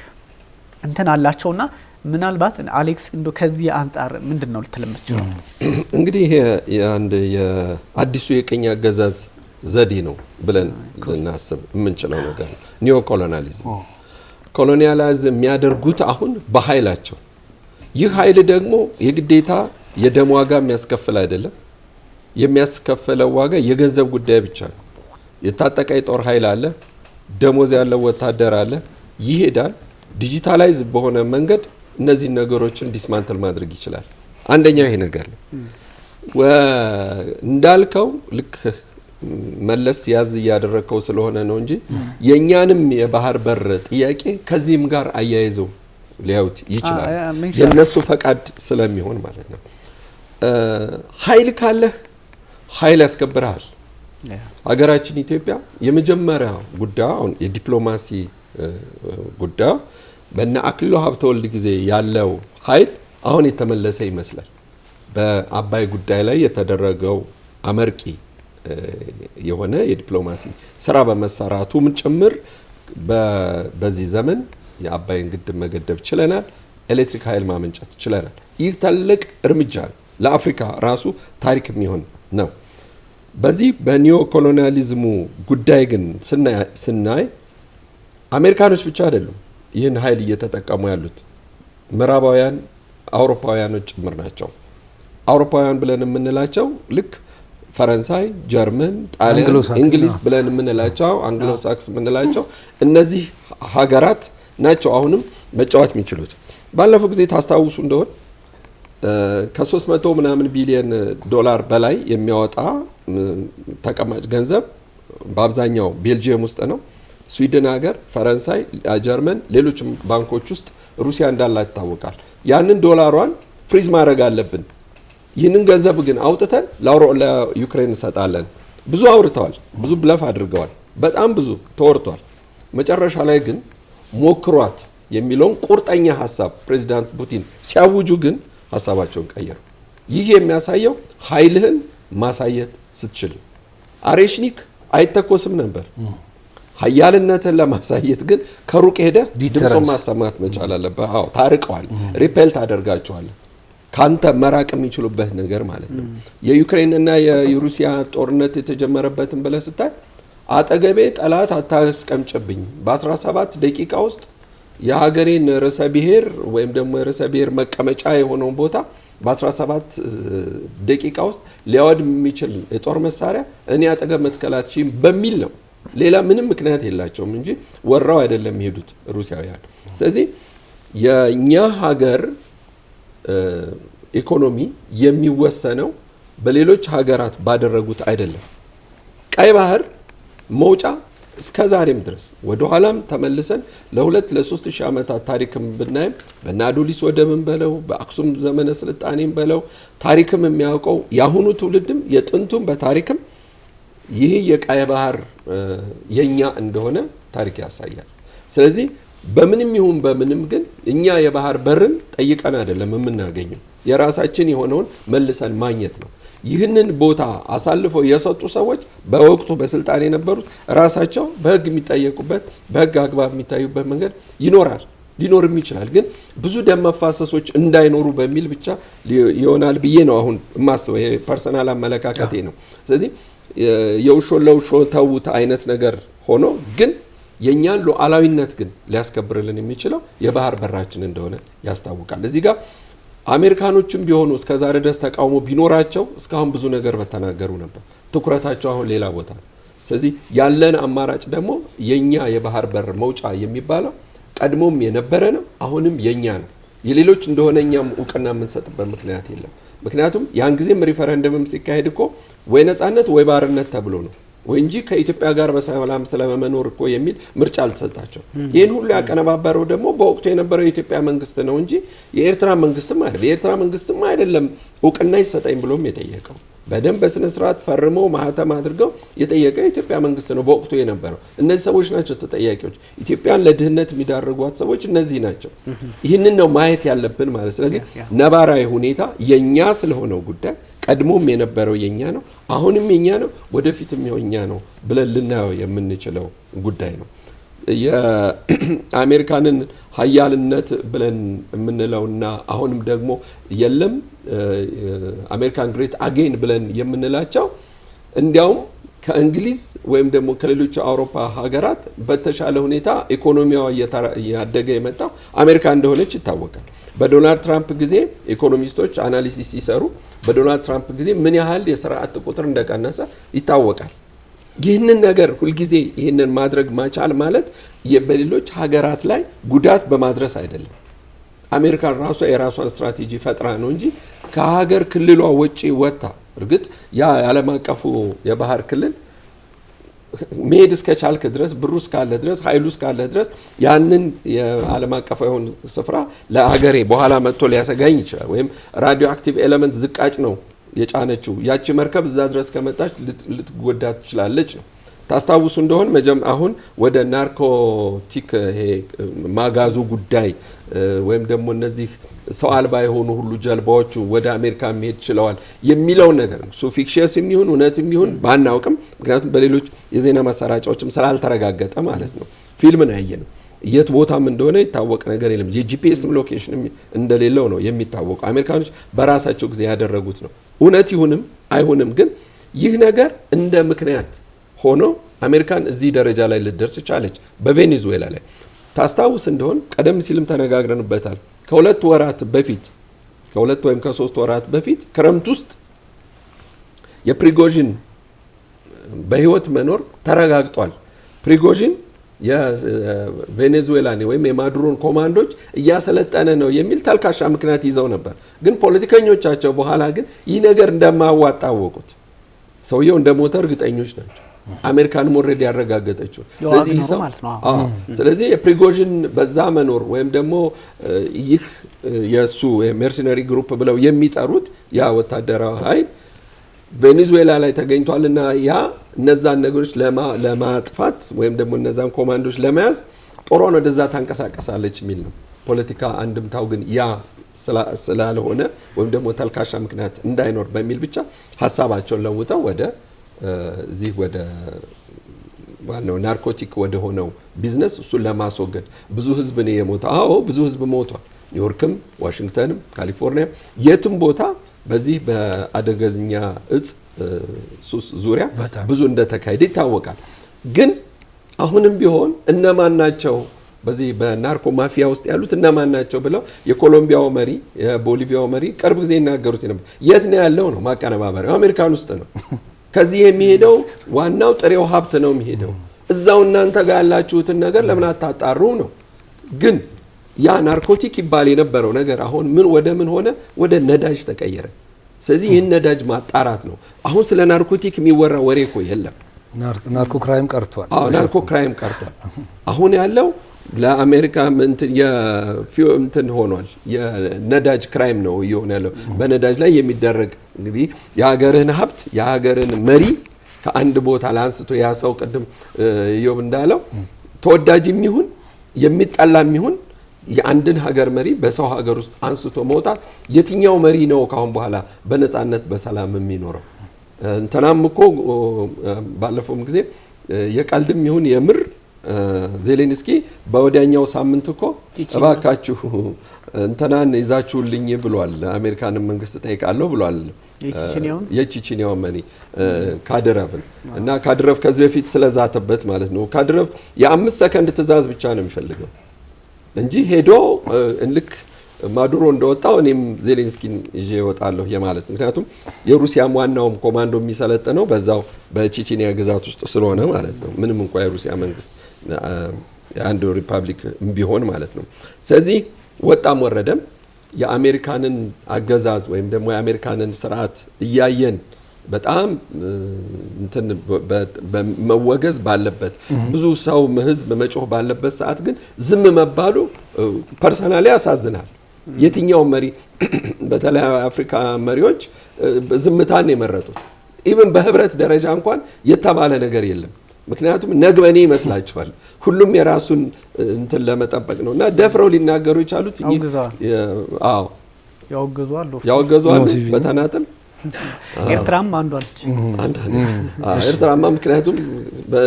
እንትን አላቸውና ምናልባት አሌክስ እንዶ ከዚህ አንጻር ምንድነው ልትለምችው? እንግዲህ ይሄ አንድ የአዲሱ የቅኝ አገዛዝ ዘዴ ነው ብለን ልናስብ የምንችለው ነገር ነው። ኒዮ ኮሎኒያሊዝም ኮሎኒያላይዝ የሚያደርጉት አሁን በኃይላቸው። ይህ ኃይል ደግሞ የግዴታ የደም ዋጋ የሚያስከፍል አይደለም። የሚያስከፍለው ዋጋ የገንዘብ ጉዳይ ብቻ ነው። የታጠቀ የጦር ኃይል አለ፣ ደሞዝ ያለው ወታደር አለ፣ ይሄዳል። ዲጂታላይዝ በሆነ መንገድ እነዚህ ነገሮችን ዲስማንትል ማድረግ ይችላል። አንደኛው ይሄ ነገር ነው። እንዳልከው ልክ መለስ ያዝ እያደረከው ስለሆነ ነው እንጂ የኛንም የባህር በር ጥያቄ ከዚህም ጋር አያይዘው ሊያዩት ይችላል። የነሱ ፈቃድ ስለሚሆን ማለት ነው። ኃይል ካለህ ኃይል ያስከብራል። ሀገራችን ኢትዮጵያ የመጀመሪያ ጉዳይ አሁን የዲፕሎማሲ ጉዳይ በእነ አክሊሉ ሀብተወልድ ጊዜ ያለው ኃይል አሁን የተመለሰ ይመስላል። በአባይ ጉዳይ ላይ የተደረገው አመርቂ የሆነ የዲፕሎማሲ ስራ በመሰራቱም ጭምር በዚህ ዘመን የአባይን ግድብ መገደብ ችለናል። ኤሌክትሪክ ኃይል ማመንጨት ችለናል። ይህ ትልቅ እርምጃ ለአፍሪካ ራሱ ታሪክ የሚሆን ነው። በዚህ በኒዮ ኮሎኒያሊዝሙ ጉዳይ ግን ስናይ አሜሪካኖች ብቻ አይደሉም ይህን ኃይል እየተጠቀሙ ያሉት፣ ምዕራባውያን አውሮፓውያኖች ጭምር ናቸው። አውሮፓውያን ብለን የምንላቸው ልክ ፈረንሳይ፣ ጀርመን፣ ጣሊያን፣ እንግሊዝ ብለን የምንላቸው አንግሎ ሳክስ የምንላቸው እነዚህ ሀገራት ናቸው አሁንም መጫወት የሚችሉት። ባለፈው ጊዜ ታስታውሱ እንደሆነ ከ300 ምናምን ቢሊዮን ዶላር በላይ የሚያወጣ ተቀማጭ ገንዘብ በአብዛኛው ቤልጂየም ውስጥ ነው። ስዊድን ሀገር፣ ፈረንሳይ፣ ጀርመን፣ ሌሎችም ባንኮች ውስጥ ሩሲያ እንዳላት ይታወቃል። ያንን ዶላሯን ፍሪዝ ማድረግ አለብን። ይህንን ገንዘብ ግን አውጥተን ለዩክሬን እንሰጣለን። ብዙ አውርተዋል፣ ብዙ ብለፍ አድርገዋል፣ በጣም ብዙ ተወርቷል። መጨረሻ ላይ ግን ሞክሯት የሚለውን ቁርጠኛ ሀሳብ ፕሬዚዳንት ፑቲን ሲያውጁ ግን ሀሳባቸውን ቀየሩ። ይህ የሚያሳየው ኃይልህን ማሳየት ስትችል። አሬሽኒክ አይተኮስም ነበር። ኃያልነትን ለማሳየት ግን ከሩቅ ሄደ ድምፁን ማሰማት መቻል አለበት። አዎ ታርቀዋል፣ ሪፔል ታደርጋቸዋል። ካንተ መራቅ የሚችሉበት ነገር ማለት ነው። የዩክሬንና የሩሲያ ጦርነት የተጀመረበትን ብለህ ስታይ አጠገቤ ጠላት አታስቀምጭብኝ፣ በ17 ደቂቃ ውስጥ የሀገሬን ርዕሰ ብሔር ወይም ደግሞ የርዕሰ ብሔር መቀመጫ የሆነውን ቦታ በ17 ደቂቃ ውስጥ ሊያወድም የሚችል የጦር መሳሪያ እኔ አጠገብ መትከላት ሺም በሚል ነው። ሌላ ምንም ምክንያት የላቸውም እንጂ ወራው አይደለም የሚሄዱት ሩሲያውያን። ስለዚህ የኛ ሀገር ኢኮኖሚ የሚወሰነው በሌሎች ሀገራት ባደረጉት አይደለም። ቀይ ባህር መውጫ እስከ ዛሬም ድረስ ወደ ኋላም ተመልሰን ለ2-3 ሺህ ዓመታት ታሪክም ብናይም በናዶሊስ ወደብም በለው በአክሱም ዘመነ ስልጣኔም በለው ታሪክም የሚያውቀው ያሁኑ ትውልድም የጥንቱም በታሪክም ይህ የቀይ ባህር የኛ እንደሆነ ታሪክ ያሳያል። ስለዚህ በምንም ይሁን በምንም ግን እኛ የባህር በርን ጠይቀን አይደለም የምናገኘው፣ የራሳችን የሆነውን መልሰን ማግኘት ነው። ይህንን ቦታ አሳልፈው የሰጡ ሰዎች በወቅቱ በስልጣን የነበሩት ራሳቸው በሕግ የሚጠየቁበት በሕግ አግባብ የሚታዩበት መንገድ ይኖራል፣ ሊኖርም ይችላል። ግን ብዙ ደም መፋሰሶች እንዳይኖሩ በሚል ብቻ ይሆናል ብዬ ነው አሁን የማስበው። ይሄ ፐርሰናል አመለካከቴ ነው። ስለዚህ የውሾ ለውሾ ተውት አይነት ነገር ሆኖ ግን የኛን ሉዓላዊነት ግን ሊያስከብርልን የሚችለው የባህር በራችን እንደሆነ ያስታውቃል። እዚህ ጋር አሜሪካኖችም ቢሆኑ እስከዛሬ ድረስ ተቃውሞ ቢኖራቸው እስካሁን ብዙ ነገር በተናገሩ ነበር። ትኩረታቸው አሁን ሌላ ቦታ ነው። ስለዚህ ያለን አማራጭ ደግሞ የኛ የባህር በር መውጫ የሚባለው ቀድሞም የነበረ ነው፣ አሁንም የኛ ነው። የሌሎች እንደሆነ እኛም እውቅና የምንሰጥበት ምክንያት የለም። ምክንያቱም ያን ጊዜም ሪፈረንደምም ሲካሄድ እኮ ወይ ነጻነት ወይ ባርነት ተብሎ ነው ወይ እንጂ ከኢትዮጵያ ጋር በሰላም ስለመኖር እኮ የሚል ምርጫ አልተሰጣቸው። ይህን ሁሉ ያቀነባበረው ደግሞ በወቅቱ የነበረው የኢትዮጵያ መንግስት ነው እንጂ የኤርትራ መንግስትም አይደለም። የኤርትራ መንግስትም አይደለም እውቅና ይሰጠኝ ብሎም የጠየቀው። በደንብ በስነ ስርዓት ፈርመው ማህተም አድርገው የጠየቀው የኢትዮጵያ መንግስት ነው በወቅቱ የነበረው። እነዚህ ሰዎች ናቸው ተጠያቂዎች። ኢትዮጵያን ለድህነት የሚዳርጓት ሰዎች እነዚህ ናቸው። ይህንን ነው ማየት ያለብን ማለት። ስለዚህ ነባራዊ ሁኔታ የኛ ስለሆነው ጉዳይ ቀድሞም የነበረው የኛ ነው፣ አሁንም የኛ ነው፣ ወደፊትም የኛ ነው ብለን ልናየው የምንችለው ጉዳይ ነው። የአሜሪካንን ሀያልነት ብለን የምንለውና አሁንም ደግሞ የለም አሜሪካን ግሬት አጌን ብለን የምንላቸው እንዲያውም ከእንግሊዝ ወይም ደግሞ ከሌሎች አውሮፓ ሀገራት በተሻለ ሁኔታ ኢኮኖሚዋ እያደገ የመጣው አሜሪካ እንደሆነች ይታወቃል። በዶናልድ ትራምፕ ጊዜ ኢኮኖሚስቶች አናሊሲስ ሲሰሩ በዶናልድ ትራምፕ ጊዜ ምን ያህል የስራ አጥ ቁጥር እንደቀነሰ ይታወቃል። ይህንን ነገር ሁልጊዜ ይህንን ማድረግ ማቻል ማለት በሌሎች ሀገራት ላይ ጉዳት በማድረስ አይደለም። አሜሪካን ራሷ የራሷን ስትራቴጂ ፈጥራ ነው እንጂ ከሀገር ክልሏ ውጪ ወጣ። እርግጥ ያ የዓለም አቀፉ የባህር ክልል መሄድ እስከቻልክ ድረስ ብሩ እስካለ ድረስ ኃይሉ እስካለ ድረስ ያንን የዓለም አቀፍ የሆነ ስፍራ ለሀገሬ በኋላ መጥቶ ሊያሰጋኝ ይችላል። ወይም ራዲዮ አክቲቭ ኤሌመንት ዝቃጭ ነው የጫነችው ያቺ መርከብ እዛ ድረስ ከመጣች ልትጎዳ ትችላለች ነው። ታስታውሱ እንደሆነ አሁን ወደ ናርኮቲክ ማጋዙ ጉዳይ ወይም ደግሞ እነዚህ ሰው አልባ የሆኑ ሁሉ ጀልባዎቹ ወደ አሜሪካ መሄድ ችለዋል የሚለው ነገር እሱ ፊክሽንስ የሚሆን እውነት የሚሆን ባናውቅም፣ ምክንያቱም በሌሎች የዜና ማሰራጫዎችም ስላልተረጋገጠ ማለት ነው። ፊልምን ያየነው የት ቦታም እንደሆነ ይታወቅ ነገር የለም። የጂፒኤስ ሎኬሽን እንደሌለው ነው የሚታወቀው። አሜሪካኖች በራሳቸው ጊዜ ያደረጉት ነው። እውነት ይሁንም አይሁንም ግን ይህ ነገር እንደ ምክንያት ሆኖ አሜሪካን እዚህ ደረጃ ላይ ልትደርስ ቻለች። በቬኔዙዌላ ላይ ታስታውስ እንደሆን ቀደም ሲልም ተነጋግረንበታል። ከሁለት ወይም ከሶስት ወራት በፊት ክረምት ውስጥ የፕሪጎዥን በህይወት መኖር ተረጋግጧል። ፕሪጎዥን የቬኔዙዌላን ወይም የማዱሮን ኮማንዶች እያሰለጠነ ነው የሚል ተልካሻ ምክንያት ይዘው ነበር። ግን ፖለቲከኞቻቸው በኋላ ግን ይህ ነገር እንደማያዋጣ አወቁት። ሰውየው እንደሞተ እርግጠኞች ናቸው። አሜሪካንም ኦልሬዲ ያረጋገጠችው። ስለዚህ የፕሪጎዥን በዛ መኖር ወይም ደግሞ ይህ የሱ የሜርሲነሪ ግሩፕ ብለው የሚጠሩት ያ ወታደራዊ ኃይል ቬኔዙዌላ ላይ ተገኝቷልና ያ እነዛን ነገሮች ለማጥፋት ወይም ደግሞ እነዛን ኮማንዶች ለመያዝ ጦሯን ወደዛ ታንቀሳቀሳለች የሚል ነው። ፖለቲካ አንድምታው ግን ያ ስላልሆነ ወይም ደግሞ ተልካሻ ምክንያት እንዳይኖር በሚል ብቻ ሀሳባቸውን ለውጠው ወደ እዚህ ወደ ዋናው ናርኮቲክ ወደ ሆነው ቢዝነስ እሱን ለማስወገድ ብዙ ህዝብ ነው የሞተው። አዎ ብዙ ህዝብ ሞቷል። ኒውዮርክም፣ ዋሽንግተንም፣ ካሊፎርኒያ የትም ቦታ በዚህ በአደገኛ እጽ ሱስ ዙሪያ ብዙ እንደተካሄደ ይታወቃል። ግን አሁንም ቢሆን እነማን ናቸው በዚህ በናርኮ ማፊያ ውስጥ ያሉት እነማን ናቸው ብለው የኮሎምቢያው መሪ የቦሊቪያው መሪ ቅርብ ጊዜ ይናገሩት ነበር። የት ነው ያለው ነው ማቀነባበሪያው አሜሪካን ውስጥ ነው። ከዚህ የሚሄደው ዋናው ጥሬው ሀብት ነው የሚሄደው። እዛው እናንተ ጋር ያላችሁትን ነገር ለምን አታጣሩ ነው። ግን ያ ናርኮቲክ ይባል የነበረው ነገር አሁን ወደ ምን ሆነ? ወደ ነዳጅ ተቀየረ። ስለዚህ ይህን ነዳጅ ማጣራት ነው። አሁን ስለ ናርኮቲክ የሚወራ ወሬ እኮ የለም። ናርኮ ክራይም ቀርቷል። ናርኮ ክራይም ቀርቷል። አሁን ያለው ለአሜሪካ እንትን ሆኗል። የነዳጅ ክራይም ነው እየሆነ ያለው። በነዳጅ ላይ የሚደረግ እንግዲህ የሀገርህን ሀብት የሀገርን መሪ ከአንድ ቦታ ላንስቶ ያ ሰው ቅድም ኢዮብ እንዳለው ተወዳጅም ይሁን የሚጠላም ይሁን የአንድን ሀገር መሪ በሰው ሀገር ውስጥ አንስቶ መውጣት የትኛው መሪ ነው ካሁን በኋላ በነጻነት በሰላም የሚኖረው? እንትናም እኮ ባለፈውም ጊዜ የቀልድም ይሁን የምር ዜሌንስኪ በወዲያኛው ሳምንት እኮ እባካችሁ እንትናን ይዛችሁልኝ ብሏል። አሜሪካንን መንግስት ጠይቃለሁ ብሏል። የቼቼንያው መሪ ካድረቭን እና ካድረቭ ከዚህ በፊት ስለዛተበት ማለት ነው። ካድረቭ የ5 ሰከንድ ትእዛዝ ብቻ ነው የሚፈልገው እንጂ ሄዶ ልክ ማዱሮ እንደወጣው እኔም ዜሌንስኪን ይዤ እወጣለሁ የማለት። ምክንያቱም የሩሲያም ዋናውም ኮማንዶ የሚሰለጥነው በዛው በቼቼንያ ግዛት ውስጥ ስለሆነ ማለት ነው። ምንም እንኳን የሩሲያ መንግስት አንድ ሪፐብሊክ ቢሆን ማለት ነው። ስለዚህ ወጣም ወረደም የአሜሪካንን አገዛዝ ወይም ደግሞ የአሜሪካንን ስርዓት እያየን በጣም እንትን በመወገዝ ባለበት ብዙ ሰው ህዝብ መጮህ ባለበት ሰዓት ግን ዝም መባሉ ፐርሰናሊ ያሳዝናል። የትኛው መሪ በተለይ አፍሪካ መሪዎች ዝምታን የመረጡት ኢቭን በህብረት ደረጃ እንኳን የተባለ ነገር የለም። ምክንያቱም ነግበኔ ይመስላችኋል ሁሉም የራሱን እንትን ለመጠበቅ ነውና ደፍረው ሊናገሩ ይቻሉት ያወገዟል በተናጥል ኤርትራም አንዷ ነች። ኤርትራማ ምክንያቱም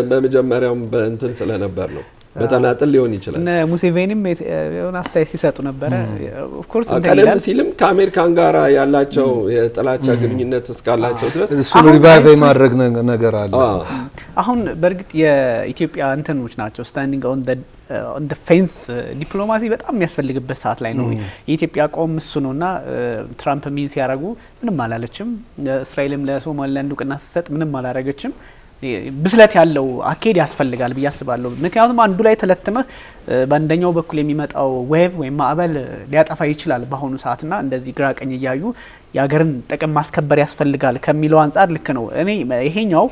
በመጀመሪያውም በእንትን ስለነበር ነው በተናጥል ሊሆን ይችላል። እነ ሙሴቬኒም የሆነ አስተያየት ሲሰጡ ነበረ። ኦፍ ኮርስ ቀደም ሲልም ከአሜሪካን ጋር ያላቸው የጥላቻ ግንኙነት እስካላቸው ድረስ እሱ ሪቫይቭ ማድረግ ነገር አለ። አሁን በእርግጥ የኢትዮጵያ እንትኖች ናቸው ስታንዲንግ ኦን ዘ ፌንስ ዲፕሎማሲ በጣም የሚያስፈልግበት ሰዓት ላይ ነው። የኢትዮጵያ አቋም እሱ ነውና ትራምፕ ሚን ሲያረጉ ምንም አላለችም። እስራኤልም ለሶማሊላንድ እውቅና ስትሰጥ ምንም አላረገችም። ብስለት ያለው አካሄድ ያስፈልጋል ብዬ አስባለሁ። ምክንያቱም አንዱ ላይ ተለተመህ በአንደኛው በኩል የሚመጣው ዌቭ ወይም ማዕበል ሊያጠፋ ይችላል በአሁኑ ሰዓትና እንደዚህ ግራ ቀኝ እያዩ የሀገርን ጥቅም ማስከበር ያስፈልጋል ከሚለው አንጻር ልክ ነው። እኔ ይሄኛው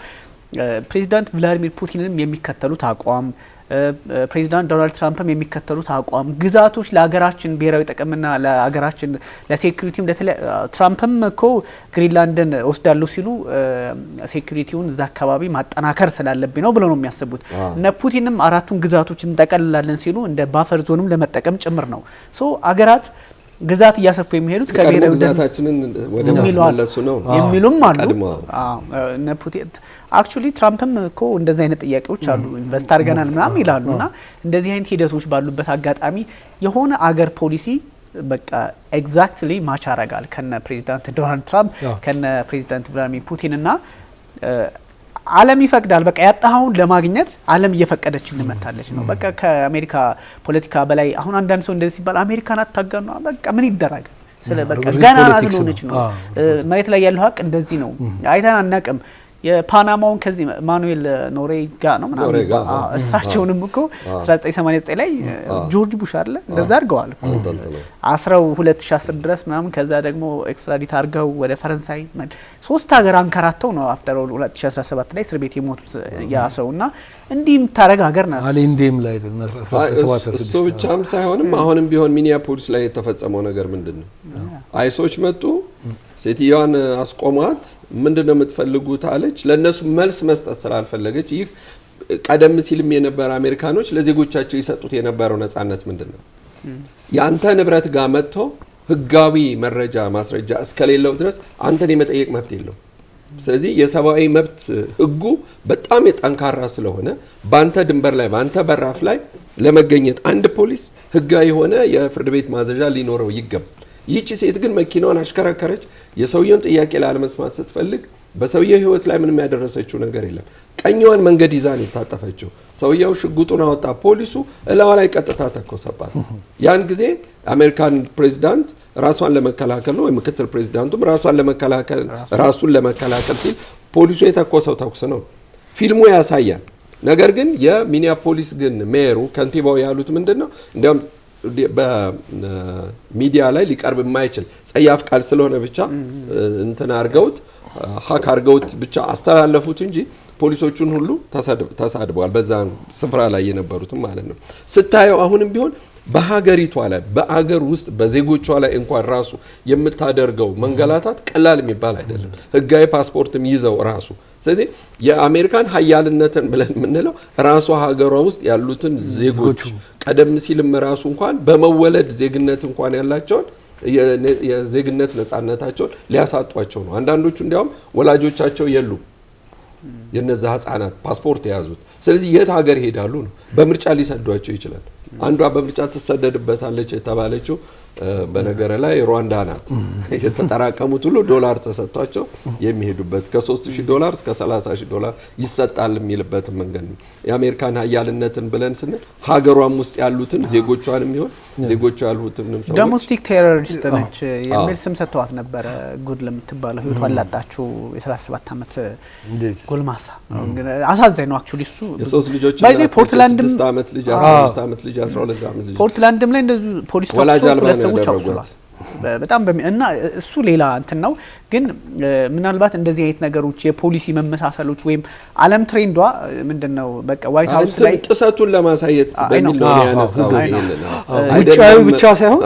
ፕሬዚዳንት ቭላዲሚር ፑቲንም የሚከተሉት አቋም ፕሬዚዳንት ዶናልድ ትራምፕም የሚከተሉት አቋም ግዛቶች ለሀገራችን ብሔራዊ ጥቅምና ለሀገራችን ለሴኩሪቲም ትራምፕም እኮ ግሪንላንድን ወስዳለሁ ሲሉ ሴኩሪቲውን እዛ አካባቢ ማጠናከር ስላለብኝ ነው ብለው ነው የሚያስቡት። እነ ፑቲንም አራቱን ግዛቶች እንጠቀልላለን ሲሉ እንደ ባፈር ዞንም ለመጠቀም ጭምር ነው። ሶ አገራት ግዛት እያሰፉ የሚሄዱት ከብሔራዊ ግዛታችንን ወደ ማስመለሱ ነው የሚሉም አሉ። እነ ፑቲን አክቹሊ ትራምፕም እኮ እንደዚህ አይነት ጥያቄዎች አሉ ኢንቨስት አድርገናል ምናምን ይላሉና እንደዚህ አይነት ሂደቶች ባሉበት አጋጣሚ የሆነ አገር ፖሊሲ በቃ ኤግዛክትሊ ማች ያረጋል ከነ ፕሬዚዳንት ዶናልድ ትራምፕ ከነ ፕሬዚዳንት ቭላዲሚር ፑቲን እና ዓለም ይፈቅዳል። በቃ ያጣውን ለማግኘት ዓለም እየፈቀደችን ልመታለች ነው። በቃ ከአሜሪካ ፖለቲካ በላይ አሁን አንዳንድ ሰው እንደዚህ ሲባል አሜሪካን አታጋኑ በቃ ምን ይደረግ ስለ በቃ ገና ስለሆነች ነው። መሬት ላይ ያለው ሀቅ እንደዚህ ነው። አይተን አናቅም። የፓናማውን ከዚህ ማኑኤል ኖሬጋ ነው ምናምን እሳቸውንም እኮ 1989 ላይ ጆርጅ ቡሽ አይደለ እንደዛ አድርገዋል አስረው 2010 ድረስ ምናምን ከዛ ደግሞ ኤክስትራዲት አድርገው ወደ ፈረንሳይ ሶስት ሀገር አንከራተው ነው አፍተር 2017 ላይ እስር ቤት የሞቱት ያ ሰውና እንዲህ የምታረግ ሀገር ናት። አሌንዴም ላይ እሱ ብቻም ሳይሆንም አሁንም ቢሆን ሚኒያፖሊስ ላይ የተፈጸመው ነገር ምንድነው? አይሶች መጡ፣ ሴትዮዋን አስቆሟት። ምንድነው የምትፈልጉት አለች። ለነሱ መልስ መስጠት ስላልፈለገች ይህ ቀደም ሲልም የነበረ አሜሪካኖች ለዜጎቻቸው ይሰጡት የነበረው ነጻነት ምንድነው? ያንተ ንብረት ጋር መጥቶ ህጋዊ መረጃ ማስረጃ እስከሌለው ድረስ አንተን የመጠየቅ መብት የለው። ስለዚህ የሰብአዊ መብት ህጉ በጣም የጠንካራ ስለሆነ ባንተ ድንበር ላይ ባንተ በራፍ ላይ ለመገኘት አንድ ፖሊስ ህጋዊ የሆነ የፍርድ ቤት ማዘዣ ሊኖረው ይገባል። ይህቺ ሴት ግን መኪናዋን አሽከረከረች። የሰውየውን ጥያቄ ላለመስማት ስትፈልግ በሰውየው ህይወት ላይ ምንም ያደረሰችው ነገር የለም። ቀኛዋን መንገድ ይዛ ነው የታጠፈችው። ሰውየው ሽጉጡን አወጣ። ፖሊሱ እላዋ ላይ ቀጥታ ተኮሰባት። ያን ጊዜ አሜሪካን ፕሬዚዳንት ራሷን ለመከላከል ነው ወይ ምክትል ፕሬዚዳንቱም ራሱን ለመከላከል ሲል ፖሊሱ የተኮሰው ተኩስ ነው። ፊልሙ ያሳያል። ነገር ግን የሚኒያፖሊስ ግን ሜየሩ ከንቲባው ያሉት ምንድነው እንዲያውም በሚዲያ ላይ ሊቀርብ የማይችል ጸያፍ ቃል ስለሆነ ብቻ እንትን አርገውት ሀክ አርገውት ብቻ አስተላለፉት እንጂ ፖሊሶቹን ሁሉ ተሳድበዋል። በዛ ስፍራ ላይ የነበሩትም ማለት ነው። ስታየው አሁንም ቢሆን በሀገሪቷ ላይ በአገር ውስጥ በዜጎቿ ላይ እንኳን ራሱ የምታደርገው መንገላታት ቀላል የሚባል አይደለም። ህጋዊ ፓስፖርትም ይዘው ራሱ ስለዚህ የአሜሪካን ሀያልነትን ብለን የምንለው ራሷ ሀገሯ ውስጥ ያሉትን ዜጎች ቀደም ሲልም ራሱ እንኳን በመወለድ ዜግነት እንኳን ያላቸውን የዜግነት ነጻነታቸውን ሊያሳጧቸው ነው። አንዳንዶቹ እንዲያውም ወላጆቻቸው የሉ የነዛ ህፃናት ፓስፖርት የያዙት። ስለዚህ የት ሀገር ይሄዳሉ ነው? በምርጫ ሊሰዷቸው ይችላል። አንዷ በምርጫ ትሰደድበታለች የተባለችው በነገር ላይ ሩዋንዳ ናት። የተጠራቀሙት ሁሉ ዶላር ተሰጥቷቸው የሚሄዱበት ከ$3000 እስከ $30000 ይሰጣል የሚልበት መንገድ ነው። የአሜሪካን ሀያልነትን ብለን ስንል ሀገሯም ውስጥ ያሉትን ዜጎቿንም ይሆን ዜጎቿ ያሉትንም ሰዎች ዶሜስቲክ ቴሮሪስት ነች የሚል ስም ሰጥተዋት ነበረ። ጉድ ለምትባለው ህይወቷን ላጣችው የ37 ዓመት ጎልማሳ አሳዛኝ ነው። አክቹሊ እሱ የሶስት ልጆች ፖርትላንድም 6 ዓመት ልጅ 15 ዓመት ልጅ 12 ዓመት ልጅ ፖርትላንድም ላይ እንደዚህ ፖሊስ ሰዎች አውጥቷል በጣም እና እሱ ሌላ እንትን ነው። ግን ምናልባት እንደዚህ አይነት ነገሮች የፖሊሲ መመሳሰሎች ወይም ዓለም ትሬንዷ ምንድነው በቃ ዋይት ሃውስ ላይ ጥሰቱን ለማሳየት በሚል ነው ያነሳው። ውጫዊ ብቻ ሳይሆን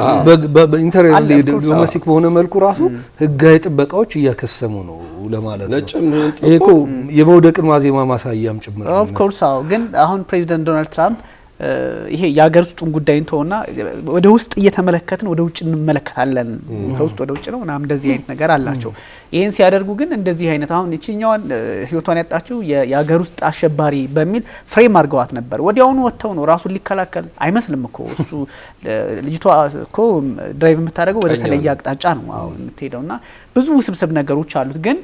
በኢንተርኔት ዲፕሎማቲክ በሆነ መልኩ ራሱ ህጋዊ ጥበቃዎች እያከሰሙ ነው ለማለት ነው። እኮ የመውደቅን ማዜማ ማሳያም ጭምር ነው። ኦፍ ኮርስ አዎ። ግን አሁን ፕሬዚዳንት ዶናልድ ትራምፕ ይሄ የሀገር ውስጡን ጉዳይ እንተውና ወደ ውስጥ እየተመለከትን ወደ ውጭ እንመለከታለን ከውስጥ ወደ ውጭ ነው እና እንደዚህ አይነት ነገር አላቸው። ይሄን ሲያደርጉ ግን እንደዚህ አይነት አሁን እቺኛዋን ህይወቷን ያጣችው የሀገር ውስጥ አሸባሪ በሚል ፍሬም አድርገዋት ነበር። ወዲያውኑ ወጥተው ነው ራሱን ሊከላከል አይመስልም እኮ እሱ ልጅቷ እኮ ድራይቭ የምታደርገው ወደ ተለየ አቅጣጫ ነው አሁን የምትሄደውና ብዙ ውስብስብ ነገሮች አሉት። ግን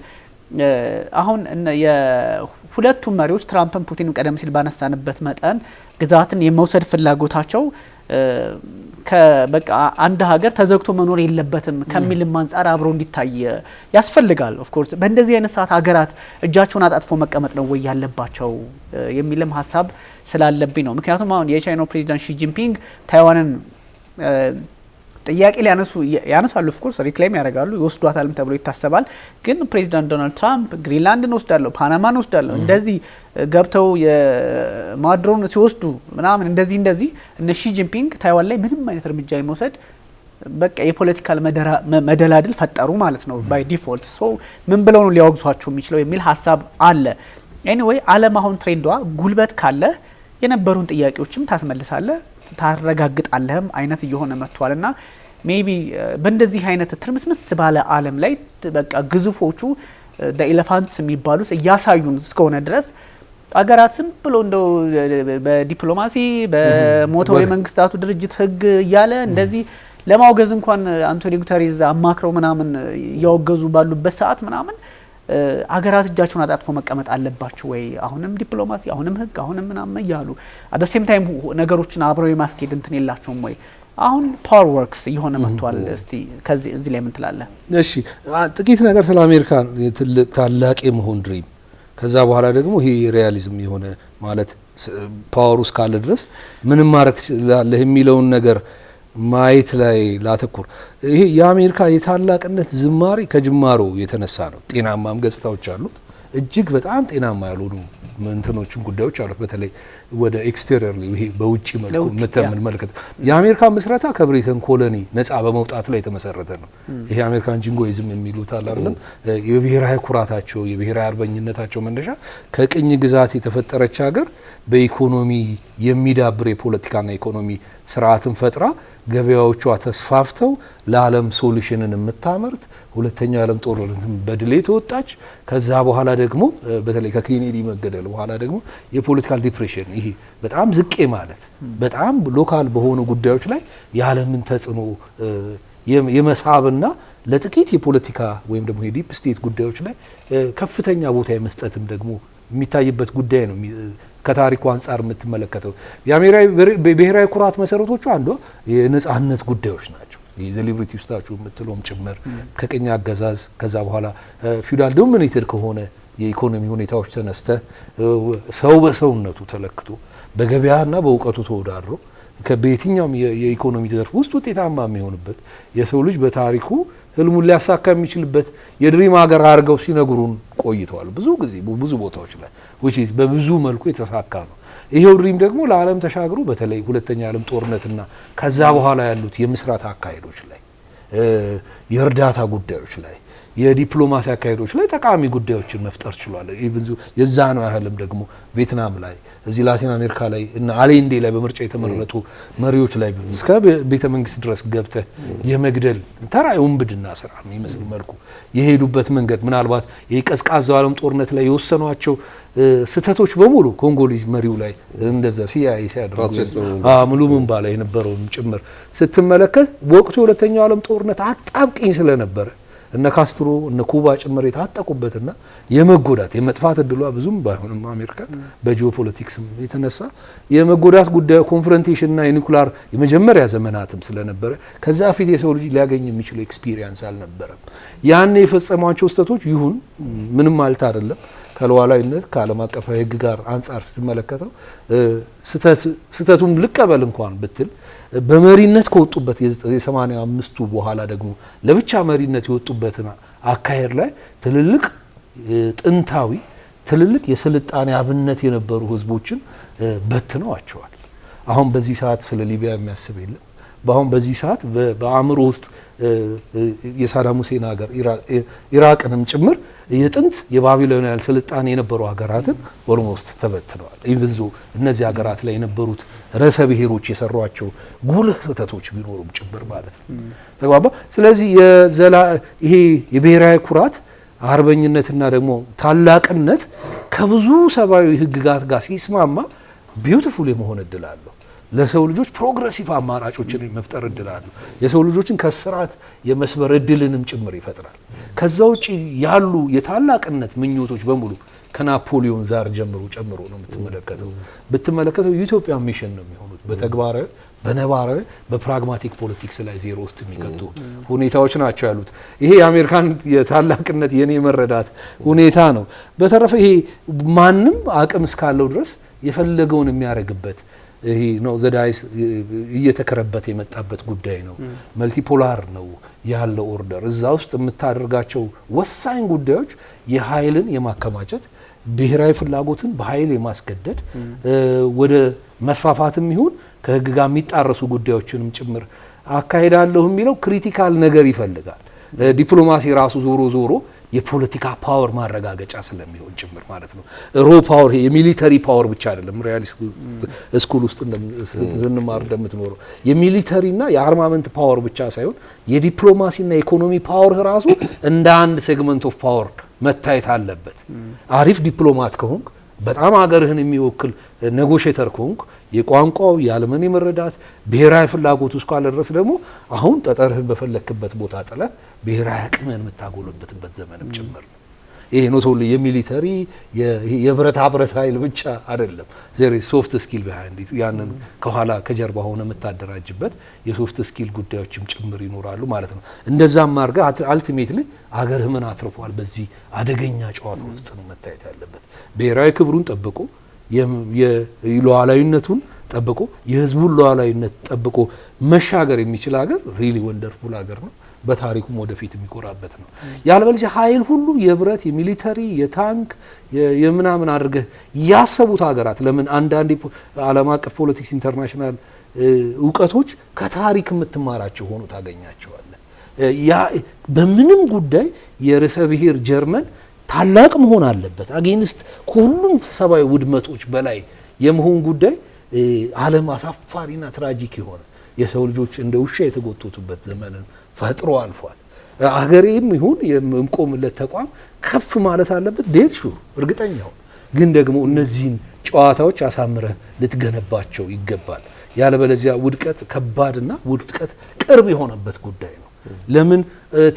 አሁን የሁለቱም መሪዎች ትራምፕን ፑቲንም ቀደም ሲል ባነሳንበት መጠን ግዛትን የመውሰድ ፍላጎታቸው በቃ አንድ ሀገር ተዘግቶ መኖር የለበትም ከሚልም አንጻር አብሮ እንዲታይ ያስፈልጋል። ኦፍ ኮርስ በእንደዚህ አይነት ሰዓት ሀገራት እጃቸውን አጣጥፎ መቀመጥ ነው ወይ ያለባቸው የሚልም ሀሳብ ስላለብኝ ነው። ምክንያቱም አሁን የቻይናው ፕሬዚዳንት ሺ ጂንፒንግ ታይዋንን ጥያቄ ያነሳሉ። ኦፍ ኮርስ ሪክሌም ያደርጋሉ ይወስዷታልም ተብሎ ይታሰባል። ግን ፕሬዚዳንት ዶናልድ ትራምፕ ግሪንላንድን ወስዳለሁ፣ ፓናማን ወስዳለሁ እንደዚህ ገብተው የማድሮን ሲወስዱ ምናምን እንደዚህ እነ ሺ ጂንፒንግ ታይዋን ላይ ምንም አይነት እርምጃ የመውሰድ በቃ የፖለቲካል መደላድል ፈጠሩ ማለት ነው ባይ ዲፎልት። ሶ ምን ብለው ነው ሊያወግዟቸው የሚችለው የሚል ሀሳብ አለ። ኤኒዌይ ዓለም አሁን ትሬንዷ ጉልበት ካለ የነበሩን ጥያቄዎችም ታስመልሳለህ ታረጋግጣለህም አይነት እየሆነ መጥቷልና ሜቢ በእንደዚህ አይነት ትርምስምስ ባለ ዓለም ላይ በቃ ግዙፎቹ ኤሌፋንትስ የሚባሉት እያሳዩን እስከሆነ ድረስ አገራት ዝም ብሎ እንደው በዲፕሎማሲ በሞተው የመንግስታቱ ድርጅት ህግ እያለ እንደዚህ ለማውገዝ እንኳን አንቶኒዮ ጉተሬዝ አማክረው ምናምን እያወገዙ ባሉበት ሰዓት ምናምን አገራት እጃቸውን አጣጥፎ መቀመጥ አለባቸው ወይ? አሁንም ዲፕሎማሲ አሁንም ህግ አሁንም ምናምን እያሉ አት ዘ ሴም ታይም ነገሮችን አብረው የማስኬድ እንትን የላቸውም ወይ? አሁን ፓወር ወርክስ እየሆነ መጥቷል። እስቲ ከዚህ እዚህ ላይ ምን ትላለህ? እሺ ጥቂት ነገር ስለ አሜሪካ ትልቅ ታላቅ የመሆን ድሪም ከዛ በኋላ ደግሞ ይሄ ሪያሊዝም የሆነ ማለት ፓወር ውስጥ ካለ ድረስ ምንም ማድረግ ትችላለህ የሚለውን ነገር ማየት ላይ ላተኩር። ይሄ የአሜሪካ የታላቅነት ዝማሬ ከጅማሮ የተነሳ ነው። ጤናማም ገጽታዎች አሉት፣ እጅግ በጣም ጤናማ ያልሆኑ እንትኖችን ጉዳዮች አሉት። በተለይ ወደ ኤክስቴሪየርሊ ይሄ በውጪ መልኩ መተመልከት የአሜሪካ ምስረታ ከብሪተን ኮሎኒ ነፃ በመውጣት ላይ የተመሰረተ ነው። ይሄ አሜሪካን ጂንጎይዝም የሚሉት አለ አይደለም። የብሔራዊ ኩራታቸው የብሔራዊ አርበኝነታቸው መነሻ ከቅኝ ግዛት የተፈጠረች ሀገር በኢኮኖሚ የሚዳብር የፖለቲካና ኢኮኖሚ ስርዓትን ፈጥራ ገበያዎቿ ተስፋፍተው ለዓለም ሶሉሽንን የምታመርት ሁለተኛው ዓለም ጦርነት በድል ተወጣች። ከዛ በኋላ ደግሞ በተለይ ከኬኔዲ መገደል በኋላ ደግሞ የፖለቲካል ዲፕሬሽን ይሄ በጣም ዝቄ ማለት በጣም ሎካል በሆኑ ጉዳዮች ላይ የዓለምን ተጽዕኖ የመሳብና ለጥቂት የፖለቲካ ወይም ደግሞ የዲፕ ስቴት ጉዳዮች ላይ ከፍተኛ ቦታ የመስጠትም ደግሞ የሚታይበት ጉዳይ ነው። ከታሪኩ አንጻር የምትመለከተው የብሔራዊ ኩራት መሰረቶቹ አንዱ የነጻነት ጉዳዮች ናቸው። የሊብሪቲ ውስጣችሁ የምትለውም ጭምር ከቅኝ አገዛዝ ከዛ በኋላ ፊውዳል ዶሚኔትድ ከሆነ የኢኮኖሚ ሁኔታዎች ተነስተ ሰው በሰውነቱ ተለክቶ በገበያና በእውቀቱ ተወዳድሮ በየትኛውም የኢኮኖሚ ዘርፍ ውስጥ ውጤታማ የሚሆንበት የሰው ልጅ በታሪኩ ህልሙን ሊያሳካ የሚችልበት የድሪም ሀገር አድርገው ሲነግሩን ቆይተዋል። ብዙ ጊዜ ብዙ ቦታዎች ላይ በብዙ መልኩ የተሳካ ነው። ይሄው ድሪም ደግሞ ለዓለም ተሻግሮ በተለይ ሁለተኛ ዓለም ጦርነትና ከዛ በኋላ ያሉት የምስራት አካሄዶች ላይ የእርዳታ ጉዳዮች ላይ የዲፕሎማሲ አካሄዶች ላይ ጠቃሚ ጉዳዮችን መፍጠር ችሏል። የዛ ነው ያህልም ደግሞ ቪየትናም ላይ እዚህ ላቲን አሜሪካ ላይ እና አሌንዴ ላይ በምርጫ የተመረጡ መሪዎች ላይ እስከ ቤተ መንግስት ድረስ ገብተህ የመግደል ተራ የውንብድና ስራ የሚመስል መልኩ የሄዱበት መንገድ ምናልባት የቀዝቃዛው ዓለም ጦርነት ላይ የወሰኗቸው ስህተቶች በሙሉ ኮንጎሊዝ መሪው ላይ እንደዛ ሲአይኤ ሲያደርጉ ሙሉ ምንባ ላይ የነበረውን ጭምር ስትመለከት ወቅቱ የሁለተኛው ዓለም ጦርነት አጣብቂኝ ስለነበረ እነ ካስትሮ እነ ኩባ ጭምር የታጠቁበትና የመጎዳት የመጥፋት እድሏ ብዙም ባይሆንም አሜሪካን በጂኦፖለቲክስ የተነሳ የመጎዳት ጉዳይ ኮንፍሮንቴሽንና የኒኩላር የመጀመሪያ ዘመናትም ስለነበረ ከዛ ፊት የሰው ልጅ ሊያገኝ የሚችለው ኤክስፒሪየንስ አልነበረም። ያን የፈጸሟቸው ስህተቶች ይሁን ምንም ማለት አይደለም። ከሉዓላዊነት ከዓለም አቀፋዊ ሕግ ጋር አንጻር ስትመለከተው ስህተቱን ልቀበል እንኳን ብትል በመሪነት ከወጡበት የ85ቱ በኋላ ደግሞ ለብቻ መሪነት የወጡበትን አካሄድ ላይ ትልልቅ ጥንታዊ ትልልቅ የስልጣኔ አብነት የነበሩ ህዝቦችን በትነዋቸዋል። አሁን በዚህ ሰዓት ስለ ሊቢያ የሚያስብ የለም። በአሁን በዚህ ሰዓት በአእምሮ ውስጥ የሳዳም ሁሴን ሀገር ኢራቅንም ጭምር የጥንት የባቢሎናውያን ስልጣኔ የነበሩ ሀገራትን ኦልሞስት ተበትነዋል። ኢንቪዞ እነዚህ ሀገራት ላይ የነበሩት ርዕሰ ብሔሮች የሰሯቸው ጉልህ ስህተቶች ቢኖሩም ጭምር ማለት ነው። ተግባባ። ስለዚህ ይሄ የብሔራዊ ኩራት አርበኝነትና ደግሞ ታላቅነት ከብዙ ሰብአዊ ህግጋት ጋር ሲስማማ ቢዩቲፉል የመሆን እድል አለው። ለሰው ልጆች ፕሮግሬሲቭ አማራጮችን መፍጠር እድል አለው። የሰው ልጆችን ከስርዓት የመስበር እድልንም ጭምር ይፈጥራል። ከዛ ውጪ ያሉ የታላቅነት ምኞቶች በሙሉ ከናፖሊዮን ዛር ጨምሮ ነው ብትመለከተው የኢትዮጵያ ሚሽን ነው የሚሆኑት በተግባራዊ በነባራዊ በፕራግማቲክ ፖለቲክስ ላይ ዜሮ ውስጥ የሚከቱ ሁኔታዎች ናቸው ያሉት። ይሄ የአሜሪካን የታላቅነት የኔ መረዳት ሁኔታ ነው። በተረፈ ይሄ ማንም አቅም እስካለው ድረስ የፈለገውን የሚያደርግበት ይሄ ነው ዘዳይስ እየተከረበት የመጣበት ጉዳይ ነው። መልቲፖላር ነው ያለው ኦርደር። እዛ ውስጥ የምታደርጋቸው ወሳኝ ጉዳዮች የኃይልን የማከማቸት ብሔራዊ ፍላጎትን በኃይል የማስገደድ ወደ መስፋፋትም ይሁን ከህግ ጋር የሚጣረሱ ጉዳዮችንም ጭምር አካሄዳለሁ የሚለው ክሪቲካል ነገር ይፈልጋል። ዲፕሎማሲ ራሱ ዞሮ የፖለቲካ ፓወር ማረጋገጫ ስለሚሆን ጭምር ማለት ነው። ሮ ፓወር የሚሊተሪ ፓወር ብቻ አይደለም። ሪያሊስት ስኩል ውስጥ ስንማር እንደምትኖረው የሚሊተሪና የአርማመንት ፓወር ብቻ ሳይሆን የዲፕሎማሲና የኢኮኖሚ ፓወር ራሱ እንደ አንድ ሴግመንት ኦፍ ፓወር መታየት አለበት። አሪፍ ዲፕሎማት ከሆንክ በጣም ሀገርህን የሚወክል ኔጎሽተር ከሆንክ የቋንቋው የዓለምን የመረዳት ብሔራዊ ፍላጎት ውስጥ ካለ ድረስ ደግሞ አሁን ጠጠርህን በፈለክበት ቦታ ጥለ ብሔራዊ አቅምን የምታጎለብትበት ዘመንም ጭምር ነው። ይሄ ነው ተውል የሚሊተሪ የብረታ ብረት ኃይል ብቻ አይደለም። ዘሪ ሶፍት ስኪል ቢሃይንድ ያንን ከኋላ ከጀርባ ሆነ የምታደራጅበት የሶፍት ስኪል ጉዳዮችም ጭምር ይኖራሉ ማለት ነው። እንደዛም አድርጋ አልቲሜትሊ አገርህ ምን አትርፏል በዚህ አደገኛ ጨዋታ ውስጥ ነው መታየት ያለበት። ብሔራዊ ክብሩን ጠብቆ የሉዓላዊነቱን ጠብቆ የህዝቡን ሉዓላዊነት ጠብቆ መሻገር የሚችል ሀገር ሪሊ ወንደርፉል ሀገር ነው። በታሪኩም ወደፊት የሚቆራበት ነው። ያለበለዚያ ኃይል ሁሉ የብረት የሚሊተሪ የታንክ የምናምን አድርገህ ያሰቡት ሀገራት ለምን አንዳንድ ዓለም አቀፍ ፖለቲክስ ኢንተርናሽናል እውቀቶች ከታሪክ የምትማራቸው ሆኖ ታገኛቸዋለህ። ያ በምንም ጉዳይ የርዕሰ ብሔር ጀርመን ታላቅ መሆን አለበት። አጌንስት ከሁሉም ሰብአዊ ውድመቶች በላይ የመሆን ጉዳይ ዓለም አሳፋሪና ትራጂክ የሆነ የሰው ልጆች እንደ ውሻ የተጎተቱበት ዘመንን ፈጥሮ አልፏል። አገሬም ይሁን የምቆምለት ተቋም ከፍ ማለት አለበት። ዴልሹ እርግጠኛው ግን ደግሞ እነዚህን ጨዋታዎች አሳምረህ ልትገነባቸው ይገባል። ያለበለዚያ ውድቀት ከባድና ውድቀት ቅርብ የሆነበት ጉዳይ ነው። ለምን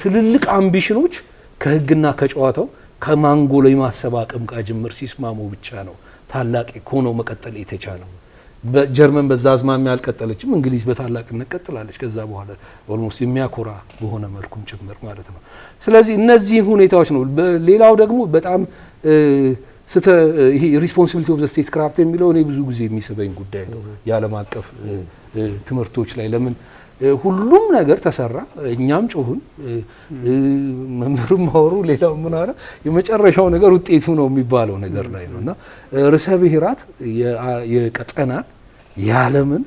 ትልልቅ አምቢሽኖች ከህግና ከጨዋታው ከማንጎሎ የማሰብ አቅም ጋር ጅምር ሲስማሙ ብቻ ነው ታላቅ ሆኖ መቀጠል የተቻለው። በጀርመን በዛ አዝማሚያ አልቀጠለችም። እንግሊዝ በታላቅነት ቀጥላለች። ከዛ በኋላ ኦልሞስት የሚያኮራ በሆነ መልኩም ጭምር ማለት ነው። ስለዚህ እነዚህ ሁኔታዎች ነው። ሌላው ደግሞ በጣም ይሄ ሪስፖንሲቢሊቲ ኦፍ ዘ ስቴት ክራፍት የሚለው እኔ ብዙ ጊዜ የሚስበኝ ጉዳይ ነው። የዓለም አቀፍ ትምህርቶች ላይ ለምን ሁሉም ነገር ተሰራ፣ እኛም ጮሁን፣ መምህሩም ማወሩ፣ ሌላው ምን አለ፣ የመጨረሻው ነገር ውጤቱ ነው የሚባለው ነገር ላይ ነውና ርዕሰ ብሔራት የቀጠናን የዓለምን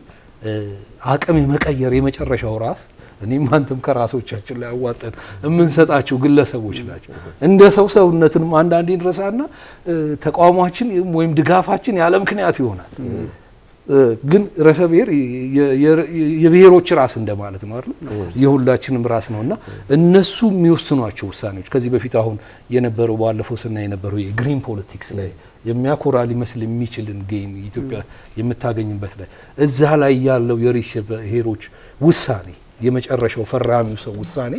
አቅም የመቀየር የመጨረሻው ራስ እኔም አንተም ከራሶቻችን ላይ አዋጠን የምንሰጣቸው ግለሰቦች ናቸው። እንደ ሰውነትንም አንዳንዴ እንረሳና ተቃውሟችን ወይም ድጋፋችን ያለ ምክንያት ይሆናል። ግን ርዕሰ ብሔር የብሔሮች ራስ እንደማለት ነው አይደል? የሁላችንም ራስ ነውና እነሱ የሚወስኗቸው ውሳኔዎች ከዚህ በፊት አሁን የነበረው ባለፈው ስና የነበረው የግሪን ፖለቲክስ ላይ የሚያኮራ ሊመስል የሚችልን ጌን ኢትዮጵያ የምታገኝበት ላይ እዛ ላይ ያለው የርዕሰ ብሔሮች ውሳኔ የመጨረሻው ፈራሚው ሰው ውሳኔ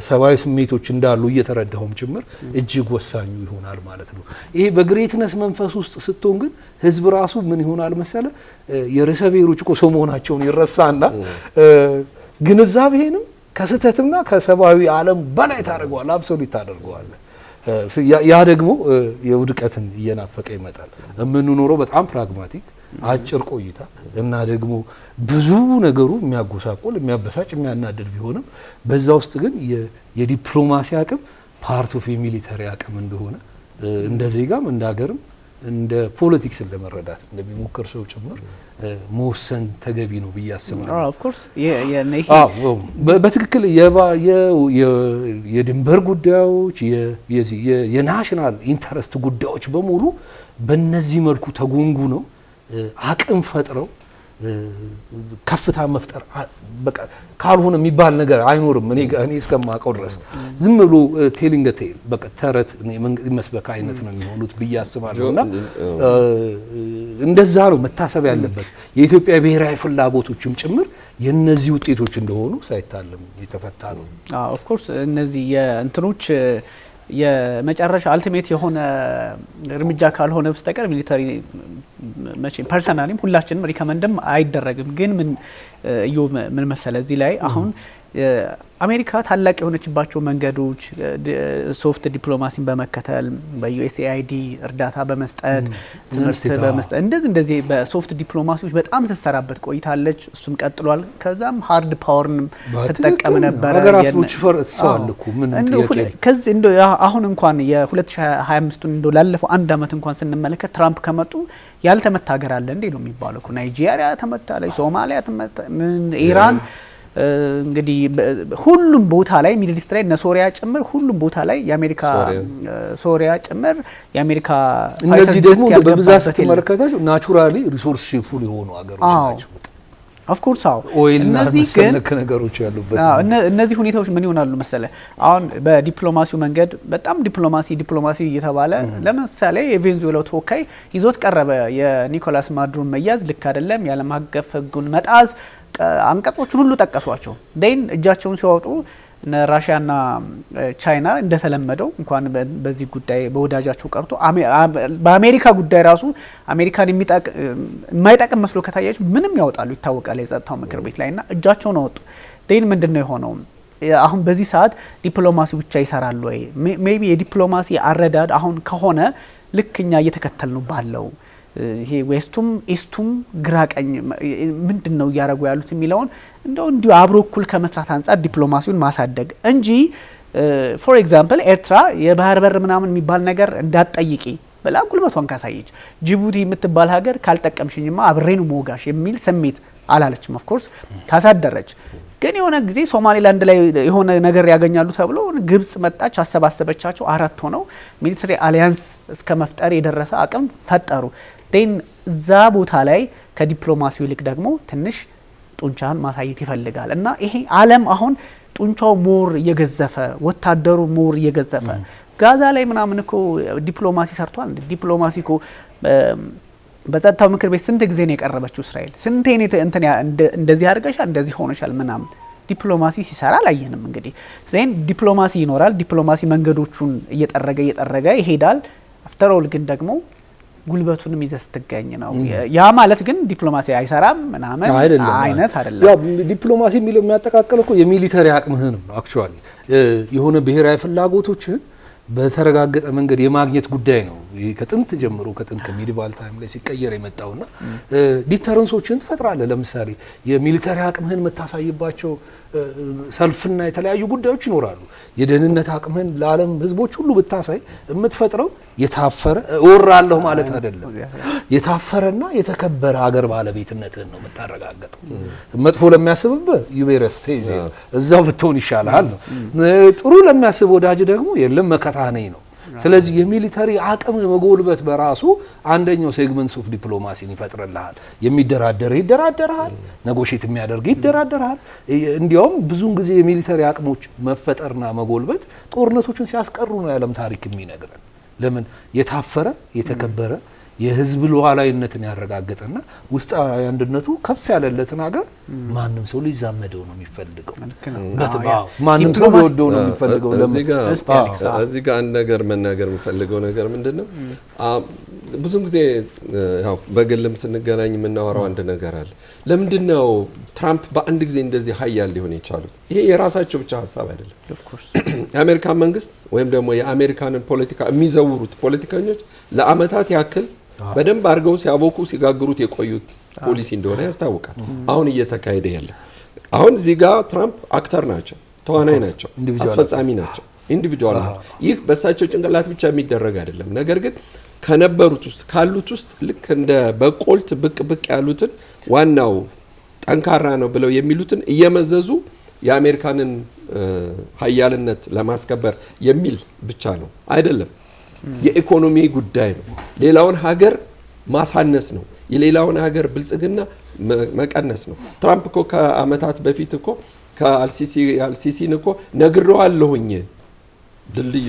ሰብአዊ ስሜቶች እንዳሉ እየተረዳሁም ጭምር እጅግ ወሳኙ ይሆናል ማለት ነው። ይሄ በግሬትነስ መንፈስ ውስጥ ስትሆን ግን ህዝብ ራሱ ምን ይሆናል መሰለ የርዕሰ ብሔሮች እኮ ሰው መሆናቸውን ይረሳና ግንዛቤንም ከስህተትና ከሰብአዊ ዓለም በላይ ታደርገዋል፣ አብሶሉት ታደርገዋል። ያ ደግሞ የውድቀትን እየናፈቀ ይመጣል። የምንኖረው በጣም ፕራግማቲክ አጭር ቆይታ እና ደግሞ ብዙ ነገሩ የሚያጎሳቆል የሚያበሳጭ የሚያናድድ ቢሆንም በዛ ውስጥ ግን የዲፕሎማሲ አቅም ፓርት ኦፍ የሚሊተሪ አቅም እንደሆነ እንደ ዜጋም እንደ ሀገርም እንደ ፖለቲክስ ለመረዳት እንደሚሞክር ሰው ጭምር መወሰን ተገቢ ነው ብዬ አስባለሁ። ኦፍ ኮርስ በትክክል የድንበር ጉዳዮች የናሽናል ኢንተረስት ጉዳዮች በሙሉ በእነዚህ መልኩ ተጎንጉ ነው አቅም ፈጥረው ከፍታ መፍጠር በቃ ካልሆነ የሚባል ነገር አይኖርም። እኔ እስከማውቀው ድረስ ዝም ብሎ ቴሊንግ ቴል በቃ ተረት መስበክ አይነት ነው የሚሆኑት ብዬ አስባለሁና እንደዛ ነው መታሰብ ያለበት። የኢትዮጵያ ብሔራዊ ፍላጎቶችም ጭምር የነዚህ ውጤቶች እንደሆኑ ሳይታለም የተፈታ ነው። ኦፍ ኮርስ እነዚህ የእንትኖች የመጨረሻ አልቲሜት የሆነ እርምጃ ካልሆነ በስተቀር ሚሊተሪ መቼም ፐርሰናሊም ሁላችንም ሪከመንድም አይደረግም። ግን ምን መሰለ እዚህ ላይ አሁን አሜሪካ ታላቅ የሆነችባቸው መንገዶች ሶፍት ዲፕሎማሲን በመከተል በዩኤስኤአይዲ እርዳታ በመስጠት ትምህርት በመስጠት እንደዚህ በሶፍት ዲፕሎማሲዎች በጣም ትሰራበት ቆይታለች። እሱም ቀጥሏል። ከዛም ሃርድ ፓወርን ተጠቀም ነበር ሀገራቶች ፈርሰዋልኩ አሁን እንኳን የ2025 እንደው ላለፈው አንድ አመት እንኳን ስንመለከት ትራምፕ ከመጡ ያልተመታ ሀገር አለ እንዴ ነው የሚባለው። ናይጄሪያ ተመታለች፣ ሶማሊያ ተመታ፣ ኢራን እንግዲህ ሁሉም ቦታ ላይ ሚድል ኢስት ላይ ሶሪያ ጭምር ሁሉም ቦታ ላይ የአሜሪካ ሶሪያ ጭምር የአሜሪካ እነዚህ ደግሞ በብዛት ስትመለከታቸው ናቹራሊ ሪሶርስ ፉል የሆኑ ሀገሮች ናቸው። ኦፍ ኮርስ እነዚህ ግን ነገሮች ያሉበት እነዚህ ሁኔታዎች ምን ይሆናሉ መሰለ አሁን በዲፕሎማሲው መንገድ በጣም ዲፕሎማሲ እየተባለ ለምሳሌ የቬንዙዌላው ተወካይ ይዞት ቀረበ። የኒኮላስ ማዱሮን መያዝ ልክ አይደለም፣ የዓለም አቀፍ ሕጉን መጣዝ አንቀጾቹን ሁሉ ጠቀሷቸው። ዴን እጃቸውን ሲያወጡ ራሽያና ቻይና እንደተለመደው እንኳን በዚህ ጉዳይ በወዳጃቸው ቀርቶ በአሜሪካ ጉዳይ ራሱ አሜሪካን የማይጠቅም መስሎ ከታያቸው ምንም ያወጣሉ ይታወቃል የጸጥታው ምክር ቤት ላይና እጃቸውን አወጡ። ዴን ምንድነው የሆነው? አሁን በዚህ ሰዓት ዲፕሎማሲ ብቻ ይሰራል ወይ? ሜቢ የዲፕሎማሲ አረዳድ አሁን ከሆነ ልክኛ እየተከተልነው ባለው ይሄ ዌስቱም ኢስቱም ግራቀኝ ምንድነው እያደረጉ ያሉት የሚለውን እንደው እንዲሁ አብሮ እኩል ከመስራት አንጻር ዲፕሎማሲውን ማሳደግ እንጂ ፎር ኤግዛምፕል ኤርትራ የባህር በር ምናምን የሚባል ነገር እንዳትጠይቂ ብላ ጉልበቷን ካሳየች፣ ጅቡቲ የምትባል ሀገር ካልጠቀምሽኝማ አብሬኑ ሞጋሽ የሚል ስሜት አላለችም። ኦፍ ኮርስ ካሳደረች ግን የሆነ ጊዜ ሶማሌላንድ ላይ የሆነ ነገር ያገኛሉ ተብሎ ግብጽ መጣች፣ አሰባሰበቻቸው። 4 ሆነው ሚሊተሪ አሊያንስ እስከ መፍጠር የደረሰ አቅም ፈጠሩ። ዴን እዛ ቦታ ላይ ከዲፕሎማሲው ይልቅ ደግሞ ትንሽ ጡንቻን ማሳየት ይፈልጋል እና ይሄ ዓለም አሁን ጡንቻው ሞር እየገዘፈ ወታደሩ ሞር እየገዘፈ ጋዛ ላይ ምናምን እኮ ዲፕሎማሲ ሰርቷል። ዲፕሎማሲ እኮ በጸጥታው ምክር ቤት ስንት ጊዜ ነው የቀረበችው እስራኤል? ስንቴ እንደዚህ አድርገሻል እንደዚህ ሆነሻል ምናምን ዲፕሎማሲ ሲሰራ አላየንም። እንግዲህ ዜን ዲፕሎማሲ ይኖራል። ዲፕሎማሲ መንገዶቹን እየጠረገ ይሄዳል። አፍተር ኦል ግን ደግሞ ጉልበቱንም ይዘህ ስትገኝ ነው። ያ ማለት ግን ዲፕሎማሲ አይሰራም ምናምን አይነት አይደለም። ያ ዲፕሎማሲ የሚለው የሚያጠቃቅለው እኮ የሚሊተሪ አቅምህንም ነው። አክቹአሊ የሆነ ብሔራዊ ፍላጎቶችን በተረጋገጠ መንገድ የማግኘት ጉዳይ ነው። ከጥንት ጀምሮ ከጥንት ከሚዲቫል ታይም ላይ ሲቀየር የመጣውና ዲተረንሶችን ትፈጥራለህ። ለምሳሌ የሚሊተሪ አቅምህን የምታሳይባቸው ሰልፍና የተለያዩ ጉዳዮች ይኖራሉ። የደህንነት አቅምህን ለዓለም ህዝቦች ሁሉ ብታሳይ የምትፈጥረው የታፈረ እወራለሁ ማለት አይደለም። የታፈረና የተከበረ ሀገር ባለቤትነትህን ነው የምታረጋግጠው። መጥፎ ለሚያስብብህ ዩቤረስ ቴዚ እዛው ብትሆን ይሻላል ነው። ጥሩ ለሚያስብ ወዳጅ ደግሞ የለም መከታህ ነኝ ነው። ስለዚህ የሚሊተሪ አቅም መጎልበት በራሱ አንደኛው ሴግመንትስ ኦፍ ዲፕሎማሲን ይፈጥርልሃል። የሚደራደር ይደራደራል፣ ኔጎሺየት የሚያደርግ ይደራደራል። እንዲያውም ብዙውን ጊዜ የሚሊተሪ አቅሞች መፈጠርና መጎልበት ጦርነቶችን ሲያስቀሩ ነው የዓለም ታሪክ የሚነግረን። ለምን የታፈረ የተከበረ የህዝብ ሉዓላዊነትን ያረጋገጠና ውስጣዊ አንድነቱ ከፍ ያለለትን ሀገር ማንም ሰው ሊዛመደው ነው የሚፈልገው። ማንም ሰው ሊወደው ነው የሚፈልገው። እዚህ ጋር አንድ ነገር መናገር የምፈልገው ነገር ምንድነው? ብዙ ጊዜ ያው በግልም ስንገናኝ የምናወራው አንድ ነገር አለ። ለምንድነው ትራምፕ በአንድ ጊዜ እንደዚህ ኃያል ሊሆን የቻሉት? ይሄ የራሳቸው ብቻ ሀሳብ አይደለም። የአሜሪካን መንግስት ወይም ደግሞ የአሜሪካንን ፖለቲካ የሚዘውሩት ፖለቲከኞች ለአመታት ያክል በደንብ አድርገው ሲያቦኩ ሲጋግሩት የቆዩት ፖሊሲ እንደሆነ ያስታውቃል። አሁን እየተካሄደ ያለ አሁን እዚህ ጋር ትራምፕ አክተር ናቸው፣ ተዋናይ ናቸው፣ አስፈጻሚ ናቸው፣ ኢንዲቪጁዋል ናቸው። ይህ በሳቸው ጭንቅላት ብቻ የሚደረግ አይደለም። ነገር ግን ከነበሩት ውስጥ ካሉት ውስጥ ልክ እንደ በቆልት ብቅ ያሉትን ዋናው ጠንካራ ነው ብለው የሚሉትን እየመዘዙ የአሜሪካንን ኃያልነት ለማስከበር የሚል ብቻ ነው አይደለም። የኢኮኖሚ ጉዳይ ነው። ሌላውን ሀገር ማሳነስ ነው። የሌላውን ሀገር ብልጽግና መቀነስ ነው። ትራምፕ እኮ ከአመታት በፊት እኮ ከአልሲሲን እኮ ነግሬዋለሁኝ ድልድይ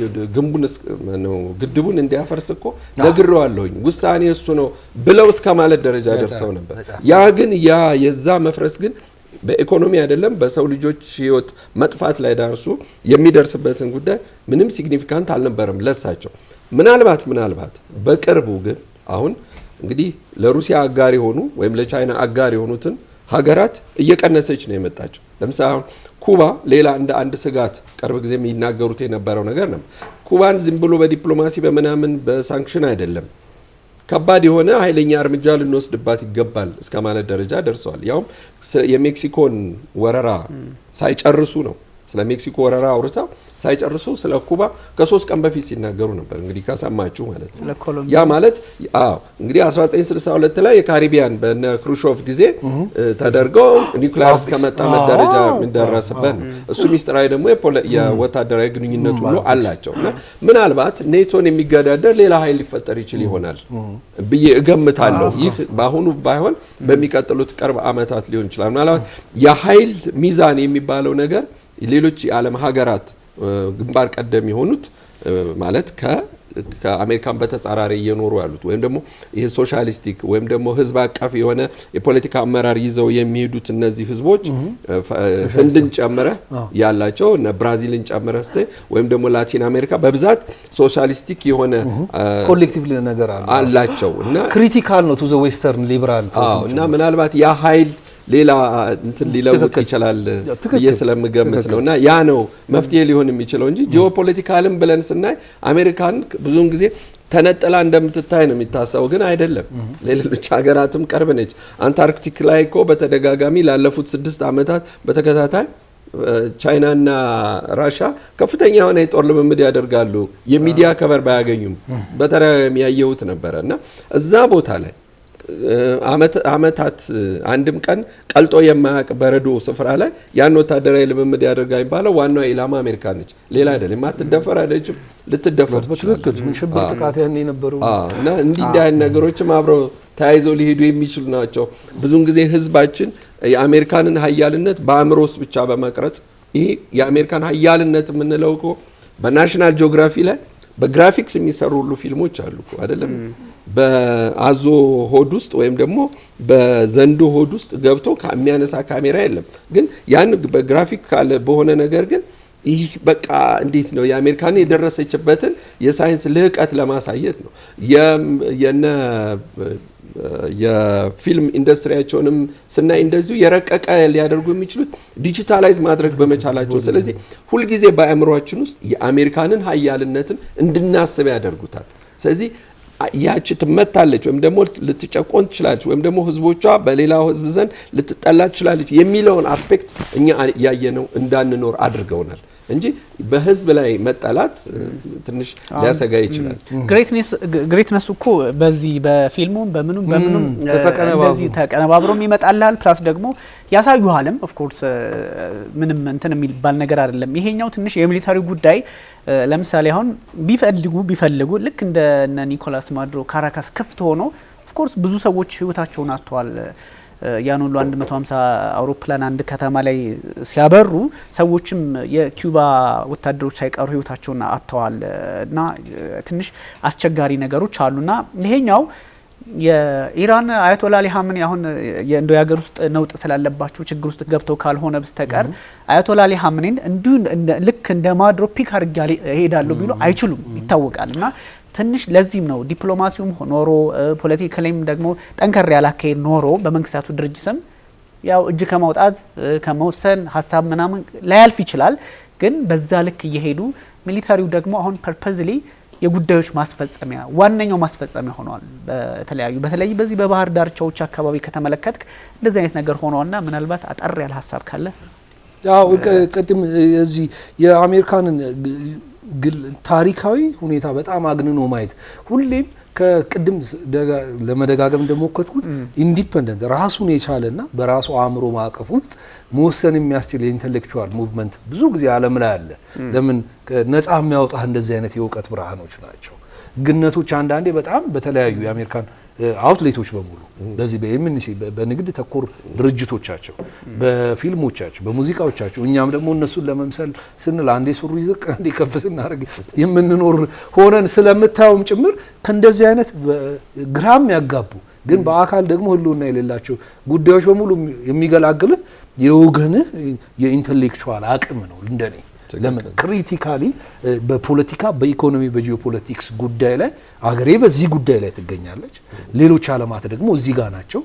ግድቡን እንዲያፈርስ እኮ ነግሬዋለሁኝ ውሳኔ እሱ ነው ብለው እስከ ማለት ደረጃ ደርሰው ነበር። ያ ግን የዛ መፍረስ ግን በኢኮኖሚ አይደለም በሰው ልጆች ህይወት መጥፋት ላይ ዳርሱ የሚደርስበትን ጉዳይ ምንም ሲግኒፊካንት አልነበረም ለሳቸው። ምናልባት በቅርቡ ግን አሁን እንግዲህ ለሩሲያ አጋር የሆኑ ወይም ለቻይና አጋር የሆኑትን ሀገራት እየቀነሰች ነው የመጣቸው። ለምሳሌ አሁን ኩባ ሌላ እንደ አንድ ስጋት ቅርብ ጊዜ የሚናገሩት የነበረው ነገር ነው። ኩባን ዝም ብሎ በዲፕሎማሲ በመናምን በሳንክሽን አይደለም ከባድ የሆነ ኃይለኛ እርምጃ ልንወስድባት ይገባል እስከ ማለት ደረጃ ደርሰዋል። ያውም የሜክሲኮን ወረራ ሳይጨርሱ ነው። ስለ ሜክሲኮ ወረራ አውርተው ሳይጨርሱ ስለ ኩባ ከ3 ቀን በፊት ሲናገሩ ነበር። እንግዲህ ከሰማችሁ ማለት ነው። ያ ማለት እንግዲህ 1962 ላይ የካሪቢያን በነ ክሩሾቭ ጊዜ ተደርገው ኒውክሊየር እስከመጣመት ደረጃ የሚደረስበት ነው። እሱ ሚስጥራዊ ደግሞ የወታደራዊ ግንኙነት ሁሉ አላቸው እና ምናልባት ኔቶን የሚገዳደር ሌላ ኃይል ሊፈጠር ይችል ይሆናል ብዬ እገምታለሁ። ይህ በአሁኑ ባይሆን በሚቀጥሉት ቅርብ አመታት ሊሆን ይችላል። ምናልባት የኃይል ሚዛን የሚባለው ነገር ሌሎች የዓለም ሀገራት ግንባር ቀደም የሆኑት ማለት ከአሜሪካን በተጻራሪ እየኖሩ ያሉት ወይም ደግሞ ይሄ ሶሻሊስቲክ ወይም ደግሞ ህዝብ አቀፍ የሆነ የፖለቲካ አመራር ይዘው የሚሄዱት እነዚህ ህዝቦች ህንድን ጨምረ ያላቸው እና ብራዚልን ጨምረ ወይም ደግሞ ላቲን አሜሪካ በብዛት ሶሻሊስቲክ የሆነ ኮሌክቲቭ ነገር አላቸው እና ክሪቲካል ነው ቱ ዘ ዌስተርን ሊበራል እና ምናልባት ያ ኃይል ሌላ እንትን ሊለውጥ ይችላል ስለምገምት ነውና ያ ነው መፍትሄ ሊሆን የሚችለው እንጂ ጂኦፖለቲካልም ብለን ስናይ አሜሪካን ብዙውን ጊዜ ተነጥላ እንደምትታይ ነው የሚታሰበው፣ ግን አይደለም። ሌሎች ሀገራትም ቅርብ ነች። አንታርክቲክ ላይ እኮ በተደጋጋሚ ላለፉት 6 አመታት በተከታታይ ቻይናና ራሻ ከፍተኛ የሆነ የጦር ልምምድ ያደርጋሉ። የሚዲያ ከበር ባያገኙም በተደጋጋሚ ያየሁት ነበርና እዛ ቦታ ላይ አመታት አንድም ቀን ቀልጦ የማያውቅ በረዶ ስፍራ ላይ ያን ወታደራዊ ልምምድ ያደርጋል የሚባለው ዋናው ኢላማ አሜሪካ ነች፣ ሌላ አይደለም። ማትደፈር አይደለም፣ ልትደፈር በትክክል ምን ሽብር ጥቃት ያን የነበረው እና እንዲህ ነገሮችም አብረው ተያይዘው ሊሄዱ የሚችሉ ናቸው። ብዙውን ጊዜ ህዝባችን የአሜሪካንን ኃያልነት በአእምሮ ውስጥ ብቻ በመቅረጽ ይሄ የአሜሪካን ኃያልነት የምንለው እኮ በናሽናል ጂኦግራፊ ላይ በግራፊክስ የሚሰሩ ሁሉ ፊልሞች አሉ አይደለም። በአዞ ሆድ ውስጥ ወይም ደግሞ በዘንዶ ሆድ ውስጥ ገብቶ ከሚያነሳ ካሜራ የለም። ግን ያን በግራፊክ ካለ በሆነ ነገር ግን ይህ በቃ እንዴት ነው የአሜሪካን የደረሰችበትን የሳይንስ ልህቀት ለማሳየት ነው። የፊልም ኢንዱስትሪያቸውንም ስናይ እንደዚሁ የረቀቀ ሊያደርጉ የሚችሉት ዲጂታላይዝ ማድረግ በመቻላቸው። ስለዚህ ሁልጊዜ በአእምሮአችን ውስጥ የአሜሪካንን ኃያልነትን እንድናስብ ያደርጉታል። ስለዚህ ያቺ ትመታለች ወይም ደግሞ ልትጨቆን ትችላለች ወይም ደግሞ ህዝቦቿ በሌላው ህዝብ ዘንድ ልትጠላ ትችላለች የሚለውን አስፔክት እኛ ያየነው እንዳንኖር አድርገውናል እንጂ በህዝብ ላይ መጣላት ትንሽ ሊያሰጋ ይችላል። ግሬትነስ እኮ በዚህ በፊልሙም በምኑም እንደዚህ ተቀነባብሮም ይመጣልሃል። ፕላስ ደግሞ ያሳዩሃልም ኦፍ ኮርስ ምንም እንትን የሚባል ነገር አይደለም። ይሄኛው ትንሽ የሚሊታሪ ጉዳይ ለምሳሌ አሁን ቢፈልጉ ልክ እንደ ኒኮላስ ማዱሮ ካራካስ ክፍት ሆኖ ኦፍ ኮርስ ብዙ ሰዎች ህይወታቸውን አጥተዋል። ያን ሁሉ 150 አውሮፕላን አንድ ከተማ ላይ ሲያበሩ ሰዎችም የኪዩባ ወታደሮች ሳይቀሩ ህይወታቸውን አጥተዋል እና ትንሽ አስቸጋሪ ነገሮች አሉና ይሄኛው የኢራን አያቶላ አሊ ሀመኒ አሁን እንደው የሀገር ውስጥ ነውጥ ስላለባቸው ችግር ውስጥ ገብተው ካልሆነ በስተቀር አያቶላ አሊ ሀመኒን እንዲሁ ልክ እንደ ማድሮ ፒክ አድርጌ እሄዳለሁ ቢሉ አይችሉም ይታወቃል። እና ትንሽ ለዚህም ነው ዲፕሎማሲውም ኖሮ ፖለቲካሊም ደግሞ ጠንከር ያለ አካሄድ ኖሮ በመንግስታቱ ድርጅትም ያው እጅ ከማውጣት ከመወሰን ሀሳብ ምናምን ላያልፍ ይችላል። ግን በዛ ልክ እየሄዱ ሚሊታሪው ደግሞ አሁን ፐርፐዝሊ የጉዳዮች ማስፈጸሚያ ዋነኛው ማስፈጸሚያ ሆኗል። በተለይ በዚህ በባህር ዳርቻዎች አካባቢ ከተመለከትክ እንደዚህ አይነት ነገር ሆኗልና ምናልባት አጠር ያለ ሀሳብ ካለ ያው ቅድም እዚህ የአሜሪካንን ታሪካዊ ሁኔታ በጣም አግንኖ ማየት ሁሌም ከቅድም ለመደጋገም እንደሞከርኩት ኢንዲፔንደንት ራሱን የቻለና በራሱ አእምሮ ማዕቀፍ ውስጥ መወሰን የሚያስችል የኢንተሌክቹዋል ሙቭመንት ብዙ ጊዜ ዓለም ላይ አለ። ለምን ነፃ የሚያወጣህ እንደዚህ አይነት የእውቀት ብርሃኖች ናቸው። ግነቶች አንዳንዴ በጣም በተለያዩ የአሜሪካን አውትሌቶች በሙሉ በዚህ በኤምኤንሲ በንግድ ተኮር ድርጅቶቻቸው በፊልሞቻቸው በሙዚቃዎቻቸው እኛም ደግሞ እነሱን ለመምሰል ስንል አንዴ ሱሪ ዝቅ አንዴ ከፍ ስናደርግ የምንኖር ሆነን ስለምታዩም ጭምር ከእንደዚህ አይነት ግራም ያጋቡ ግን በአካል ደግሞ ህልውና የሌላቸው ጉዳዮች በሙሉ የሚገላግልህ የወገንህ የኢንተሌክቹዋል አቅም ነው እንደኔ። ለምን ክሪቲካሊ በፖለቲካ በኢኮኖሚ በጂኦፖለቲክስ ጉዳይ ላይ አገሬ በዚህ ጉዳይ ላይ ትገኛለች፣ ሌሎች ዓለማት ደግሞ እዚህ ጋር ናቸው፣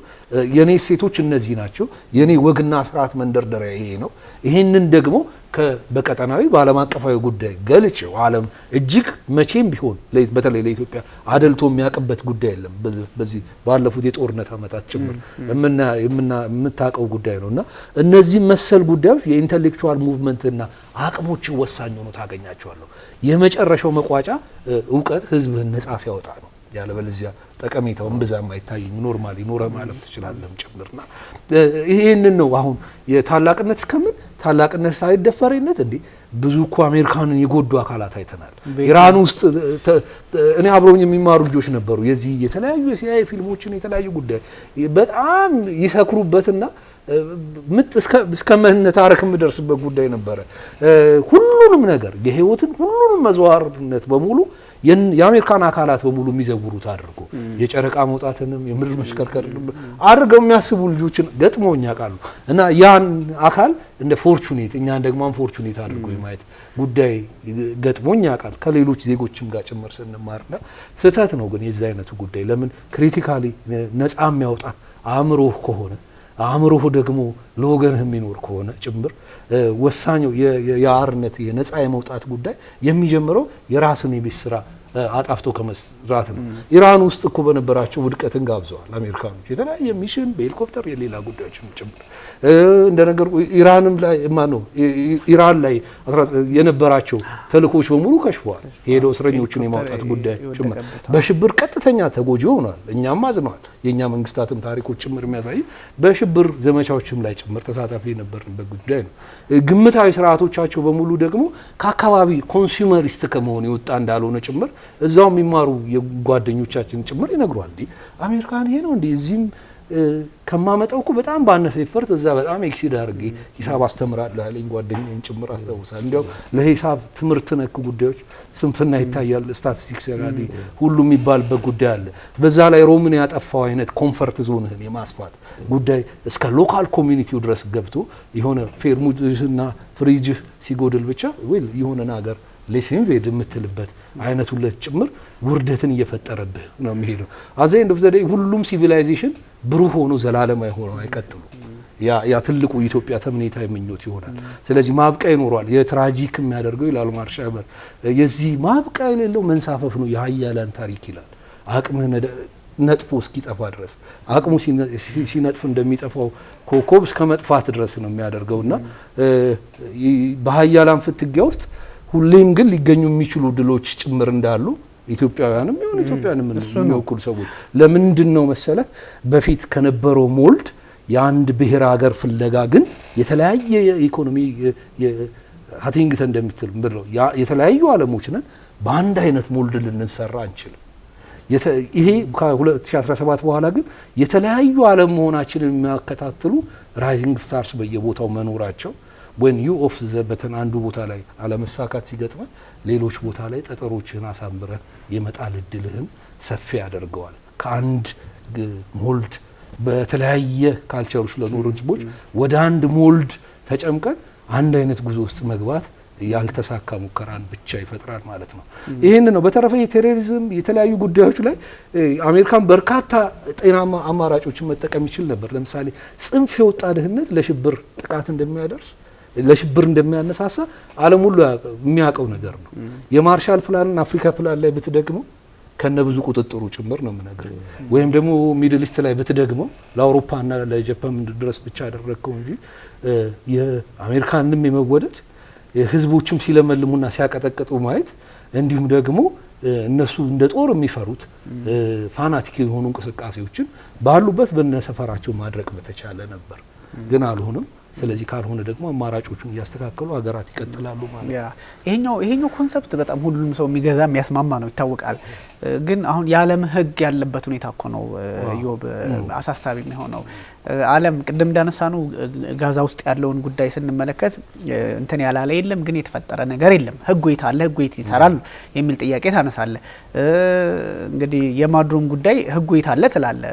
የኔ ሴቶች እነዚህ ናቸው፣ የኔ ወግና ስርዓት መንደርደሪያ ይሄ ነው። ይሄንን ደግሞ በቀጠናዊ በዓለም አቀፋዊ ጉዳይ ገልጬው ዓለም እጅግ መቼም ቢሆን በተለይ ለኢትዮጵያ አደልቶ የሚያውቅበት ጉዳይ የለም። በዚህ ባለፉት የጦርነት ዓመታት ጭምር የምታውቀው ጉዳይ ነው እና እነዚህ መሰል ጉዳዮች የኢንተሌክቹዋል ሙቭመንትና አቅሞችን ወሳኝ ሆኖ ታገኛቸዋለሁ። የመጨረሻው መቋጫ እውቀት ህዝብህን ነፃ ሲያወጣ ነው። ያለበለዚያ ጠቀሜታውን ብዛም አይታይም። ኖርማሊ ኖረ ማለት ትችላለህ ጭምርና ይሄንን ነው አሁን የታላቅነት እስከምን ታላቅነት ሳይደፈርነት እንዴ ብዙ እኮ አሜሪካንን የጎዱ አካላት አይተናል። ኢራን ውስጥ እኔ አብረውኝ የሚማሩ ልጆች ነበሩ። የዚህ የተለያዩ የሲአይኤ ፊልሞችን የተለያዩ ጉዳይ በጣም ይሰክሩበትና ምጥ እስከ መነታረክ የምደርስበት ጉዳይ ነበረ። ሁሉንም ነገር የህይወትን ሁሉንም መዘዋርነት በሙሉ የአሜሪካን አካላት በሙሉ የሚዘውሩት አድርጎ የጨረቃ መውጣትንም የምድር መሽከርከርንም አድርገው የሚያስቡ ልጆችን ገጥሞኛ ቃሉ እና ያን አካል እንደ ፎርቹኔት እኛን ደግሞ አንፎርቹኔት አድርጎ የማየት ጉዳይ ገጥሞኛ ቃል ከሌሎች ዜጎችም ጋር ጭምር ስንማርና ስህተት ነው። ግን የዚህ አይነቱ ጉዳይ ለምን ክሪቲካሊ ነፃ የሚያወጣ አእምሮህ ከሆነ አእምሮህ ደግሞ ለወገንህ የሚኖር ከሆነ ጭምር ወሳኙ የአርነት የነፃ የመውጣት ጉዳይ የሚጀምረው የራስን የቤት ስራ አጣፍቶ ከመስራት ነው። ኢራን ውስጥ እኮ በነበራቸው ውድቀትን ጋብዘዋል አሜሪካኖች የተለያየ ሚሽን በሄሊኮፕተር የሌላ ጉዳዮችን ጭምር እንደነገር ኢራንም ላይ ማነው ኢራን ላይ የነበራቸው ተልእኮች በሙሉ ከሽፈዋል። ሄደው እስረኞችን የማውጣት ጉዳይ ጭምር በሽብር ቀጥተኛ ተጎጂ ሆኗል። እኛም አዝነዋል። የኛ መንግስታትም ታሪኮች ጭምር የሚያሳይ በሽብር ዘመቻዎችም ላይ ጭምር ተሳታፊ የነበርንበት ጉዳይ ነው። ግምታዊ ስርዓቶቻቸው በሙሉ ደግሞ ከአካባቢ ኮንሱመሪስት ከመሆን የወጣ እንዳልሆነ ጭምር እዛው የሚማሩ የጓደኞቻችን ጭምር ይነግሯል። እንዴ አሜሪካን ይሄ ነው እንዴ እዚህም ከማመጣው እኮ በጣም ባነሰ ይፈርት እዛ በጣም ኤክሲድ አድርጌ ሂሳብ አስተምራለሁ ያለኝ ጓደኛዬን ጭምር አስታውሳለሁ። እንዲያው ለሂሳብ ትምህርት ነክ ጉዳዮች ስንፍና ይታያል። ስታቲስቲክስ ያጋዲ ሁሉ የሚባልበት ጉዳይ አለ። በዛ ላይ ሮምን ያጠፋው አይነት ኮምፈርት ዞንህን የማስፋት ጉዳይ እስከ ሎካል ኮሚኒቲው ድረስ ገብቶ የሆነ ፌርሙዝና ፍሪጅህ ሲጎድል ብቻ ወይ የሆነ ነገር ሌሲንቬድ የምትልበት አይነቱ ለጭምር ውርደትን እየፈጠረብህ ነው የሚሄደው። አዘ ኤንድ ኦፍ ዘ ዴይ ሁሉም ሲቪላይዜሽን ብሩህ ሆኖ ዘላለማዊ ሆኖ አይቀጥሉ። ያ ትልቁ ኢትዮጵያ ተምኔታ የምኞት ይሆናል። ስለዚህ ማብቂያ ይኖራል። የትራጂክ የሚያደርገው ይላሉ ማርሻበር የዚህ ማብቂያ የሌለው መንሳፈፍ ነው የሀያላን ታሪክ ይላል። አቅምህ ነጥፎ እስኪጠፋ ድረስ አቅሙ ሲነጥፍ እንደሚጠፋው ኮከብ እስከ መጥፋት ድረስ ነው የሚያደርገውና በሀያላን ፍትጊያ ውስጥ ሁሌም ግን ሊገኙ የሚችሉ ድሎች ጭምር እንዳሉ ኢትዮጵያውያንም ይሁን ኢትዮጵያንም የሚወክሉ ሰዎች ለምንድን ነው መሰለ በፊት ከነበረው ሞልድ የአንድ ብሔር ሀገር ፍለጋ ግን የተለያየ ኢኮኖሚ ሀቲንግተን እንደምትል ምድረው የተለያዩ ዓለሞች ነን በአንድ አይነት ሞልድ ልንሰራ አንችልም። ይሄ ከ2017 በኋላ ግን የተለያዩ ዓለም መሆናችንን የሚያከታትሉ ራይዚንግ ስታርስ በየቦታው መኖራቸው when you off the button አንዱ ቦታ ላይ አለመሳካት ሲገጥመን ሌሎች ቦታ ላይ ጠጠሮችን አሳምረህ የመጣል እድልህን ሰፊ ያደርገዋል። ከአንድ ሞልድ በተለያየ ካልቸሮች ለኖሩ ህዝቦች ወደ አንድ ሞልድ ተጨምቀን አንድ አይነት ጉዞ ውስጥ መግባት ያልተሳካ ሙከራን ብቻ ይፈጥራል ማለት ነው። ይሄን ነው። በተረፈ የቴሮሪዝም የተለያዩ ጉዳዮች ላይ አሜሪካን በርካታ ጤናማ አማራጮችን መጠቀም ይችል ነበር። ለምሳሌ ጽንፍ የወጣ ድህነት ለሽብር ጥቃት እንደሚያደርስ ለሽብር እንደሚያነሳሳ ዓለም ሁሉ የሚያውቀው ነገር ነው። የማርሻል ፕላንን አፍሪካ ፕላን ላይ ብትደግመው ከነ ብዙ ቁጥጥሩ ጭምር ነው የምነግርህ። ወይም ደግሞ ሚድል ኢስት ላይ ብትደግመው ለአውሮፓና ለጃፓን ድረስ ብቻ አደረግከው እንጂ የአሜሪካንም የመወደድ ህዝቦችም ሲለመልሙና ሲያቀጠቅጡ ማየት እንዲሁም ደግሞ እነሱ እንደ ጦር የሚፈሩት ፋናቲክ የሆኑ እንቅስቃሴዎችን ባሉበት በነሰፈራቸው ማድረግ በተቻለ ነበር፣ ግን አልሆነም። ስለዚህ ካልሆነ ደግሞ አማራጮቹን እያስተካከሉ ሀገራት ይቀጥላሉ ማለት ነው። ይሄኛው ኮንሰፕት በጣም ሁሉም ሰው የሚገዛ የሚያስማማ ነው ይታወቃል። ግን አሁን የዓለም ህግ ያለበት ሁኔታ እኮ ነው ዮብ አሳሳቢ የሚሆነው። ዓለም ቅድም እንዳነሳ ነው ጋዛ ውስጥ ያለውን ጉዳይ ስንመለከት እንትን ያላለ የለም፣ ግን የተፈጠረ ነገር የለም። ህጉ የት አለ? ህጉ የት ይሰራል የሚል ጥያቄ ታነሳለ። እንግዲህ የማድሮም ጉዳይ ህጉ የት አለ ትላለ።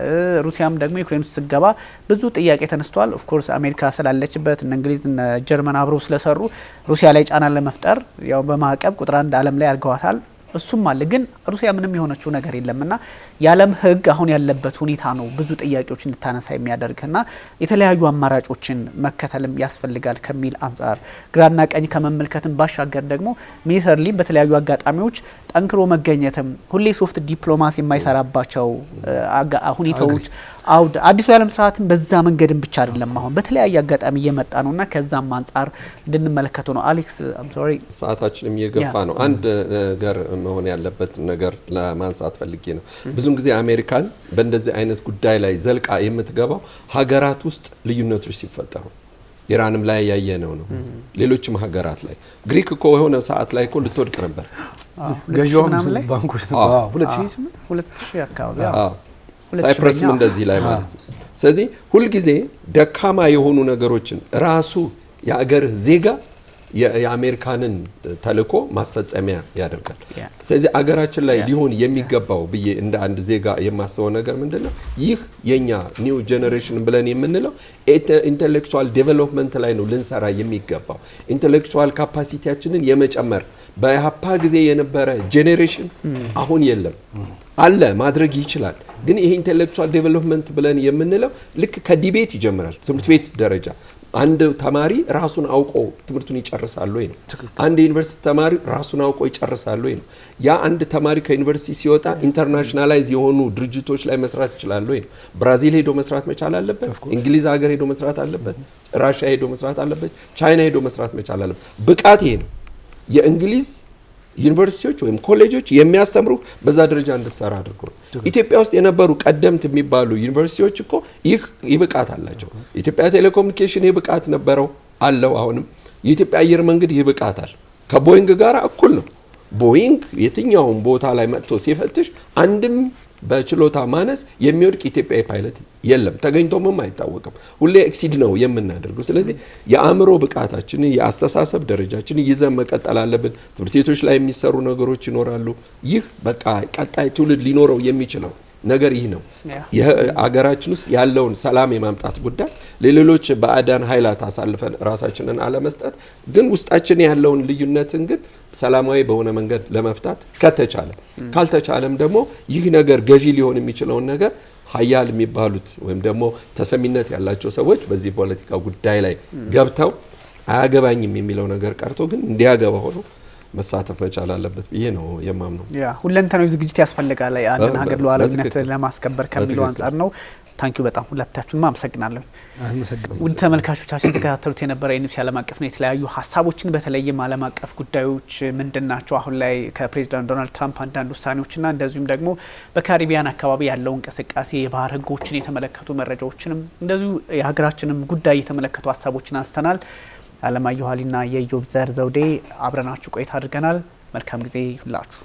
ሩሲያም ደግሞ ዩክሬን ውስጥ ስገባ ብዙ ጥያቄ ተነስቷል። ኦፍ ኮርስ አሜሪካ ስላለችበት እነ እንግሊዝ እነ ጀርመን አብረው ስለሰሩ ሩሲያ ላይ ጫና ለመፍጠር ያው በማዕቀብ ቁጥር 1 ዓለም ላይ አድርገዋታል። እሱም አለ፣ ግን ሩሲያ ምንም የሆነችው ነገር የለምና የዓለም ህግ አሁን ያለበት ሁኔታ ነው ብዙ ጥያቄዎች እንድታነሳ የሚያደርግና የተለያዩ አማራጮችን መከተልም ያስፈልጋል ከሚል አንጻር ግራና ቀኝ ከመመልከትም ባሻገር ደግሞ ሚሊተሪ በተለያዩ አጋጣሚዎች ጠንክሮ መገኘትም ሁሌ ሶፍት ዲፕሎማሲ የማይሰራባቸው ሁኔታዎች አውድ አዲሱ የዓለም ስርዓትን በዛ መንገድም ብቻ አይደለም አሁን በተለያየ አጋጣሚ እየመጣ ነውና ከዛም አንጻር እንድንመለከተው ነው። አሌክስ አም ሶሪ ሰዓታችንም እየገፋ ነው። አንድ ነገር መሆን ያለበት ነገር ለማንሳት ፈልጌ ነው። ብዙም ጊዜ አሜሪካን በእንደዚህ አይነት ጉዳይ ላይ ዘልቃ የምትገባው ሀገራት ውስጥ ልዩነቶች ሲፈጠሩ ኢራንም ላይ ያየነው ነው። ሌሎችም ሀገራት ላይ ግሪክ እኮ የሆነ ሰዓት ላይ እኮ ልትወድቅ ነበር። ገዢውን ባንኮች ነው 2008 አካባቢ ሳይፕረስም እንደዚህ ላይ ማለት ነው። ስለዚህ ሁልጊዜ ደካማ የሆኑ ነገሮችን ራሱ የአገር ዜጋ የአሜሪካንን ተልእኮ ማስፈጸሚያ ያደርጋል። ስለዚህ አገራችን ላይ ሊሆን የሚገባው ብዬ እንደ አንድ ዜጋ የማስበው ነገር ምንድነው? ይህ የኛ ኒው ጄኔሬሽን ብለን የምንለው ኢንተሌክቹዋል ዴቨሎፕመንት ላይ ነው ልንሰራ የሚገባው። ኢንተሌክቹዋል ካፓሲቲያችንን የመጨመር በኢህአፓ ጊዜ የነበረ ጄኔሬሽን አሁን የለም። አለ ማድረግ ይችላል። ግን ይሄ ኢንተሌክቹዋል ዴቨሎፕመንት ብለን የምንለው ልክ ከዲቤት ይጀምራል። ትምህርት ቤት ደረጃ አንድ ተማሪ ራሱን አውቆ ትምህርቱን ይጨርሳል ወይ ነው። አንድ ዩኒቨርሲቲ ተማሪ ራሱን አውቆ ይጨርሳል ወይ ነው። ያ አንድ ተማሪ ከዩኒቨርሲቲ ሲወጣ ኢንተርናሽናላይዝ የሆኑ ድርጅቶች ላይ መስራት ይችላል ወይ ነው። ብራዚል ሄዶ መስራት መቻል አለበት። እንግሊዝ ሀገር ሄዶ መስራት አለበት። ራሽያ ሄዶ መስራት አለበት። ቻይና ሄዶ መስራት መቻል አለበት። ብቃት ይሄ ነው። የእንግሊዝ ዩኒቨርሲቲዎች ወይም ኮሌጆች የሚያስተምሩ በዛ ደረጃ እንድትሰራ አድርጎ ኢትዮጵያ ውስጥ የነበሩ ቀደምት የሚባሉ ዩኒቨርሲቲዎች እኮ ይህ ብቃት አላቸው። ኢትዮጵያ ቴሌኮሙኒኬሽን ይህ ብቃት ነበረው አለው። አሁንም የኢትዮጵያ አየር መንገድ ይህ ብቃት አለ። ከቦይንግ ጋር እኩል ነው። ቦይንግ የትኛውን ቦታ ላይ መጥቶ ሲፈትሽ አንድም በችሎታ ማነስ የሚወድቅ ኢትዮጵያዊ ፓይለት የለም፣ ተገኝቶም አይታወቅም። ሁሌ ኤክሲድ ነው የምናደርገው። ስለዚህ የአእምሮ ብቃታችንን የአስተሳሰብ ደረጃችንን ይዘን መቀጠል አለብን። ትምህርት ቤቶች ላይ የሚሰሩ ነገሮች ይኖራሉ። ይህ በቃ ቀጣይ ትውልድ ሊኖረው የሚችለው ነገር ይህ ነው። የአገራችን ውስጥ ያለውን ሰላም የማምጣት ጉዳይ ለሌሎች ባዕዳን ኃይላት አሳልፈን ራሳችንን አለመስጠት፣ ግን ውስጣችን ያለውን ልዩነትን ግን ሰላማዊ በሆነ መንገድ ለመፍታት ከተቻለ፣ ካልተቻለም ደግሞ ይህ ነገር ገዢ ሊሆን የሚችለውን ነገር ሀያል የሚባሉት ወይም ደግሞ ተሰሚነት ያላቸው ሰዎች በዚህ ፖለቲካ ጉዳይ ላይ ገብተው አያገባኝም የሚለው ነገር ቀርቶ ግን እንዲያገባ ሆኖ መሳተፍ መቻል አለበት ብዬ ነው የማምነው። ሁለንተናዊ ዝግጅት ያስፈልጋል አንድን ሀገር ሉዓላዊነት ለማስከበር ከሚለው አንጻር ነው። ታንኪዩ በጣም ሁለታችሁንም አመሰግናለሁ። ውድ ተመልካቾቻችን ተከታተሉት የነበረ የኢንቢሲ ዓለም አቀፍ ነው። የተለያዩ ሀሳቦችን በተለይም ዓለም አቀፍ ጉዳዮች ምንድናቸው አሁን ላይ ከፕሬዚዳንት ዶናልድ ትራምፕ አንዳንድ ውሳኔዎችና እንደዚሁም ደግሞ በካሪቢያን አካባቢ ያለው እንቅስቃሴ የባህር ህጎችን የተመለከቱ መረጃዎችንም እንደዚሁ የሀገራችንም ጉዳይ የተመለከቱ ሀሳቦችን አንስተናል። አለማየሁ አሊና የኢዮብ ዘውዴ አብረናችሁ ቆይታ አድርገናል። መልካም ጊዜ ይሁንላችሁ።